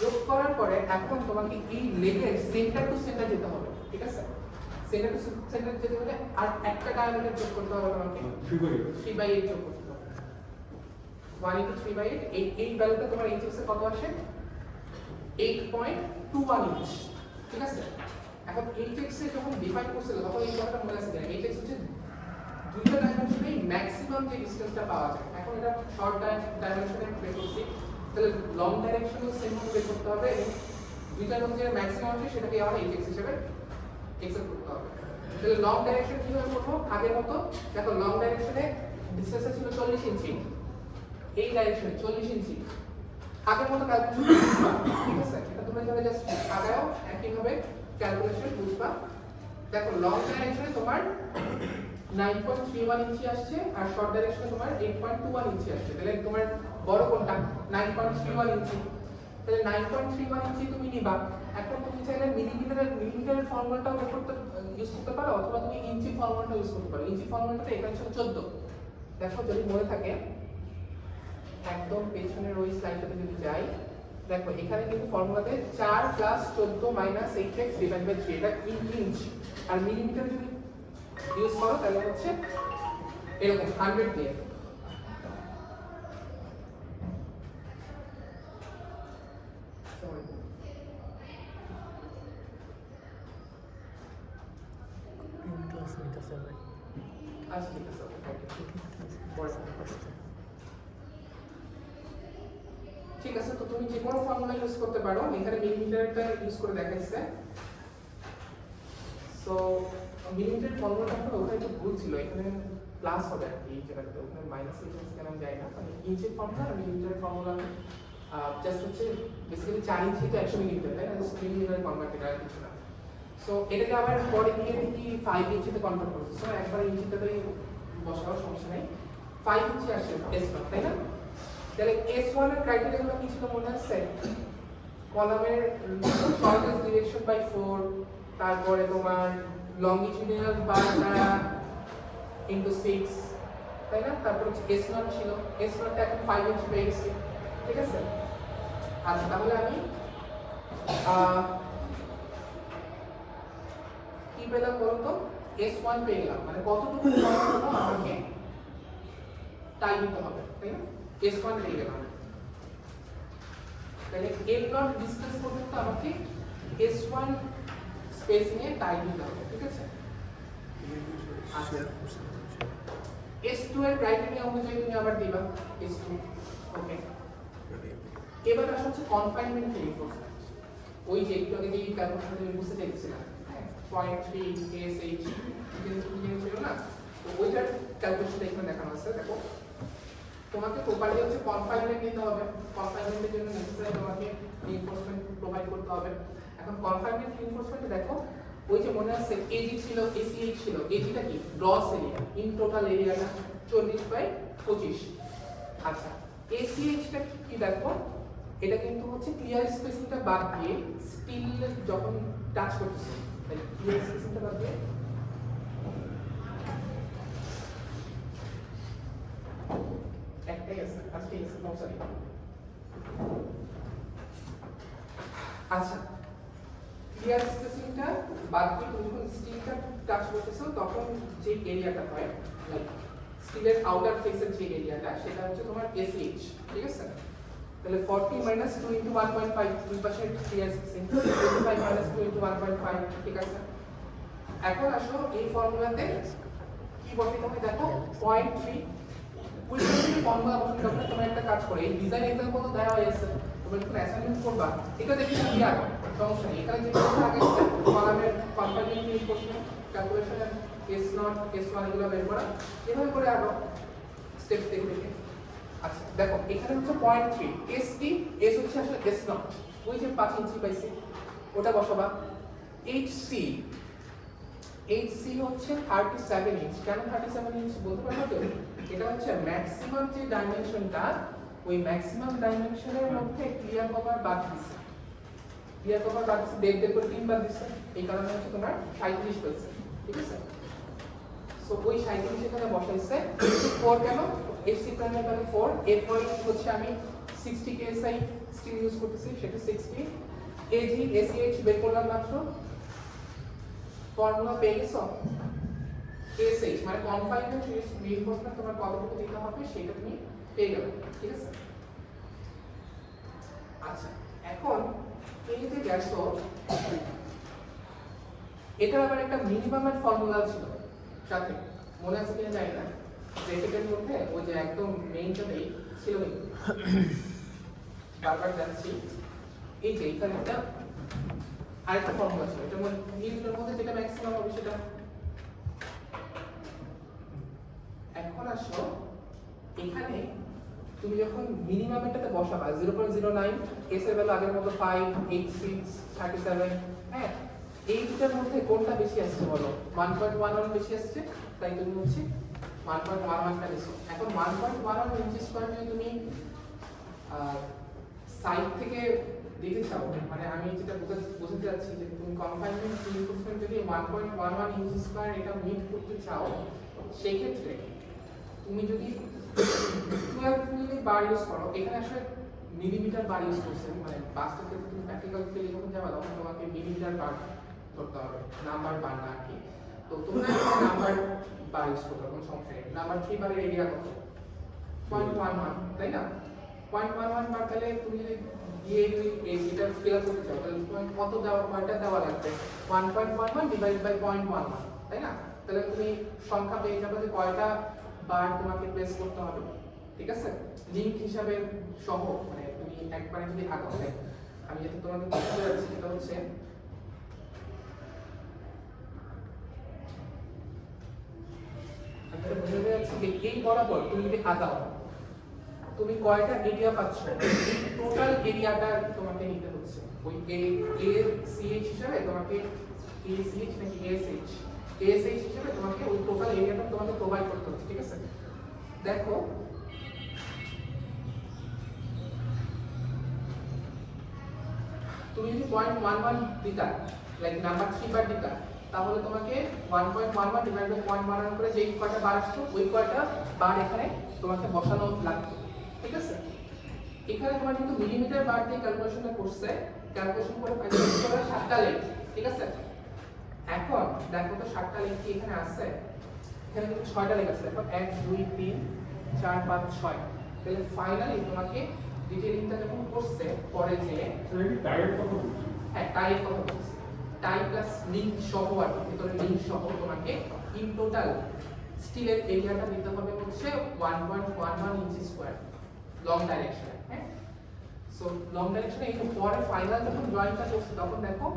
যোগ করার পরে এখন তোমাকে এই লেগের সেন্টার টু সেন্টার যেতে হবে, ঠিক আছে? সেন্টার টু সেন্টার যেতে হলে আর একটা ডায়ামিটার যোগ করতে হবে তোমাকে, 3/8 যোগ করতে হবে। 1 into 3/8, এই ভ্যালুটা তোমার HX এ কত আসে? 8.21 ইঞ্চ, ঠিক আছে? এখন HX এ যখন ডিফাইন করছিল তখন এই কথাটা মনে আছে কিনা, HX হচ্ছে দুইটা ডাইমেনশনে ম্যাক্সিমাম যে ডিসটেন্সটা পাওয়া যায়। এখন এটা শর্ট ডাইমেনশনে বের করছি, তাহলে লং ডাইরেকশনেও সেম ভাবে বের করতে হবে এবং দুইটার মধ্যে যে ম্যাক্সিমাম আছে সেটাকে আমরা HX হিসেবে এক্সেপ্ট করতে হবে। তাহলে লং ডাইরেকশন কিভাবে করবো, আগের মতো দেখো লং ডাইরেকশনে ডিসটেন্সটা ছিল 40 ইঞ্চি, এই ডাইরেকশনে 40 ইঞ্চি, আগের মতো ক্যালকুলেশন বুঝবা, ঠিক আছে? এটা তোমরা যারা জাস্ট আগাও একইভাবে ক্যালকুলেশন বুঝবা। দেখো লং ডাইরেকশনে তোমার 9.31 ইঞ্চি আসছে আর শর্ট ডাইরেকশনে তোমার 8.21 ইঞ্চি আসছে। তাহলে তোমার বড় কোনটা? 9.31 ইঞ্চি। তাহলে 9.31 ইঞ্চি তুমি নিবা। এখন তুমি চাইলে মিলিমিটারের ফর্মুলাটাও ইউজ করতে পারো অথবা তুমি ইঞ্চি ফর্মুলাটা ইউজ করতে পারো। ইঞ্চি ফর্মুলাটা এখানে ছিল 14। দেখো যদি মনে থাকে একদম পেছনের ওই স্লাইডটাতে যদি যাই, দেখো এখানে কিন্তু ফর্মুলাতে 4 + 14 - 8x / 3 এটা ইঞ্চ, আর মিলিমিটার যদি ইউজ করো তাহলে হচ্ছে এরকম 100 দিয়ে। আচ্ছা ঠিক আছে, ঠিক আছে। তো তুমি যে কোনো ফর্মুলা ইউজ করতে পারো, এখানে মিলিমিটারটা ইউজ করে দেখাইছে। সো মিলিমিটার ফর্মুলাটা আপনার ওখানে একটু ভুল ছিল, এখানে প্লাস হবে আর কি, এই জায়গাতে ওখানে মাইনাস লিখেছে কেন আমি জানি না। মানে ইঞ্চির ফর্মুলা আর মিলিমিটারের ফর্মুলা জাস্ট হচ্ছে বেসিক্যালি 4 ইঞ্চি তো 100 মিলিমিটার, তাই না? জাস্ট মিলিমিটার কনভার্ট এটা আর কিছু না। সো এটাকে আবার পরে গিয়ে দেখি 5 ইঞ্চিতে কনভার্ট করছে। সো একবার ইঞ্চিতেই বসাও, সমস্যা নেই। 5 ইঞ্চি আসছে S1, তাই না? তাহলে S1 এর ক্রাইটেরিয়াগুলো কি ছিল মনে আছে? কলামের শর্টেস্ট ডিরেকশন বাই 4, তারপরে তোমার লংগিটিউডিনাল বারটা ইনটু 6, তাই না? তারপর হচ্ছে S0 ছিল, S0 টা এখন 5 ইঞ্চি পেয়ে গেছি, ঠিক আছে? আচ্ছা তাহলে আমি কি পেলাম বলো তো? S1 পেয়ে গেলাম, মানে কতটুকু আমাকে টাই দিতে হবে, তাই না? S1 পেয়ে গেলাম, তাহলে M0 ডিসটেন্স পর্যন্ত আমাকে S1 স্পেসিং এ টাই দিতে হবে, ঠিক আছে? S2 এর ক্রাইটেরিয়া অনুযায়ী তুমি আবার দিবা S2, ওকে। এবার আসলে হচ্ছে কনফাইনমেন্ট রিইনফোর্সমেন্ট, ওই যে একটু আগে যে ক্যালকুলেশন আমি বুঝতে চাইছিলাম 0.3 SH কিন্তু ছিল না, তো ওইটার ক্যালকুলেশনটা এখানে দেখানো আছে। দেখো তোমাকে প্রপারলি হচ্ছে কনফাইনমেন্ট নিতে হবে, কনফাইনমেন্টের জন্য নেসেসারি তোমাকে রিইনফোর্সমেন্ট প্রোভাইড করতে হবে। এখন কনফাইনমেন্ট রিইনফোর্সমেন্টে দেখো ওই যে মনে আছে AG ছিল, ACH ছিল, AGটা কি গ্রস এরিয়া, ইন টোটাল এরিয়াটা 40/25। আচ্ছা ACHটা কি দেখো, এটা কিন্তু হচ্ছে ক্লিয়ার স্পেসিংটা বাদ দিয়ে স্টিল যখন টাচ করতেছে, তাই ক্লিয়ার স্পেসিংটা বাদ দিয়ে একটাই আছে, আজকে আছে না, সরি। আচ্ছা ক্লিয়ার স্পেসিংটা বাদ দিয়ে তুমি যখন স্টিলটা টাচ করতেছো তখন যে এরিয়াটা হয়, লাইক স্টিলের আউটার ফেসের যে এরিয়াটা, সেটা হচ্ছে তোমার SH, ঠিক আছে? তাহলে 40 - 2 × 1.5 দুই পাশে ক্লিয়ার স্পেসিং, 25 - 2 × 1.5, ঠিক আছে? এখন আসো এই ফর্মুলাতে কি বসাইতে হবে দেখো 0.3 ওই ফর্মুলা বসাতে হবে। তোমরা একটা কাজ করো, এই ডিজাইন এক্সাম্পল তো দেওয়া হয়েছে, তোমরা যখন অ্যাসাইনমেন্ট করবা এটা দেখে ক্লিয়ার, সমস্যা নেই। এখানে যে কথা আগে কলামের confinement reinforcement calculation S0 S1 এগুলো বের করা, এভাবে করে আরো স্টেপস দেখে দেখে। আচ্ছা দেখো এখানে হচ্ছে 0.3 ST, S হচ্ছে আসলে S0, ওই যে 5 ইঞ্চি পাইছি ওটা বসাবা। HC হচ্ছে 37 ইঞ্চ। কেন 37 ইঞ্চ বলতে পারবো তো? এটা হচ্ছে ম্যাক্সিমাম যে ডাইমেনশনটা, ওই ম্যাক্সিমাম ডাইমেনশনের মধ্যে ক্লিয়ার কভার বাদ দিছে, ক্লিয়ার কভার বাদ দিছে, দেড় করে 3 বাদ দিছে, এই কারণে হচ্ছে তোমার 37 পাইছে, ঠিক আছে? সো ওই 37 এখানে বসাইছে। 4 কেন? FC প্রাইমের ভ্যালু 4, এরপরে হচ্ছে আমি 60 KSI স্টিল ইউজ করতেছি, সেটা 60। AG ACH বের করলাম মাত্র, ফর্মুলা পেয়ে গেছো। SH মানে কনফাইনমেন্ট রিইনফোর্সমেন্ট তোমার কতটুকু দিতে হবে সেটা তুমি পেয়ে যাবে, ঠিক আছে? আচ্ছা এখন এই যে গেছো এটার আবার একটা মিনিমামের ফর্মুলা ছিল সাথে, মনে আছে কিনা জানি না, ব্র্যাকেটের মধ্যে ওই যে একদম মেইনটাতেই ছিল কিন্তু বারবার যাচ্ছি, এই যে এখানে একটা আরেকটা ফর্মুলা ছিল, এটার মধ্যে এই দুটোর মধ্যে যেটা ম্যাক্সিমাম হবে সেটা। এখন আসো এখানে তুমি যখন মিনিমামটাতে বসাবা 0.09, এস এর ভ্যালু আগের মতো 5, 8, 6, 37, হ্যাঁ, এই দুটার মধ্যে কোনটা বেশি আসছে বলো? 1.11 বেশি আসছে, তাই তুমি হচ্ছে 1.11টা বেশি। এখন 1.11 ইঞ্চি স্কয়ার যদি তুমি সাইড থেকে দিতে চাও, মানে আমি যেটা বোঝাতে চাচ্ছি যে তুমি কনফাইনমেন্ট রিইনফোর্সমেন্ট যদি 1.11 ইঞ্চি স্কয়ার এটা মিট করতে চাও, সেই ক্ষেত্রে তুমি যদি 12 মিলি বার ইউজ করো, এখানে আসলে মিলিমিটার বার ইউজ করছে, মানে বাস্তব ক্ষেত্রে তুমি প্র্যাকটিক্যাল ফিল্ডে যখন যাবে তখন তোমাকে মিলিমিটার বার করতে হবে, নাম্বার বার না আর কি। তো তোমরা নাম্বার বার ইউজ করতে কোনো সমস্যা নেই। নাম্বার 3 বারের এরিয়া কত? 0.11, তাই না? 0.11 বার, তাহলে তুমি যদি দিয়ে এটা ফিল আপ করতে চাও তাহলে কত দেওয়া, কয়টা দেওয়া লাগবে? 1.11 ডিভাইড বাই 0.11, তাই না? তাহলে তুমি সংখ্যা পেয়ে যাবে যে কয়টা বার তোমাকে প্লেস করতে হবে, ঠিক আছে? লিঙ্ক হিসাবে সহ, মানে তুমি একবারে যদি আগে দেখ, আমি যেটা তোমাকে বলতে যাচ্ছি সেটা হচ্ছে আমি যেটা বলতে যাচ্ছি যে এই বরাবর তুমি যদি আগাও, তুমি কয়টা এরিয়া পাচ্ছ, টোটাল এরিয়াটা তোমাকে নিতে হচ্ছে। ওই ACH হিসাবে তোমাকে ACH নাকি ASH হিসাবে তোমাকে ওই টোটাল এরিয়াটা তোমাকে প্রোভাইড করতে হচ্ছে, ঠিক আছে? দেখো তুমি যদি 0.11 দিতা, লাইক নাম্বার 3 বার দিতা, তাহলে তোমাকে 1.11 ডিভাইড বাই 0.11 করে যেই কয়টা বার আসতো ওই কয়টা বার এখানে তোমাকে বসানো লাগতো, ঠিক আছে? এখানে তোমার কিন্তু মিলিমিটার বার দিয়ে ক্যালকুলেশনটা করছে, ক্যালকুলেশন করে পাইছো 7টা লেগ, ঠিক আছে? এখন দেখো তো 7টা লেগ কি এখানে আছে? এখানে কিন্তু 6টা লেগ আছে, দেখো 1 2 3 4 5 6। তাহলে ফাইনালি তোমাকে ডিটেইলিংটা যখন করছে পরে যে সেটা টাইয়ের কথা বলছি। হ্যাঁ, টাইয়ের কথা বলছি, টাই প্লাস লিঙ্ক সহ আর কি, ভিতরে লিঙ্ক সহ তোমাকে ইন টোটাল স্টিলের এরিয়াটা দিতে হবে হচ্ছে 1.11 ইঞ্চি স্কয়ার লং ডাইরেকশনে, হ্যাঁ? সো লং ডাইরেকশনে এই পরে ফাইনাল যখন ড্রয়িংটা করছে তখন দেখো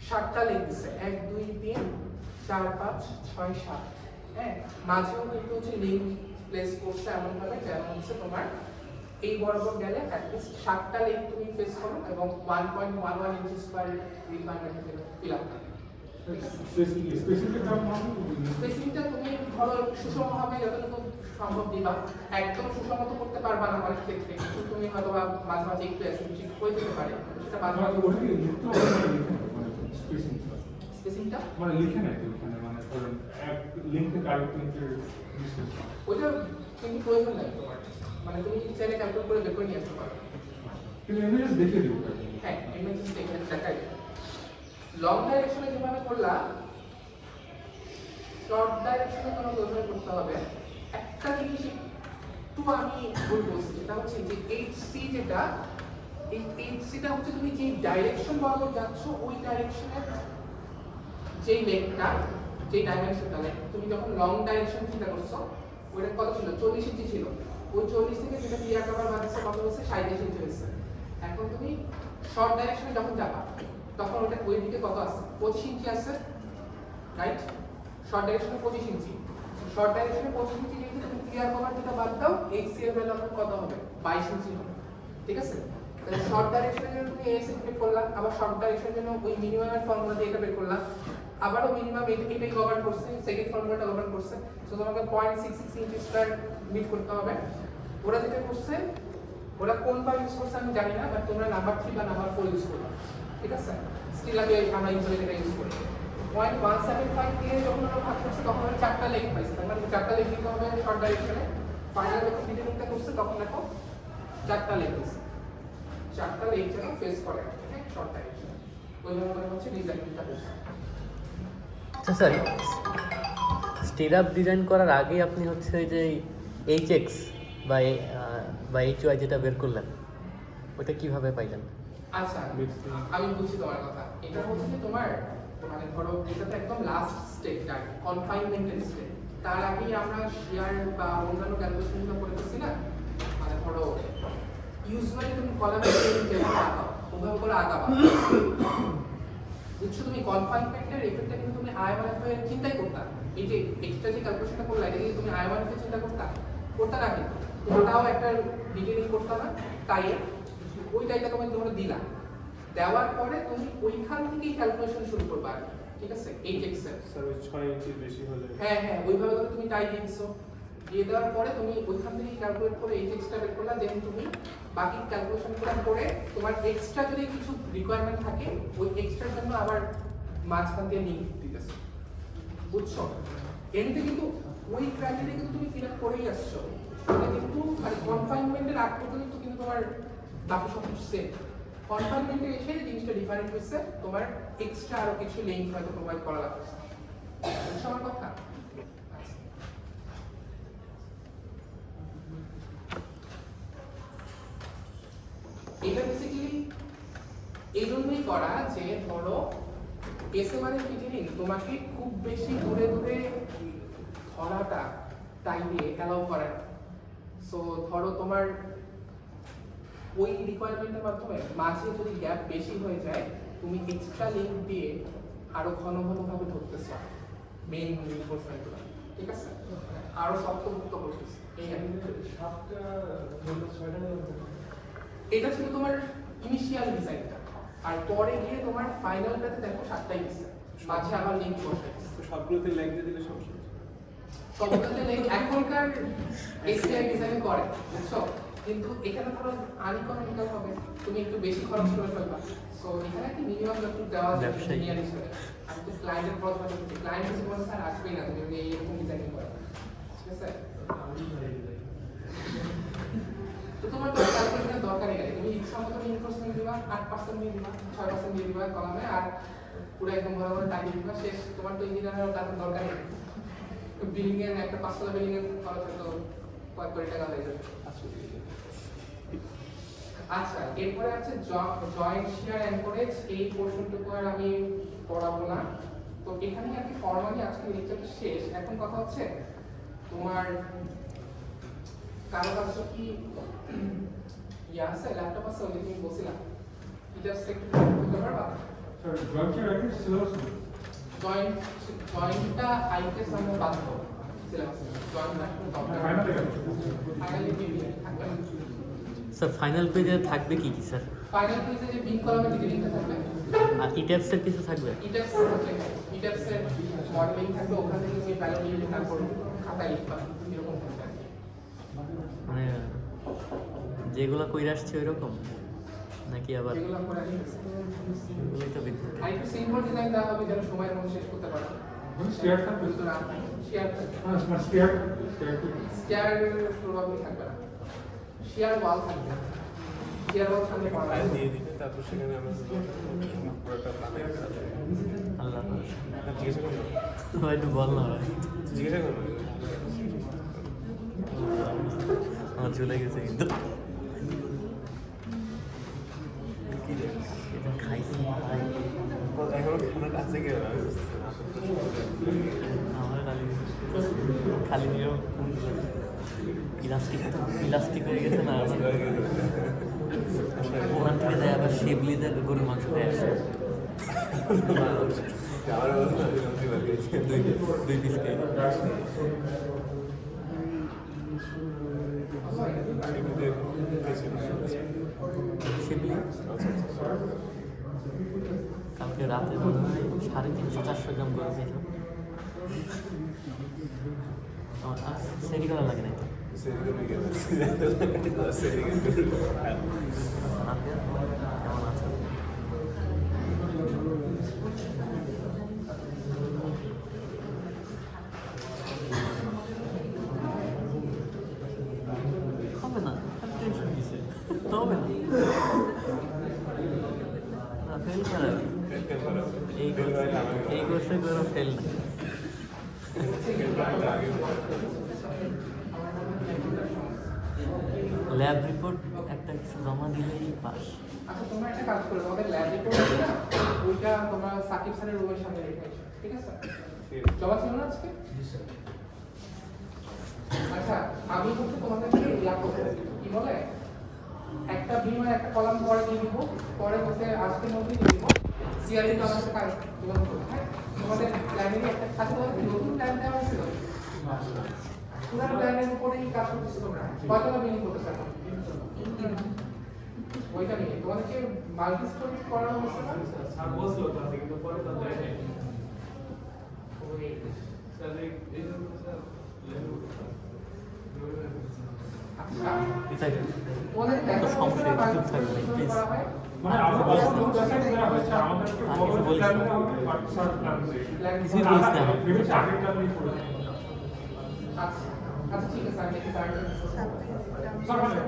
7টা লেগ দিছে, 1 2 3 4 5 6 7, হ্যাঁ? মাঝেও কিন্তু হচ্ছে লিঙ্ক প্লেস করছে এমন ভাবে যেন হচ্ছে তোমার এই বরাবর গেলে অ্যাটলিস্ট 7টা লেগ তুমি ফেস করো এবং 1.11 ইঞ্চি স্কয়ার রিকোয়ারমেন্ট ফিল আপ করো। স্পেসিংটা তুমি ধরো সুষমভাবে যতটুকু সম্ভব দিবা, একদম সুষম তো করতে পারবা না অনেক ক্ষেত্রে, কিন্তু তুমি হয়তো মাঝে মাঝে একটু অ্যাসিমেট্রিক হয়ে যেতে পারে, সেটা মাঝে মাঝে স্পেসিংটা মানে লিখে নেয় এখানে, মানে ধরেন এক লিঙ্ক থেকে আরেক লিঙ্কের ডিসটেন্স। ওইটা কিন্তু প্রয়োজন নাই তোমার, মানে তুমি চাইলে ক্যালকুলেট করে বের করে নিয়ে আসতে পারো। কিন্তু ইমেজ দেখে দিব। হ্যাঁ, ইমেজ দেখে দেখাই। লং ডাইরেকশনে যেভাবে করলা, শর্ট ডাইরেকশনে তোমাকে ওইভাবে করতে হবে। একটা জিনিস একটু আমি ভুল বলছি, সেটা হচ্ছে যে HC যেটা, এই HCটা হচ্ছে তুমি যে ডাইরেকশন বরাবর যাচ্ছ ওই ডাইরেকশনের যেই লেগটা, যে ডাইমেনশনটা, তুমি যখন লং ডাইরেকশন চিন্তা করছো ওইটা কত ছিল? 40 ইঞ্চি ছিল। ওই 40 থেকে যেটা ক্লিয়ার কভার বাড়ছে কত হচ্ছে? 37 ইঞ্চি হয়েছে। এখন তুমি শর্ট ডাইরেকশনে যখন যাবা তখন ওটা ওই দিকে কত আছে? 25 ইঞ্চি আছে, রাইট? শর্ট ডাইরেকশনে 25 ইঞ্চি। শর্ট ডাইরেকশনে 25 ইঞ্চি যদি তুমি ক্লিয়ার কভার যেটা বাদ দাও, HC এর ভ্যালু কত হবে? 22 ইঞ্চি হবে, ঠিক আছে? তাহলে শর্ট ডাইরেকশনের জন্য তুমি AS বের করলা, আবার শর্ট ডাইরেকশনের জন্য ওই মিনিমামের ফর্মুলা দিয়ে এটা বের করলা, আবারও মিনিমাম এটাই কভার করছে, সেকেন্ড ফর্মুলাটা কভার করছে, সো তোমাকে 0.66 ইঞ্চি স্কয়ার মিট করতে হবে। ওরা যেটা করছে, ওরা কোন বার ইউজ করছে আমি জানি না, বাট তোমরা নাম্বার 3 বা নাম্বার 4 ইউজ করবে, ঠিক আছে? স্টিল আগে আমরা ইউজুয়ালি এটা ইউজ করি। 0.175 দিয়ে যখন ওরা ভাগ করছে তখন ওরা 4টা লেগ পাইছে, তার মানে 4টা লেগ দিতে হবে শর্ট ডাইরেকশনে। ফাইনাল যখন ডিটেইলিংটা করছে তখন দেখো 4টা লেগ দিছে, 4টা লেগ যেন ফেস করে, হ্যাঁ, শর্ট ডাইরেকশনে। ওইভাবে আমরা হচ্ছে ডিজাইনটা করছি। আচ্ছা স্যার, স্টিরাপ ডিজাইন করার আগে আপনি হচ্ছে ওই যে HX বা HY যেটা বের করলেন, ওটা কিভাবে পাইলেন? আচ্ছা, আমি বুঝছি তোমার কথা। এটা হচ্ছে যে তোমার মানে ধরো এটা তো একদম লাস্ট স্টেপটা কনফাইনমেন্টের স্টেপ। তার আগেই আমরা শেয়ার বা অন্যান্য ক্যালকুলেশনগুলো করে ফেলছি না। মানে ধরো ইউজুয়ালি তুমি কলামে যেভাবে আঁকাও ওভাবে করে আঁকাবা, বুঝছো? তুমি কনফাইনমেন্টের এফেক্টটা কিন্তু তুমি আই1এফ এর চিন্তাই করতা। এই যে এক্সট্রা যে ক্যালকুলেশনটা করলা এটা কিন্তু তুমি আই1এফ এর চিন্তা করতা না, কিন্তু ওটাও একটা ডিটেইলিং করতা না। তাই ওই টাইপটা তোমরা দিলা, দেওয়ার পরে তুমি ওইখান থেকেই ক্যালকুলেশন শুরু করবা, ঠিক আছে? 8x এর স্যার ওই 6 ইঞ্চি বেশি হলে হ্যাঁ ওইভাবে করে তুমি টাই দিয়ে দিছো। দিয়ে দেওয়ার পরে তুমি ওইখান থেকেই ক্যালকুলেট করে 8xটা বের করলা। দেন তুমি বাকি ক্যালকুলেশনগুলো করে তোমার এক্সট্রা যদি কিছু রিকোয়ারমেন্ট থাকে ওই এক্সট্রার জন্য আবার মাঝখান দিয়ে লিঙ্ক দিতেছো, বুঝছো? এমনিতে কিন্তু ওই ক্রাইটেরিয়া কিন্তু তুমি ফিল আপ করেই আসছো। এটা কিন্তু মানে কনফাইনমেন্টের আগ পর্যন্ত কিন্তু তোমার বাকি সব কিছু সেম। কনফাইনমেন্টে এসে জিনিসটা ডিফারেন্ট হচ্ছে, তোমার এক্সট্রা আরো কিছু লিঙ্ক হয়তো প্রোভাইড করা লাগছে, বুঝছো আমার কথা? এটা বেসিক্যালি এই জন্যই করা যে ধরো এসএমআর এর ফিটিং তোমাকে খুব বেশি দূরে দূরে ধরাটা টাই দিয়ে অ্যালাউ করে না। সো ধরো তোমার ওই রিকোয়ারমেন্টের মাধ্যমে মাঝে যদি গ্যাপ বেশি হয়ে যায় তুমি এক্সট্রা লিঙ্ক দিয়ে আরো ঘন ভাবে ধরতেছ মেইন রিইনফোর্সমেন্টগুলো, ঠিক আছে? আরো শক্তভুক্ত করতেছ। এই সাতটা বলতে ছয়টা এটা ছিল তোমার ইনিশিয়াল ডিজাইনটা, আর পরে গিয়ে তোমার ফাইনালটাতে দেখো 7টাই দিচ্ছে, মাঝে আবার লিংক বসাইছে। তো সবগুলোতে ল্যাগ দিয়ে দিলে সমস্যা সবগুলোতে লিংক এখনকার এসটিআই ডিজাইন করে, বুঝছো? কিন্তু এখানে ধরো আনইকোনমিক্যাল হবে, তুমি একটু বেশি খরচ করে ফেলবা। সো এখানে একটা মিনিমাম একটু দেওয়া যায় ইঞ্জিনিয়ার হিসেবে। আর তো ক্লায়েন্টের খরচ বাঁচাতে হচ্ছে, ক্লায়েন্ট যদি বলে স্যার আসবেই না তুমি যদি এইরকম ডিজাইনিং করো, ঠিক আছে? তো তোমার তো ক্যালকুলেশনের দরকারই নেই, তুমি ইচ্ছা মতো রিইনফোর্সমেন্ট দিবা, 8% দিয়ে দিবা, 6% দিয়ে দিবা কলামে, আর পুরো একদম ঘন ঘন টাইপ দিবা, শেষ। তোমার তো ইঞ্জিনিয়ারের তার দরকারই নেই। বিল্ডিং এর একটা 5তলা বিল্ডিং এর খরচ তো কয়েক কোটি টাকা হয়ে যাবে। আচ্ছা, এরপরে আছে জয়েন্ট শেয়ার এনকোরেজ। এই পোরশনটুকু আর আমি পড়াবো না। তো এখানে আর কি ফর্মালি আজকে লেকচারটা শেষ। এখন কথা হচ্ছে তোমার কারো কাছে কি আছে ল্যাপটপ আছে? ওই তুমি বলছিলাম এটা একটু বলতে পারবা? স্যার জয়েন্ট রাখি সিলেবাস জয়েন্টটা আইটেস আমরা বাদ দেবো সিলেবাসে। জয়েন্ট রাখতে দরকার ফাইনালি থাকবে না। স্যার ফাইনাল পেজে থাকবে কি স্যার? ফাইনাল পেজে যে বিন কলামে ডিটেইলিংটা থাকবে, আর ইটাপসের কিছু থাকবে? ইটাপসের মডেলিং থাকবে, ওখান থেকে তুমি ভ্যালু নিয়ে তারপর খাতায় লিখবা, এরকম থাকবে। মানে যেগুলো কইরা আসছে ওই রকম নাকি আবার যেগুলো করে আসছে ওগুলোই তো বিদ্যুৎ? আর একটু সিম্পল ডিজাইন দেওয়া হবে যেন সময়ের মধ্যে শেষ করতে পারো। স্টেয়ার থাকবে? শেয়ার থাকবে, হ্যাঁ স্টেয়ার স্টেয়ার প্রবাবলি থাকবে না, শেয়ার ওয়াল থাকবে। শেয়ার ওয়াল সামনে করা ফাইল দিয়ে দিলে তারপর সেখানে আমরা পুরোটা বানাই আল্লাহ জিজ্ঞাসা করবো ভাই একটু বল না ভাই, জিজ্ঞাসা করবো আমার চলে গেছে কিন্তু এটা খাইছি ভাই, এখনো খানাটা আছে কি আমার খালি নিয়েও ইলাস্টিক হয়ে গেছে না ওখান থেকে দেয় আবার শিবলিদের গরুর মাংস খেয়ে আসে দুই পিস খেয়ে শিবলি কালকে রাতে মনে হয় 350-400 গ্রাম করে খেয়েছো। সেরি করা লাগে না তো কেমন আছে? হবে না, টেনশন দিছে তো হবে না, ফেল করা এই কোর্সে কোনো ফেল না। ল্যাব রিপোর্ট একটা কিছু জমা দিলেই পাস। আচ্ছা তোমরা একটা কাজ করো, তোমাদের ল্যাব রিপোর্ট আছে না, ওইটা তোমরা সাকিব স্যারের রুমের সামনে রেখে এসো, ঠিক আছে? জমা ছিল না আজকে? আচ্ছা আমি হচ্ছে তোমাদেরকে ইয়া করবো, কি বলে একটা বিম আর একটা কলাম পরে দিয়ে দিব, পরে হচ্ছে আজকের মধ্যেই দিয়ে দিব, সিআরডি তো আমাদের কাজ তুলনা করবো। হ্যাঁ তোমাদের প্ল্যানিংয়ে একটা কাজ করতে নতুন প্ল্যান দেওয়া হয়েছিল, পুরো প্ল্যানের উপরেই কাজ করতেছো তোমরা, কতটা বিলিং করতেছো এখন? ওইটা নিয়ে তোমাদেরকে মাল্টি স্টোরি করানো হচ্ছে না? স্যার বলছিল ক্লাসে কিন্তু পরে তো দেয় নাই। স্যার এই জন্য স্যার আচ্ছা এটাই তোমাদের দেখা সংশয় মাল্টি কিছু থাকবে, স্টোরি please. করা হয় মানে আমরা ক্লাসে দেওয়া হয়েছে আমাদের একটু আমি বড় কিছু বলিস প্ল্যান না। দেওয়া হবে বাট স্যার প্ল্যান প্ল্যান কিছুই বলিস না। ভেবেছি আগের প্ল্যান নিয়ে করে আচ্ছা আচ্ছা ঠিক আছে আমি দেখি স্যার স্যার মানে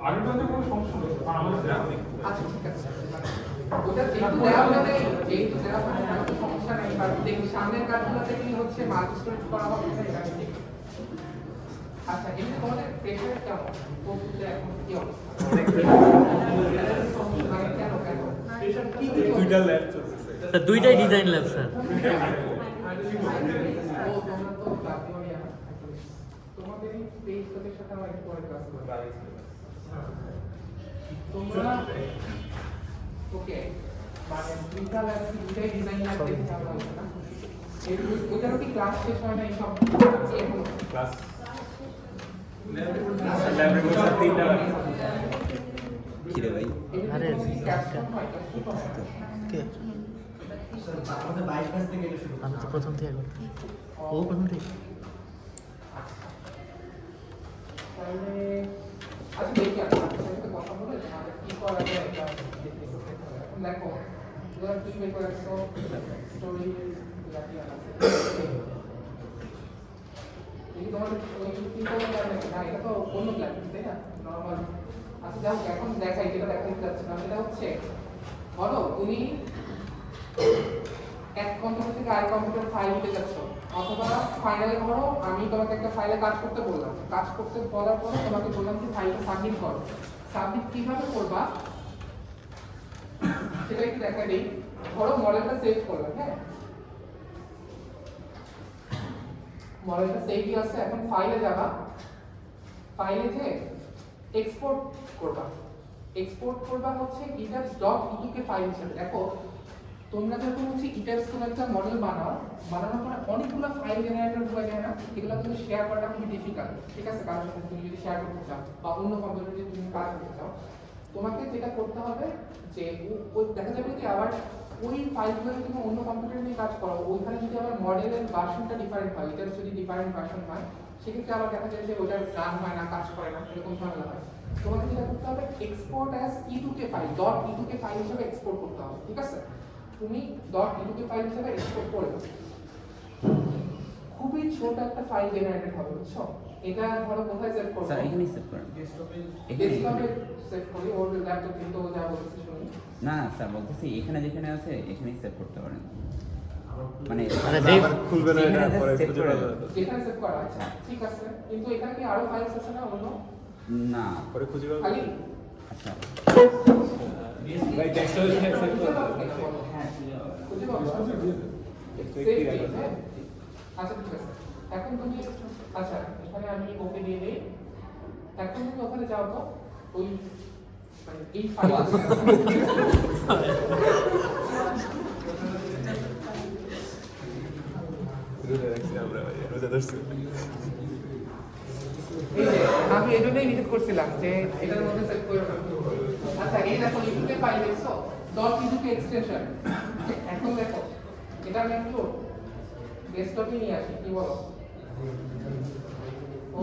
আগের প্ল্যানে কোনো সমস্যা নেই কারণ আমাদের দেওয়া নেই। আচ্ছা ঠিক আছে ওটা যেহেতু দেওয়া মানে যেহেতু দেওয়া মানে কোনো সমস্যা নেই, বাট দেখি সামনের কাজগুলো থেকে হচ্ছে মাল্টি স্টোরেজ করা হবে না, এটা আমি দেখি। আচ্ছা এমনি তোমাদের প্রেশার কেমন কোর্সে এখন কি অবস্থা? মানে কেন কেন প্রেশার কি কি দুইটা ল্যাব চলতেছে স্যার দুইটাই ডিজাইন ল্যাব স্যার। ও তোমরা তো জাতীয় তোমাদের এই পেজটার সাথে আমার একটু পরে ক্লাস করব। তোমরা ওকে মানে দুইটা ল্যাব দুইটাই ডিজাইন ল্যাব দেখে আমরা হচ্ছে না ওটারও কি ক্লাস শেষ হয় না এইসব এখন ক্লাস ল্যাব রিপোর্ট স্যার তিনটা কি রে ভাই আরে ক্যাপশন হয় কি হয় কে? আমি তো প্রথম থেকে করতাম। ও প্রথম থেকে তাহলে আচ্ছা দেখি আপনার সাথে কথা বলে আমাদের কি করা যায় এটা দেখি। এখন দেখো তোমরা কি বের করে রাখছো স্টোরি লাকি আছে এই তোমাদের ওই কি করে জানেন না এটা তো অন্য প্ল্যান তাই না নরমাল। আচ্ছা যাও এখন দেখাই যেটা দেখাতে যাচ্ছে না সেটা হচ্ছে ধরো তুমি এক কম্পিউটার থেকে আরেক কম্পিউটার ফাইল নিতে যাচ্ছ, অথবা ফাইনালে ধরো আমি তোমাকে একটা ফাইলে কাজ করতে বললাম, কাজ করতে বলার পরে তোমাকে বললাম যে ফাইলটা সাবমিট করো। সাবমিট কিভাবে করবা সেটা একটু দেখা দিই। ধরো মডেলটা সেভ করলাম, হ্যাঁ মডেলটা সেভই আছে, এখন ফাইলে যাবা, ফাইলে যে এক্সপোর্ট করবা, এক্সপোর্ট করবা হচ্ছে ইটার্স.etuk ফাইল হিসেবে। দেখো তোমরা যখন হচ্ছে ইটার্স কোনো একটা মডেল বানানোর পরে অনেকগুলো ফাইল জেনারেটর হয়ে যায় না, এগুলো কিন্তু শেয়ার করাটা খুবই ডিফিকাল্ট, ঠিক আছে? কারোর সাথে তুমি যদি শেয়ার করতে চাও বা অন্য কম্পিউটারে যদি তুমি কাজ করতে চাও, তোমাকে যেটা করতে হবে যে ওই দেখা যাবে যে আবার ওই ফাইলগুলো যদি তুমি অন্য কম্পিউটারে নিয়ে কাজ করো, ওইখানে যদি আবার মডেলের ভার্সনটা ডিফারেন্ট হয়, ইটার্স যদি ডিফারেন্ট ভার্সন হয়, সেক্ষেত্রে আবার দেখা যায় যে ওটার রান হয় না, কাজ করে না, এরকম ঝামেলা হয়। তোমাকে যেটা করতে হবে export as e2k file, .e2k file হিসেবে এক্সপোর্ট করতে হবে, ঠিক আছে? তুমি .e2k ফাইল হিসেবে এক্সপোর্ট করে দাও, খুবই ছোট একটা ফাইল জেনারেটেড হবে, বুঝছো? এটা ধরো কোথায় সেভ করব? স্যার এখানেই সেভ করেন ডেস্কটপে সেভ করি, ওর ল্যাপটপ কিন্তু যা বলছি শুনি। না স্যার বলতেছি এখানে যেখানে আছে এখানেই সেভ করতে পারেন, মানে আরে দেখ খুলবে না এটা যেখানে পরে save খুঁজে করে পাওয়া দেবে। যাবে যেখানে সেভ করা আছে ঠিক আছে, কিন্তু এখানে কি আরো ফাইলস আছে না অন্য? না পরে খুঁজে পাওয়া খালি যাবে আচ্ছা ভাই ডেস্কটপে সেভ খুঁজে করতে পাবো কিনা বলো? হ্যাঁ খুঁজে পাবো? একটু Save কি দিই, রাখা হ্যাঁ? আচ্ছা ঠিক আছে, এখন তুমি আচ্ছা এখানে আমি ওকে দিয়ে দিই, এখন তুমি ওখানে যাও তো ওই মানে এই ফাইল রোজা রাখছি আমরা ভাই রোজা ধরছি এই যে আমি এই জন্যই নিষেধ করছিলাম যে এটার মধ্যে সেভ করে না। আচ্ছা এই দেখো ইউকে ফাইল দেখছো .etuk এক্সটেনশন, এখন দেখো এটা আমি একটু ডেস্কটপে নিয়ে আসি, কি বলো? ও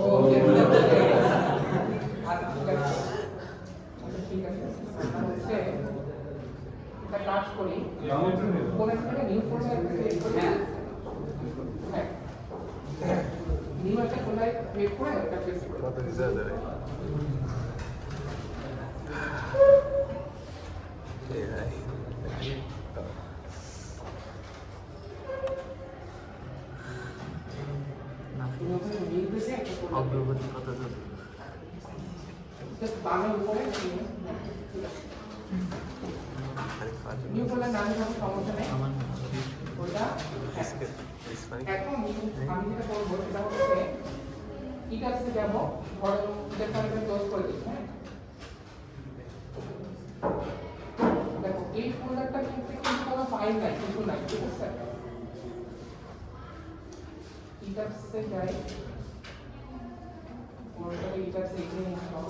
আচ্ছা ঠিক আছে, আচ্ছা ঠিক আছে, আমরা হচ্ছে এটা কাজ করি কোন একটা নিউ ফোল্ডার ক্রিয়েট করি, হ্যাঁ নিউ একটা ফোল্ডার ক্রিয়েট করে এটা পেস্ট করি। কত দিতে হবে এই ভাই তুমি ওখানে নিউ পেজে একটা ফোল্ডার অগ্রগতি কত দূর? জাস্ট বামের উপরে ঠিক আছে নিউ ফোল্ডার নাম কোনো সমস্যা নেই আমার ওটা এখন আমি যেটা করবো সেটা হচ্ছে ইটাসে যাবো ধরো ইটার ফাইলটা ক্লোজ করে দিই হ্যাঁ দেখো এই ফোল্ডারটা কিন্তু কোনো ফাইল নাই কিছু নাই ঠিক আছে ইটাসে যাই ফোল্ডারে ইটাসে এখানে ইনস্টল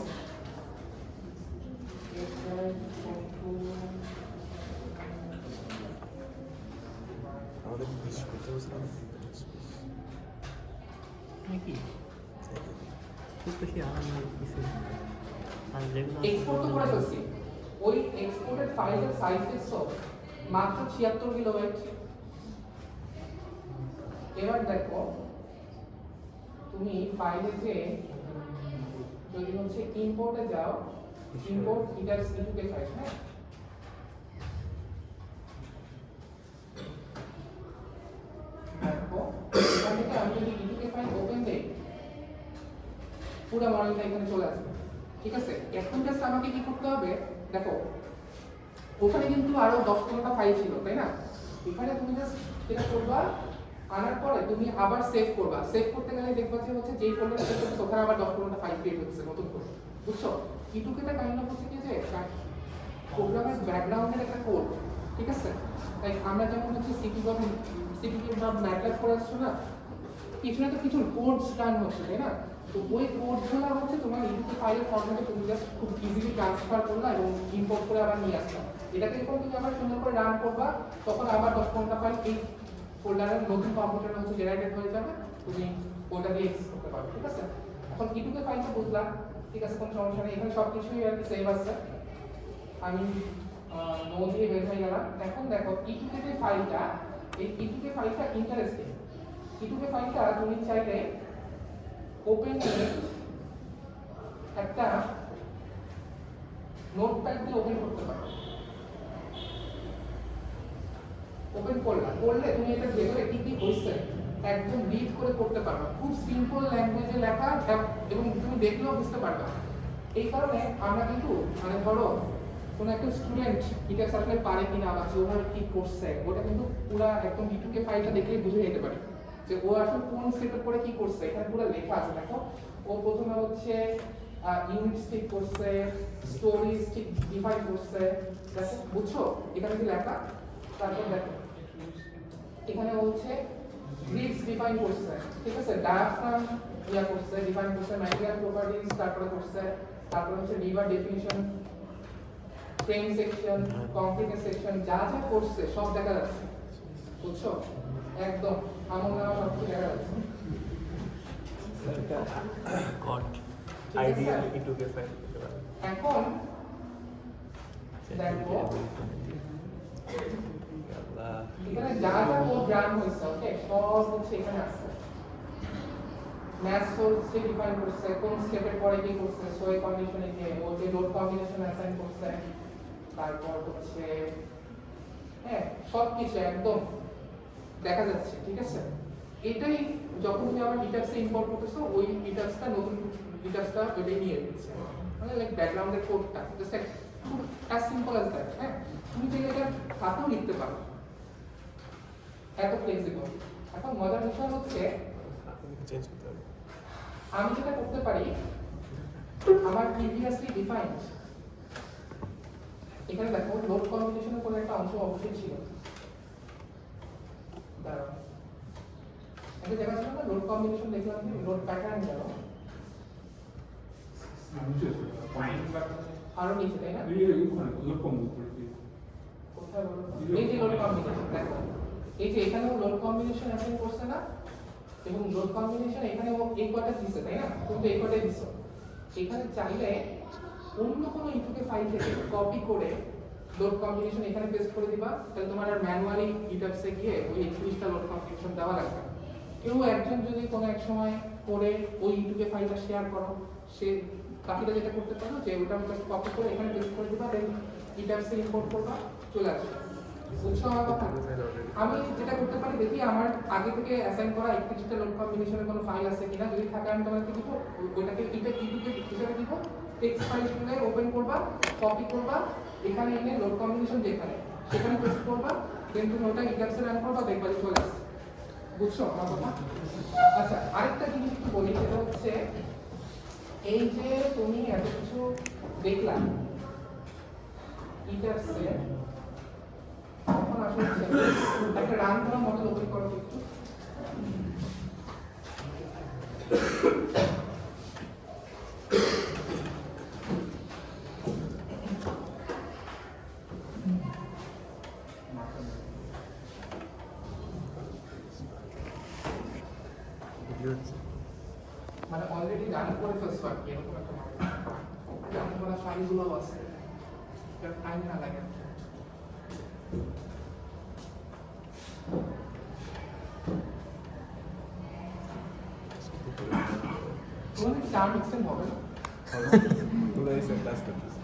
আমাদের 20 করতে বলছিলাম নাকি খুব বেশি আরাম কিছু আর যেগুলো এক্সপোর্ট তো করে ফেলছি ওই এক্সপোর্টেড ফাইলের সাইজ দেখছো মাত্র 76 কিলোবাইট এবার দেখো তুমি ফাইলে যে যদি হচ্ছে ইম্পোর্টে যাও ইম্পোর্ট ইটাস ইটুকে ফাইল হ্যাঁ দেখো এখান থেকে আমি যদি ইটুকে ফাইল ওপেন দেই পুরো মডেলটা এখানে চলে আসবে ঠিক আছে এখন জাস্ট আমাকে কি করতে হবে দেখো ওখানে কিন্তু আরো 10-15টা ফাইল ছিল তাই না এখানে তুমি জাস্ট যেটা করবা আনার পরে তুমি আবার সেভ করবা সেভ করতে গেলে দেখবা যে হচ্ছে যেই ফোল্ডারে সেভ করছো ওখানে আবার 10-15টা ফাইল ক্রিয়েট হচ্ছে নতুন করে বুঝছো ইটুকেটা কাইন্ড অফ হচ্ছে কি যে প্রোগ্রামের ব্যাকগ্রাউন্ডের একটা কোড ঠিক আছে লাইক আমরা যেমন হচ্ছে সিপিপি বা ম্যাটল্যাব করে আসছো না কিছু না তো কিছু কোডস রান হচ্ছে তাই না তো ওই কোডগুলো হচ্ছে তোমার ইউটিউব ফাইলের ফরম্যাটে তুমি জাস্ট খুব ইজিলি ট্রান্সফার করলা এবং ইম্পোর্ট করে আবার নিয়ে আসলা এটাকে যখন তুমি আবার সুন্দর করে রান করবা তখন আবার 10-15টা ফাইল এই ফোল্ডারের নতুন কম্পিউটারে হচ্ছে জেনারেটেড হয়ে যাবে তুমি ওটা দিয়ে এক্সেস করতে পারবে ঠিক আছে এখন ইউটিউবের ফাইলটা বুঝলাম ঠিক আছে কোনো সমস্যা নেই এখানে সব কিছুই আর কি সেভ আছে আমি নো দিয়ে বের হয়ে গেলাম এখন দেখো ইউটিউবের ফাইলটা এই ইউটিউবের ফাইলটা ইন্টারেস্টিং ইউটিউবের ফাইলটা তুমি চাইলে ওপেন একটা নোটপ্যাড দিয়ে ওপেন করতে পারো ওপেন করলে তুমি এটা ভেতরে কি কি হইছে একদম রিড করে করতে পারবে খুব সিম্পল ল্যাঙ্গুয়েজে লেখা এবং তুমি দেখলেও বুঝতে পারবে এই কারণে আমরা কিন্তু মানে ধরো কোন একটা স্টুডেন্ট এটা আসলে পারে কিনা বা ওভাবে কি করছে ওটা কিন্তু পুরো একদম ইউটিউবে ফাইলটা দেখলেই বুঝে যেতে পারে যে ও আসলে কোন সেটআপ করে কি করছে এখানে পুরো লেখা আছে দেখো ও প্রথমে হচ্ছে ইউনিট স্টিক করছে স্টোরি স্টিক ডিফাইন করছে দেখো বুঝছো এখানে কি লেখা তারপর দেখো এখানে হচ্ছে গ্রিডস ডিফাইন করছে ঠিক আছে ডায়াফ্রাম ইয়া করছে ডিফাইন করছে ম্যাটেরিয়াল প্রপার্টিজ তারপরে করছে তারপর হচ্ছে liver definition frame section complete section যা যা করছে সব দেখা যাচ্ছে বুঝছো একদম আমার নাম সব কিছু দেখা যাচ্ছে গড আইডিয়াল ইটুকে ফাইল এখন দেখো এখানে যা যা কোড রান হয়েছে ওকে সব হচ্ছে এখানে আছে ম্যাথ সোর্স ডিফাইন করছে কোন স্টেপের পরে কি করছে সো এই কন্ডিশনে যে ও যে লোড কম্বিনেশন অ্যাসাইন করছে তারপর হচ্ছে হ্যাঁ সব কিছু একদম দেখা যাচ্ছে ঠিক আছে এটাই যখন তুমি আবার ডিটাক্সে ইম্পোর্ট করতেছো ওই ডিটাক্সটা নতুন ডিটাক্সটা ওইটাই নিয়ে নিচ্ছে মানে লাইক ব্যাকগ্রাউন্ডের কোডটা just as simple as that হ্যাঁ তুমি চাইলে এটা হাতেও লিখতে পারো এত ফ্লেক্সিবল এখন মজার বিষয় হচ্ছে চেঞ্জ করতে হবে আমি যেটা করতে পারি আমার প্রিভিয়াসলি ডিফাইন্ড এখানে দেখো লোড কম্বিনেশনের কোনো একটা অংশ অবশ্যই ছিল দাঁড়াও একটা জায়গা ছিল না লোড কম্বিনেশন দেখলাম যে লোড প্যাটার্ন গেল আরো নিচে তাই না কোথায় বলো এই যে লোড কম্বিনেশন দেখো এই যে এখানেও লোড কম্বিনেশন অ্যাসাইন করছে না এবং লোড কম্বিনেশন এখানে ও এই কটা দিছে তাই না তুমি এই কটাই দিছো এখানে চাইলে অন্য কোনো ইউটিউবে ফাইল থেকে কপি করে লোড কম্বিনেশন এখানে পেস্ট করে দিবা তাহলে তোমার আর ম্যানুয়ালি ইউটিউবসে গিয়ে ওই 31টা লোড কম্বিনেশন দেওয়া লাগবে কেউ একজন যদি কোনো এক সময় করে ওই ইউটিউবে ফাইলটা শেয়ার করো সে বাকিটা যেটা করতে পারো যে ওটা জাস্ট কপি করে এখানে পেস্ট করে দিবা দেন ইউটিউবসে ইম্পোর্ট করবা চলে আসবে বুঝছো আমার কথা আমি যেটা করতে পারি দেখি আমার আগে থেকে অ্যাসাইন করা 31টা লোড কম্বিনেশনের কোনো ফাইল আছে কিনা যদি থাকে আমি তোমাকে দিব ওইটাকে ইউটিউবে হিসেবে দিব টেক্সট ফাইলে ওপেন করবা, কপি করবা, এখানে এনে লোড কম্বিনেশন যেখানে সেখানে পেস্ট করবা, দেন তুমি ওটা ইন্টারসে রান করবা, দেখবা যে চলে আসছে। বুঝছো আমার কথা? আচ্ছা, আরেকটা জিনিস একটু বলি, সেটা হচ্ছে এই যে তুমি এত কিছু দেখলা ইন্টারসে, তখন আসলে একটা রান করা মডেল ওপেন করো একটু। মানে অলরেডি রান করে ফেলছো আর কি, এরকম একটা মডেল রান করা ফাইলগুলো আছে, টাইম না লাগে। তোমাদের টার্ম এক্সটেন্ড হবে না? তোরা এসে ক্লাস করতেছে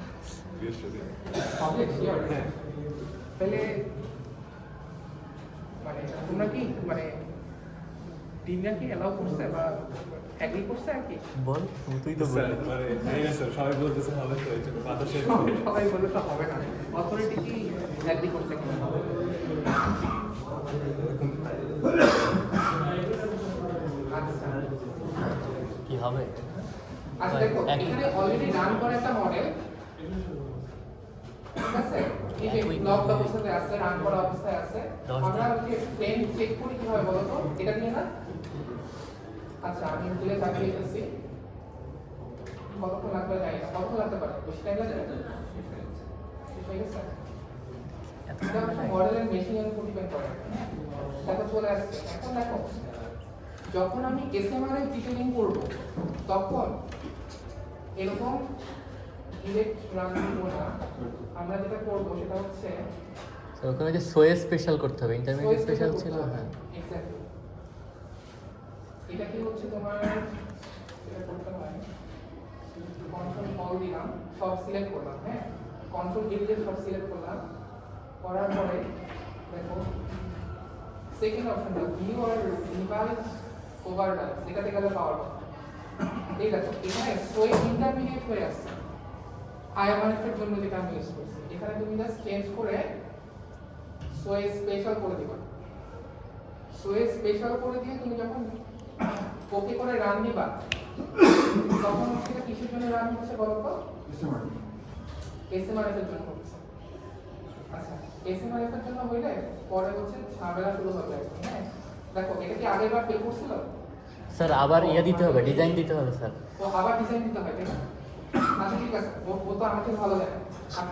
বৃহস্পতিবার। হবে শিওর। হ্যাঁ তাহলে মানে তোমরা কি মানে টিমরা কি এলাও করছে বা এগ্রি করছে আর কি? বল, তুই তো স্যার বল। মানে হয়ে গেছে, সবাই বলতেছে হবে তো এই জন্য বাতাসের সবাই বলে তো হবে না, অথরিটি কি এগ্রি করছে কিনা? আচ্ছা কি হবে? আচ্ছা দেখো, এখানে অলরেডি রান করা একটা মডেল, ঠিক আছে? এই যে লক অবস্থাতে আছে, রান করা অবস্থায় আছে। আমরা যে ফ্রেম চেক করি কিভাবে বলো তো? এটা নিয়ে না? আচ্ছা, আমি তুলে চাপিয়ে দিচ্ছি। কতক্ষণ লাগবে জানি না, কতক্ষণ লাগতে পারে? বেশি টাইম লাগবে? ঠিক আছে? এটা হচ্ছে মডেলের মেশিনের উপর ডিপেন্ড করে। দেখো চলে আসছে। এখন দেখো, যখন আমি এসএমআর এর ডিটেইলিং করব, তখন এরকম ডিরেক্ট রান করব না। আমরা যেটা করব সেটা হচ্ছে তো ওখানে যে সোয়ে স্পেশাল করতে হবে, ইন্টারমিডিয়েট স্পেশাল ছিল। হ্যাঁ, এক্স্যাক্টলি। এটা কি হচ্ছে তোমার, এটা করতে হয় কন্ট্রোল অল দিলাম, সব সিলেক্ট করলাম, হ্যাঁ কন্ট্রোল এ দিয়ে সব সিলেক্ট করলাম, করার পরে দেখো সেকেন্ড অপশনটা ভিউ আর ডিভাইস ওভারলাইন, এটাতে গেলে পাওয়ার কথা। এই দেখো এখানে সোয়ে ইন্টারমিডিয়েট হয়ে আসছে আইএমআরএফ এর জন্য, যেটা আমি ইউজ করছি। এখানে তুমি জাস্ট চেঞ্জ করে সোয়ে স্পেশাল করে দিবা। সোয়ে স্পেশাল করে দিয়ে তুমি যখন ওকে করে রান দিবা, তখন সেটা কিসের জন্য রান হচ্ছে বলো তো? এসএমআরএফ এর জন্য হচ্ছে। আচ্ছা, এসএমআরএফ এর জন্য হইলে পরে হচ্ছে ঝামেলা শুরু হবে। হ্যাঁ দেখো, এটা কি আগেরবার ফেল করছিল? স্যার আবার ইয়ে দিতে হবে, ডিজাইন দিতে হবে স্যার। তো আবার ডিজাইন দিতে হয়, তাই না? আচ্ছা ঠিক আছে, ও তো আমাকে ভালো জানে।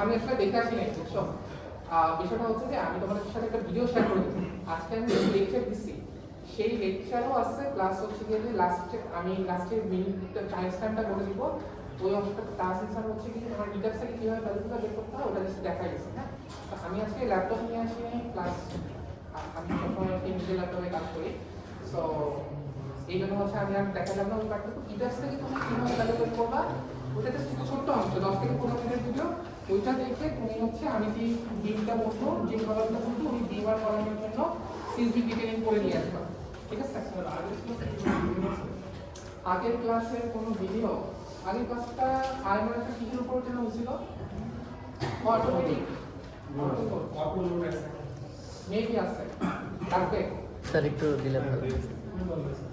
আমি আসলে দেখে আসি নাই, বুঝছো? বিষয়টা হচ্ছে যে আমি তোমাদের সাথে একটা ভিডিও শেয়ার করে দিচ্ছি। আজকে আমি যে লেকচার দিচ্ছি, সেই লেকচারও আছে, প্লাস হচ্ছে যে লাস্টে আমি লাস্টের মিনিটটা টাইম স্ট্যাম্পটা করে দিব। ওই অংশটা টাস্ক অ্যান্সার হচ্ছে কি তোমার ডিটেলস থেকে কিভাবে ভ্যালুটা বের করতে হয় ওটা জাস্ট দেখাই দিচ্ছি। হ্যাঁ, তো আমি আজকে ল্যাপটপ নিয়ে আসি নাই, প্লাস আমি সবসময় নিজের ল্যাপটপে কাজ করি। সো এই জন্য হচ্ছে আমি আর দেখা যাবে না ওই পার্টটুকু। ডিটেলস থেকে তুমি কিভাবে ভ্যালু বের করবা ওটা জাস্ট ছোট্ট অংশ, 10 থেকে 15 মিনিটের ভিডিও। ওইটা দেখে তুমি হচ্ছে আমি যে ডিমটা বলবো, যে কলামটা বলবো, ওই ডিম আর কলামের জন্য সিএসভি ডিটেইলিং করে নিয়ে আসবা। ঠিক আছে? আগের ক্লাসের কোনো ভিডিও, আগের ক্লাসটা আইএমআরএফ এর কিসের উপর যেন হয়েছিল? অটোমেটিক অটো লোড আছে, মেবি আছে, লাগবে। স্যার একটু দিলে ভালো।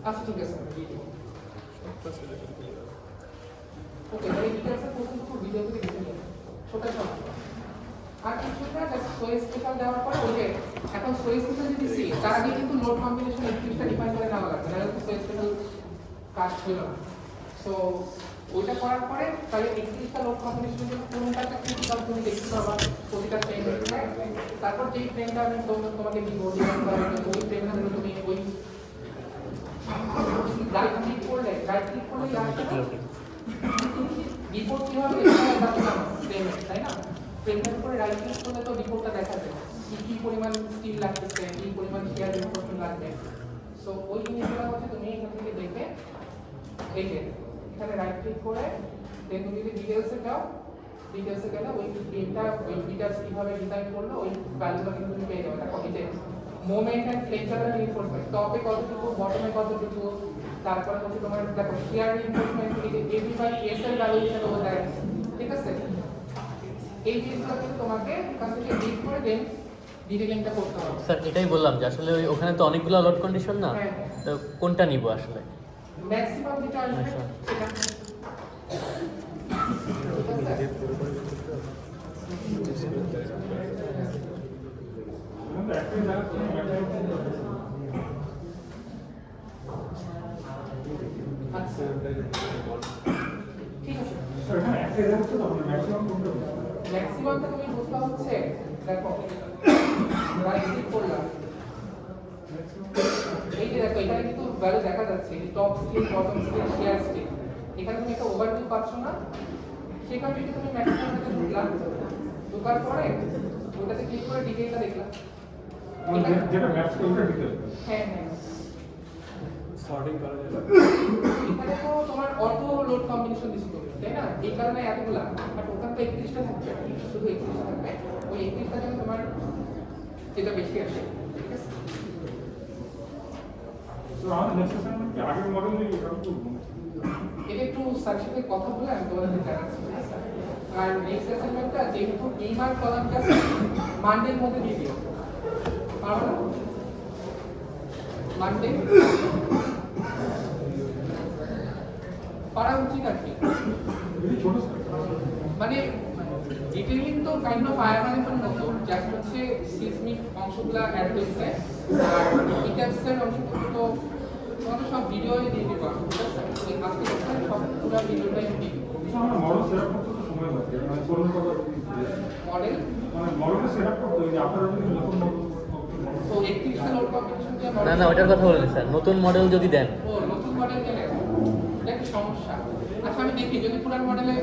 আচ্ছা ঠিক আছে, ওকে। তাহলে ডিটেলসে প্রথম ভিডিও থেকে দেখে নিন, ছোট সমস্যা। আর কিছু না, জাস্ট সোয়ে স্পেশাল দেওয়ার পরে ওই যে এখন সোয়ে স্পেশাল যদি দিচ্ছি, তার আগে কিন্তু লোড কম্বিনেশন 31টা ডিফাইন করে নেওয়া লাগবে, তাহলে কিন্তু সোয়ে স্পেশাল কাজ ছিল না। সো ওইটা করার পরে তাহলে 31টা লোড কম্বিনেশন যদি কোনটাতে ক্রিটিক্যাল তুমি দেখতে পারবা প্রতিটা ফ্রেম। তারপর যেই ফ্রেমটা আমি তোমাকে দিব, ডিজাইন করার জন্য ওই ফ্রেমটা তুমি ওই রাইট ক্লিক করলে রিপোর্ট কিভাবে তাই না? ফ্রেমের উপরে রাইট ক্লিক করলে তো রিপোর্টটা দেখা যায় কি পরিমাণ স্টিল লাগতেছে, কি পরিমাণ শেয়ার ইনফরমেশন লাগবে। সো ওই জিনিসগুলো হচ্ছে তুমি এখান থেকে দেখবে। এই যে এখানে রাইট ক্লিক করে দেন তুমি যদি ডিটেলসে যাও, ডিটেলসে গেলে ওই ফ্রেমটা ওই ডিটেলস কিভাবে ডিজাইন করলো ওই ভ্যালুটা কিন্তু তুমি পেয়ে যাবে। দেখো এই যে মোমেন্ট এন্ড ফ্লেক্সিবল রিইনফোর্সমেন্ট, টপে কতটুকু, বটমে কতটুকু, তারপরে হচ্ছে তোমার দেখো শেয়ার রিইনফোর্সমেন্ট, এই যে এভরিবাডি এস এর ভ্যালুয়েশন ওভার দ্যাট, ঠিক আছে? এই জিনিসগুলো কিন্তু তোমাকে ওখান থেকে রিড করে দেন ডিটেলিংটা করতে হবে। স্যার এটাই বললাম যে আসলে ওখানে তো অনেকগুলো লোড কন্ডিশন না, হ্যাঁ। তো কোনটা নিব আসলে? ম্যাক্সিমাম যেটা আসবে আচ্ছা। সেটা কিন্তু একটাই জায়গা থেকে maximum আচ্ছা ঠিক আছে। স্যার এখানে একটাই জায়গা তো মানে ম্যাক্সিমাম কোনটা ম্যাক্সিমামটা তুমি বুঝতে হচ্ছে দেখো রাইট ক্লিক করলাম, এই যে দেখো এখানে কিন্তু ভ্যালু দেখা যাচ্ছে top scale, bottom scale, share scale. এখানে তুমি একটা ওভারভিউ পাচ্ছ না, সেখানে যদি তুমি ম্যাক্সিমামটাতে ঢুকলাম, ঢোকার পরে ওটাতে ক্লিক করে ডিটেইলটা দেখলাম। মানে যেটা ম্যাক্স কোনটা ডিটেইল হ্যাঁ হ্যাঁ, সর্টিং করা যাবে। এখানে তো তোমার অটো লোড কম্বিনেশন দিচ্ছি তুমি, তাই না? এই কারণে এতগুলা, বাট ওখানে তো 31টা থাকবে, শুধু 31টা থাকবে। ওই 31টা যেন তোমার যেটা বেশি আসে, ঠিক আছে? তো আমাদের নেক্সট সেশন কি আগের মডেল নিয়ে এটা করব এটা একটু স্যারের সাথে কথা বলে আমি তোমাদের জানাচ্ছি, ঠিক আছে? আর নেক্সট অ্যাসাইনমেন্টটা যেহেতু এইবার কলামটা মানডের মধ্যে দিয়ে দিও, পারবে না? মানডে পারা উচিত আর কি, এই ছোট মানে ডিটেইলিং তো কাইন্ড অফ আয়ারম্যানের মতো, জাস্ট হচ্ছে সিসমিক অংশগুলা অ্যাড হয়েছে, আর ইটাপসের অংশগুলো তো তোমাদের সব ভিডিওই দিয়ে দিবা, ঠিক আছে? এই আজকে সব পুরো ভিডিওটাই আমি দিয়ে দিব। আমরা মডেল সেটআপ করতে তো সময় লাগে মানে কোন কথা মডেল মানে মডেল সেটআপ করতে ওই যে আপনারা যদি নতুন তো 31টা লোড কম্বিনেশন দিয়ে না না ওটার কথা বলিনি স্যার, নতুন মডেল যদি দেন। ও নতুন মডেল গেলে এটা একটা সমস্যা। আচ্ছা আমি দেখি যদি পুরান মডেলে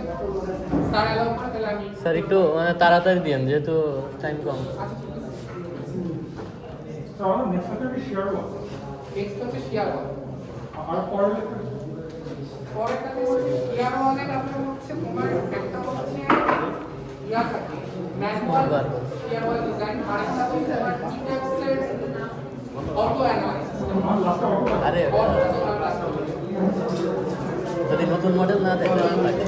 স্যার অ্যালাউ করে তাহলে আমি স্যার একটু মানে তাড়াতাড়ি দিন যেহেতু টাইম কম। আচ্ছা ঠিক আছে। তো আমরা নেক্সট সেশনে শেয়ার করব নেক্সট হচ্ছে শেয়ার ওয়াল। আর পরের পরেরটাতে হচ্ছে শেয়ার ওয়ালের আপনার হচ্ছে তোমার একটা হচ্ছে ইয়া থাকে ম্যানুয়াল শেয়ার ওয়াল ডিজাইন, আরেকটা হচ্ছে তোমার ইটেক্সের অটো অ্যানালাইসিস। আমার লাস্টটা আরে অটো যদি নতুন মডেল না দেয় তাহলে লাগে।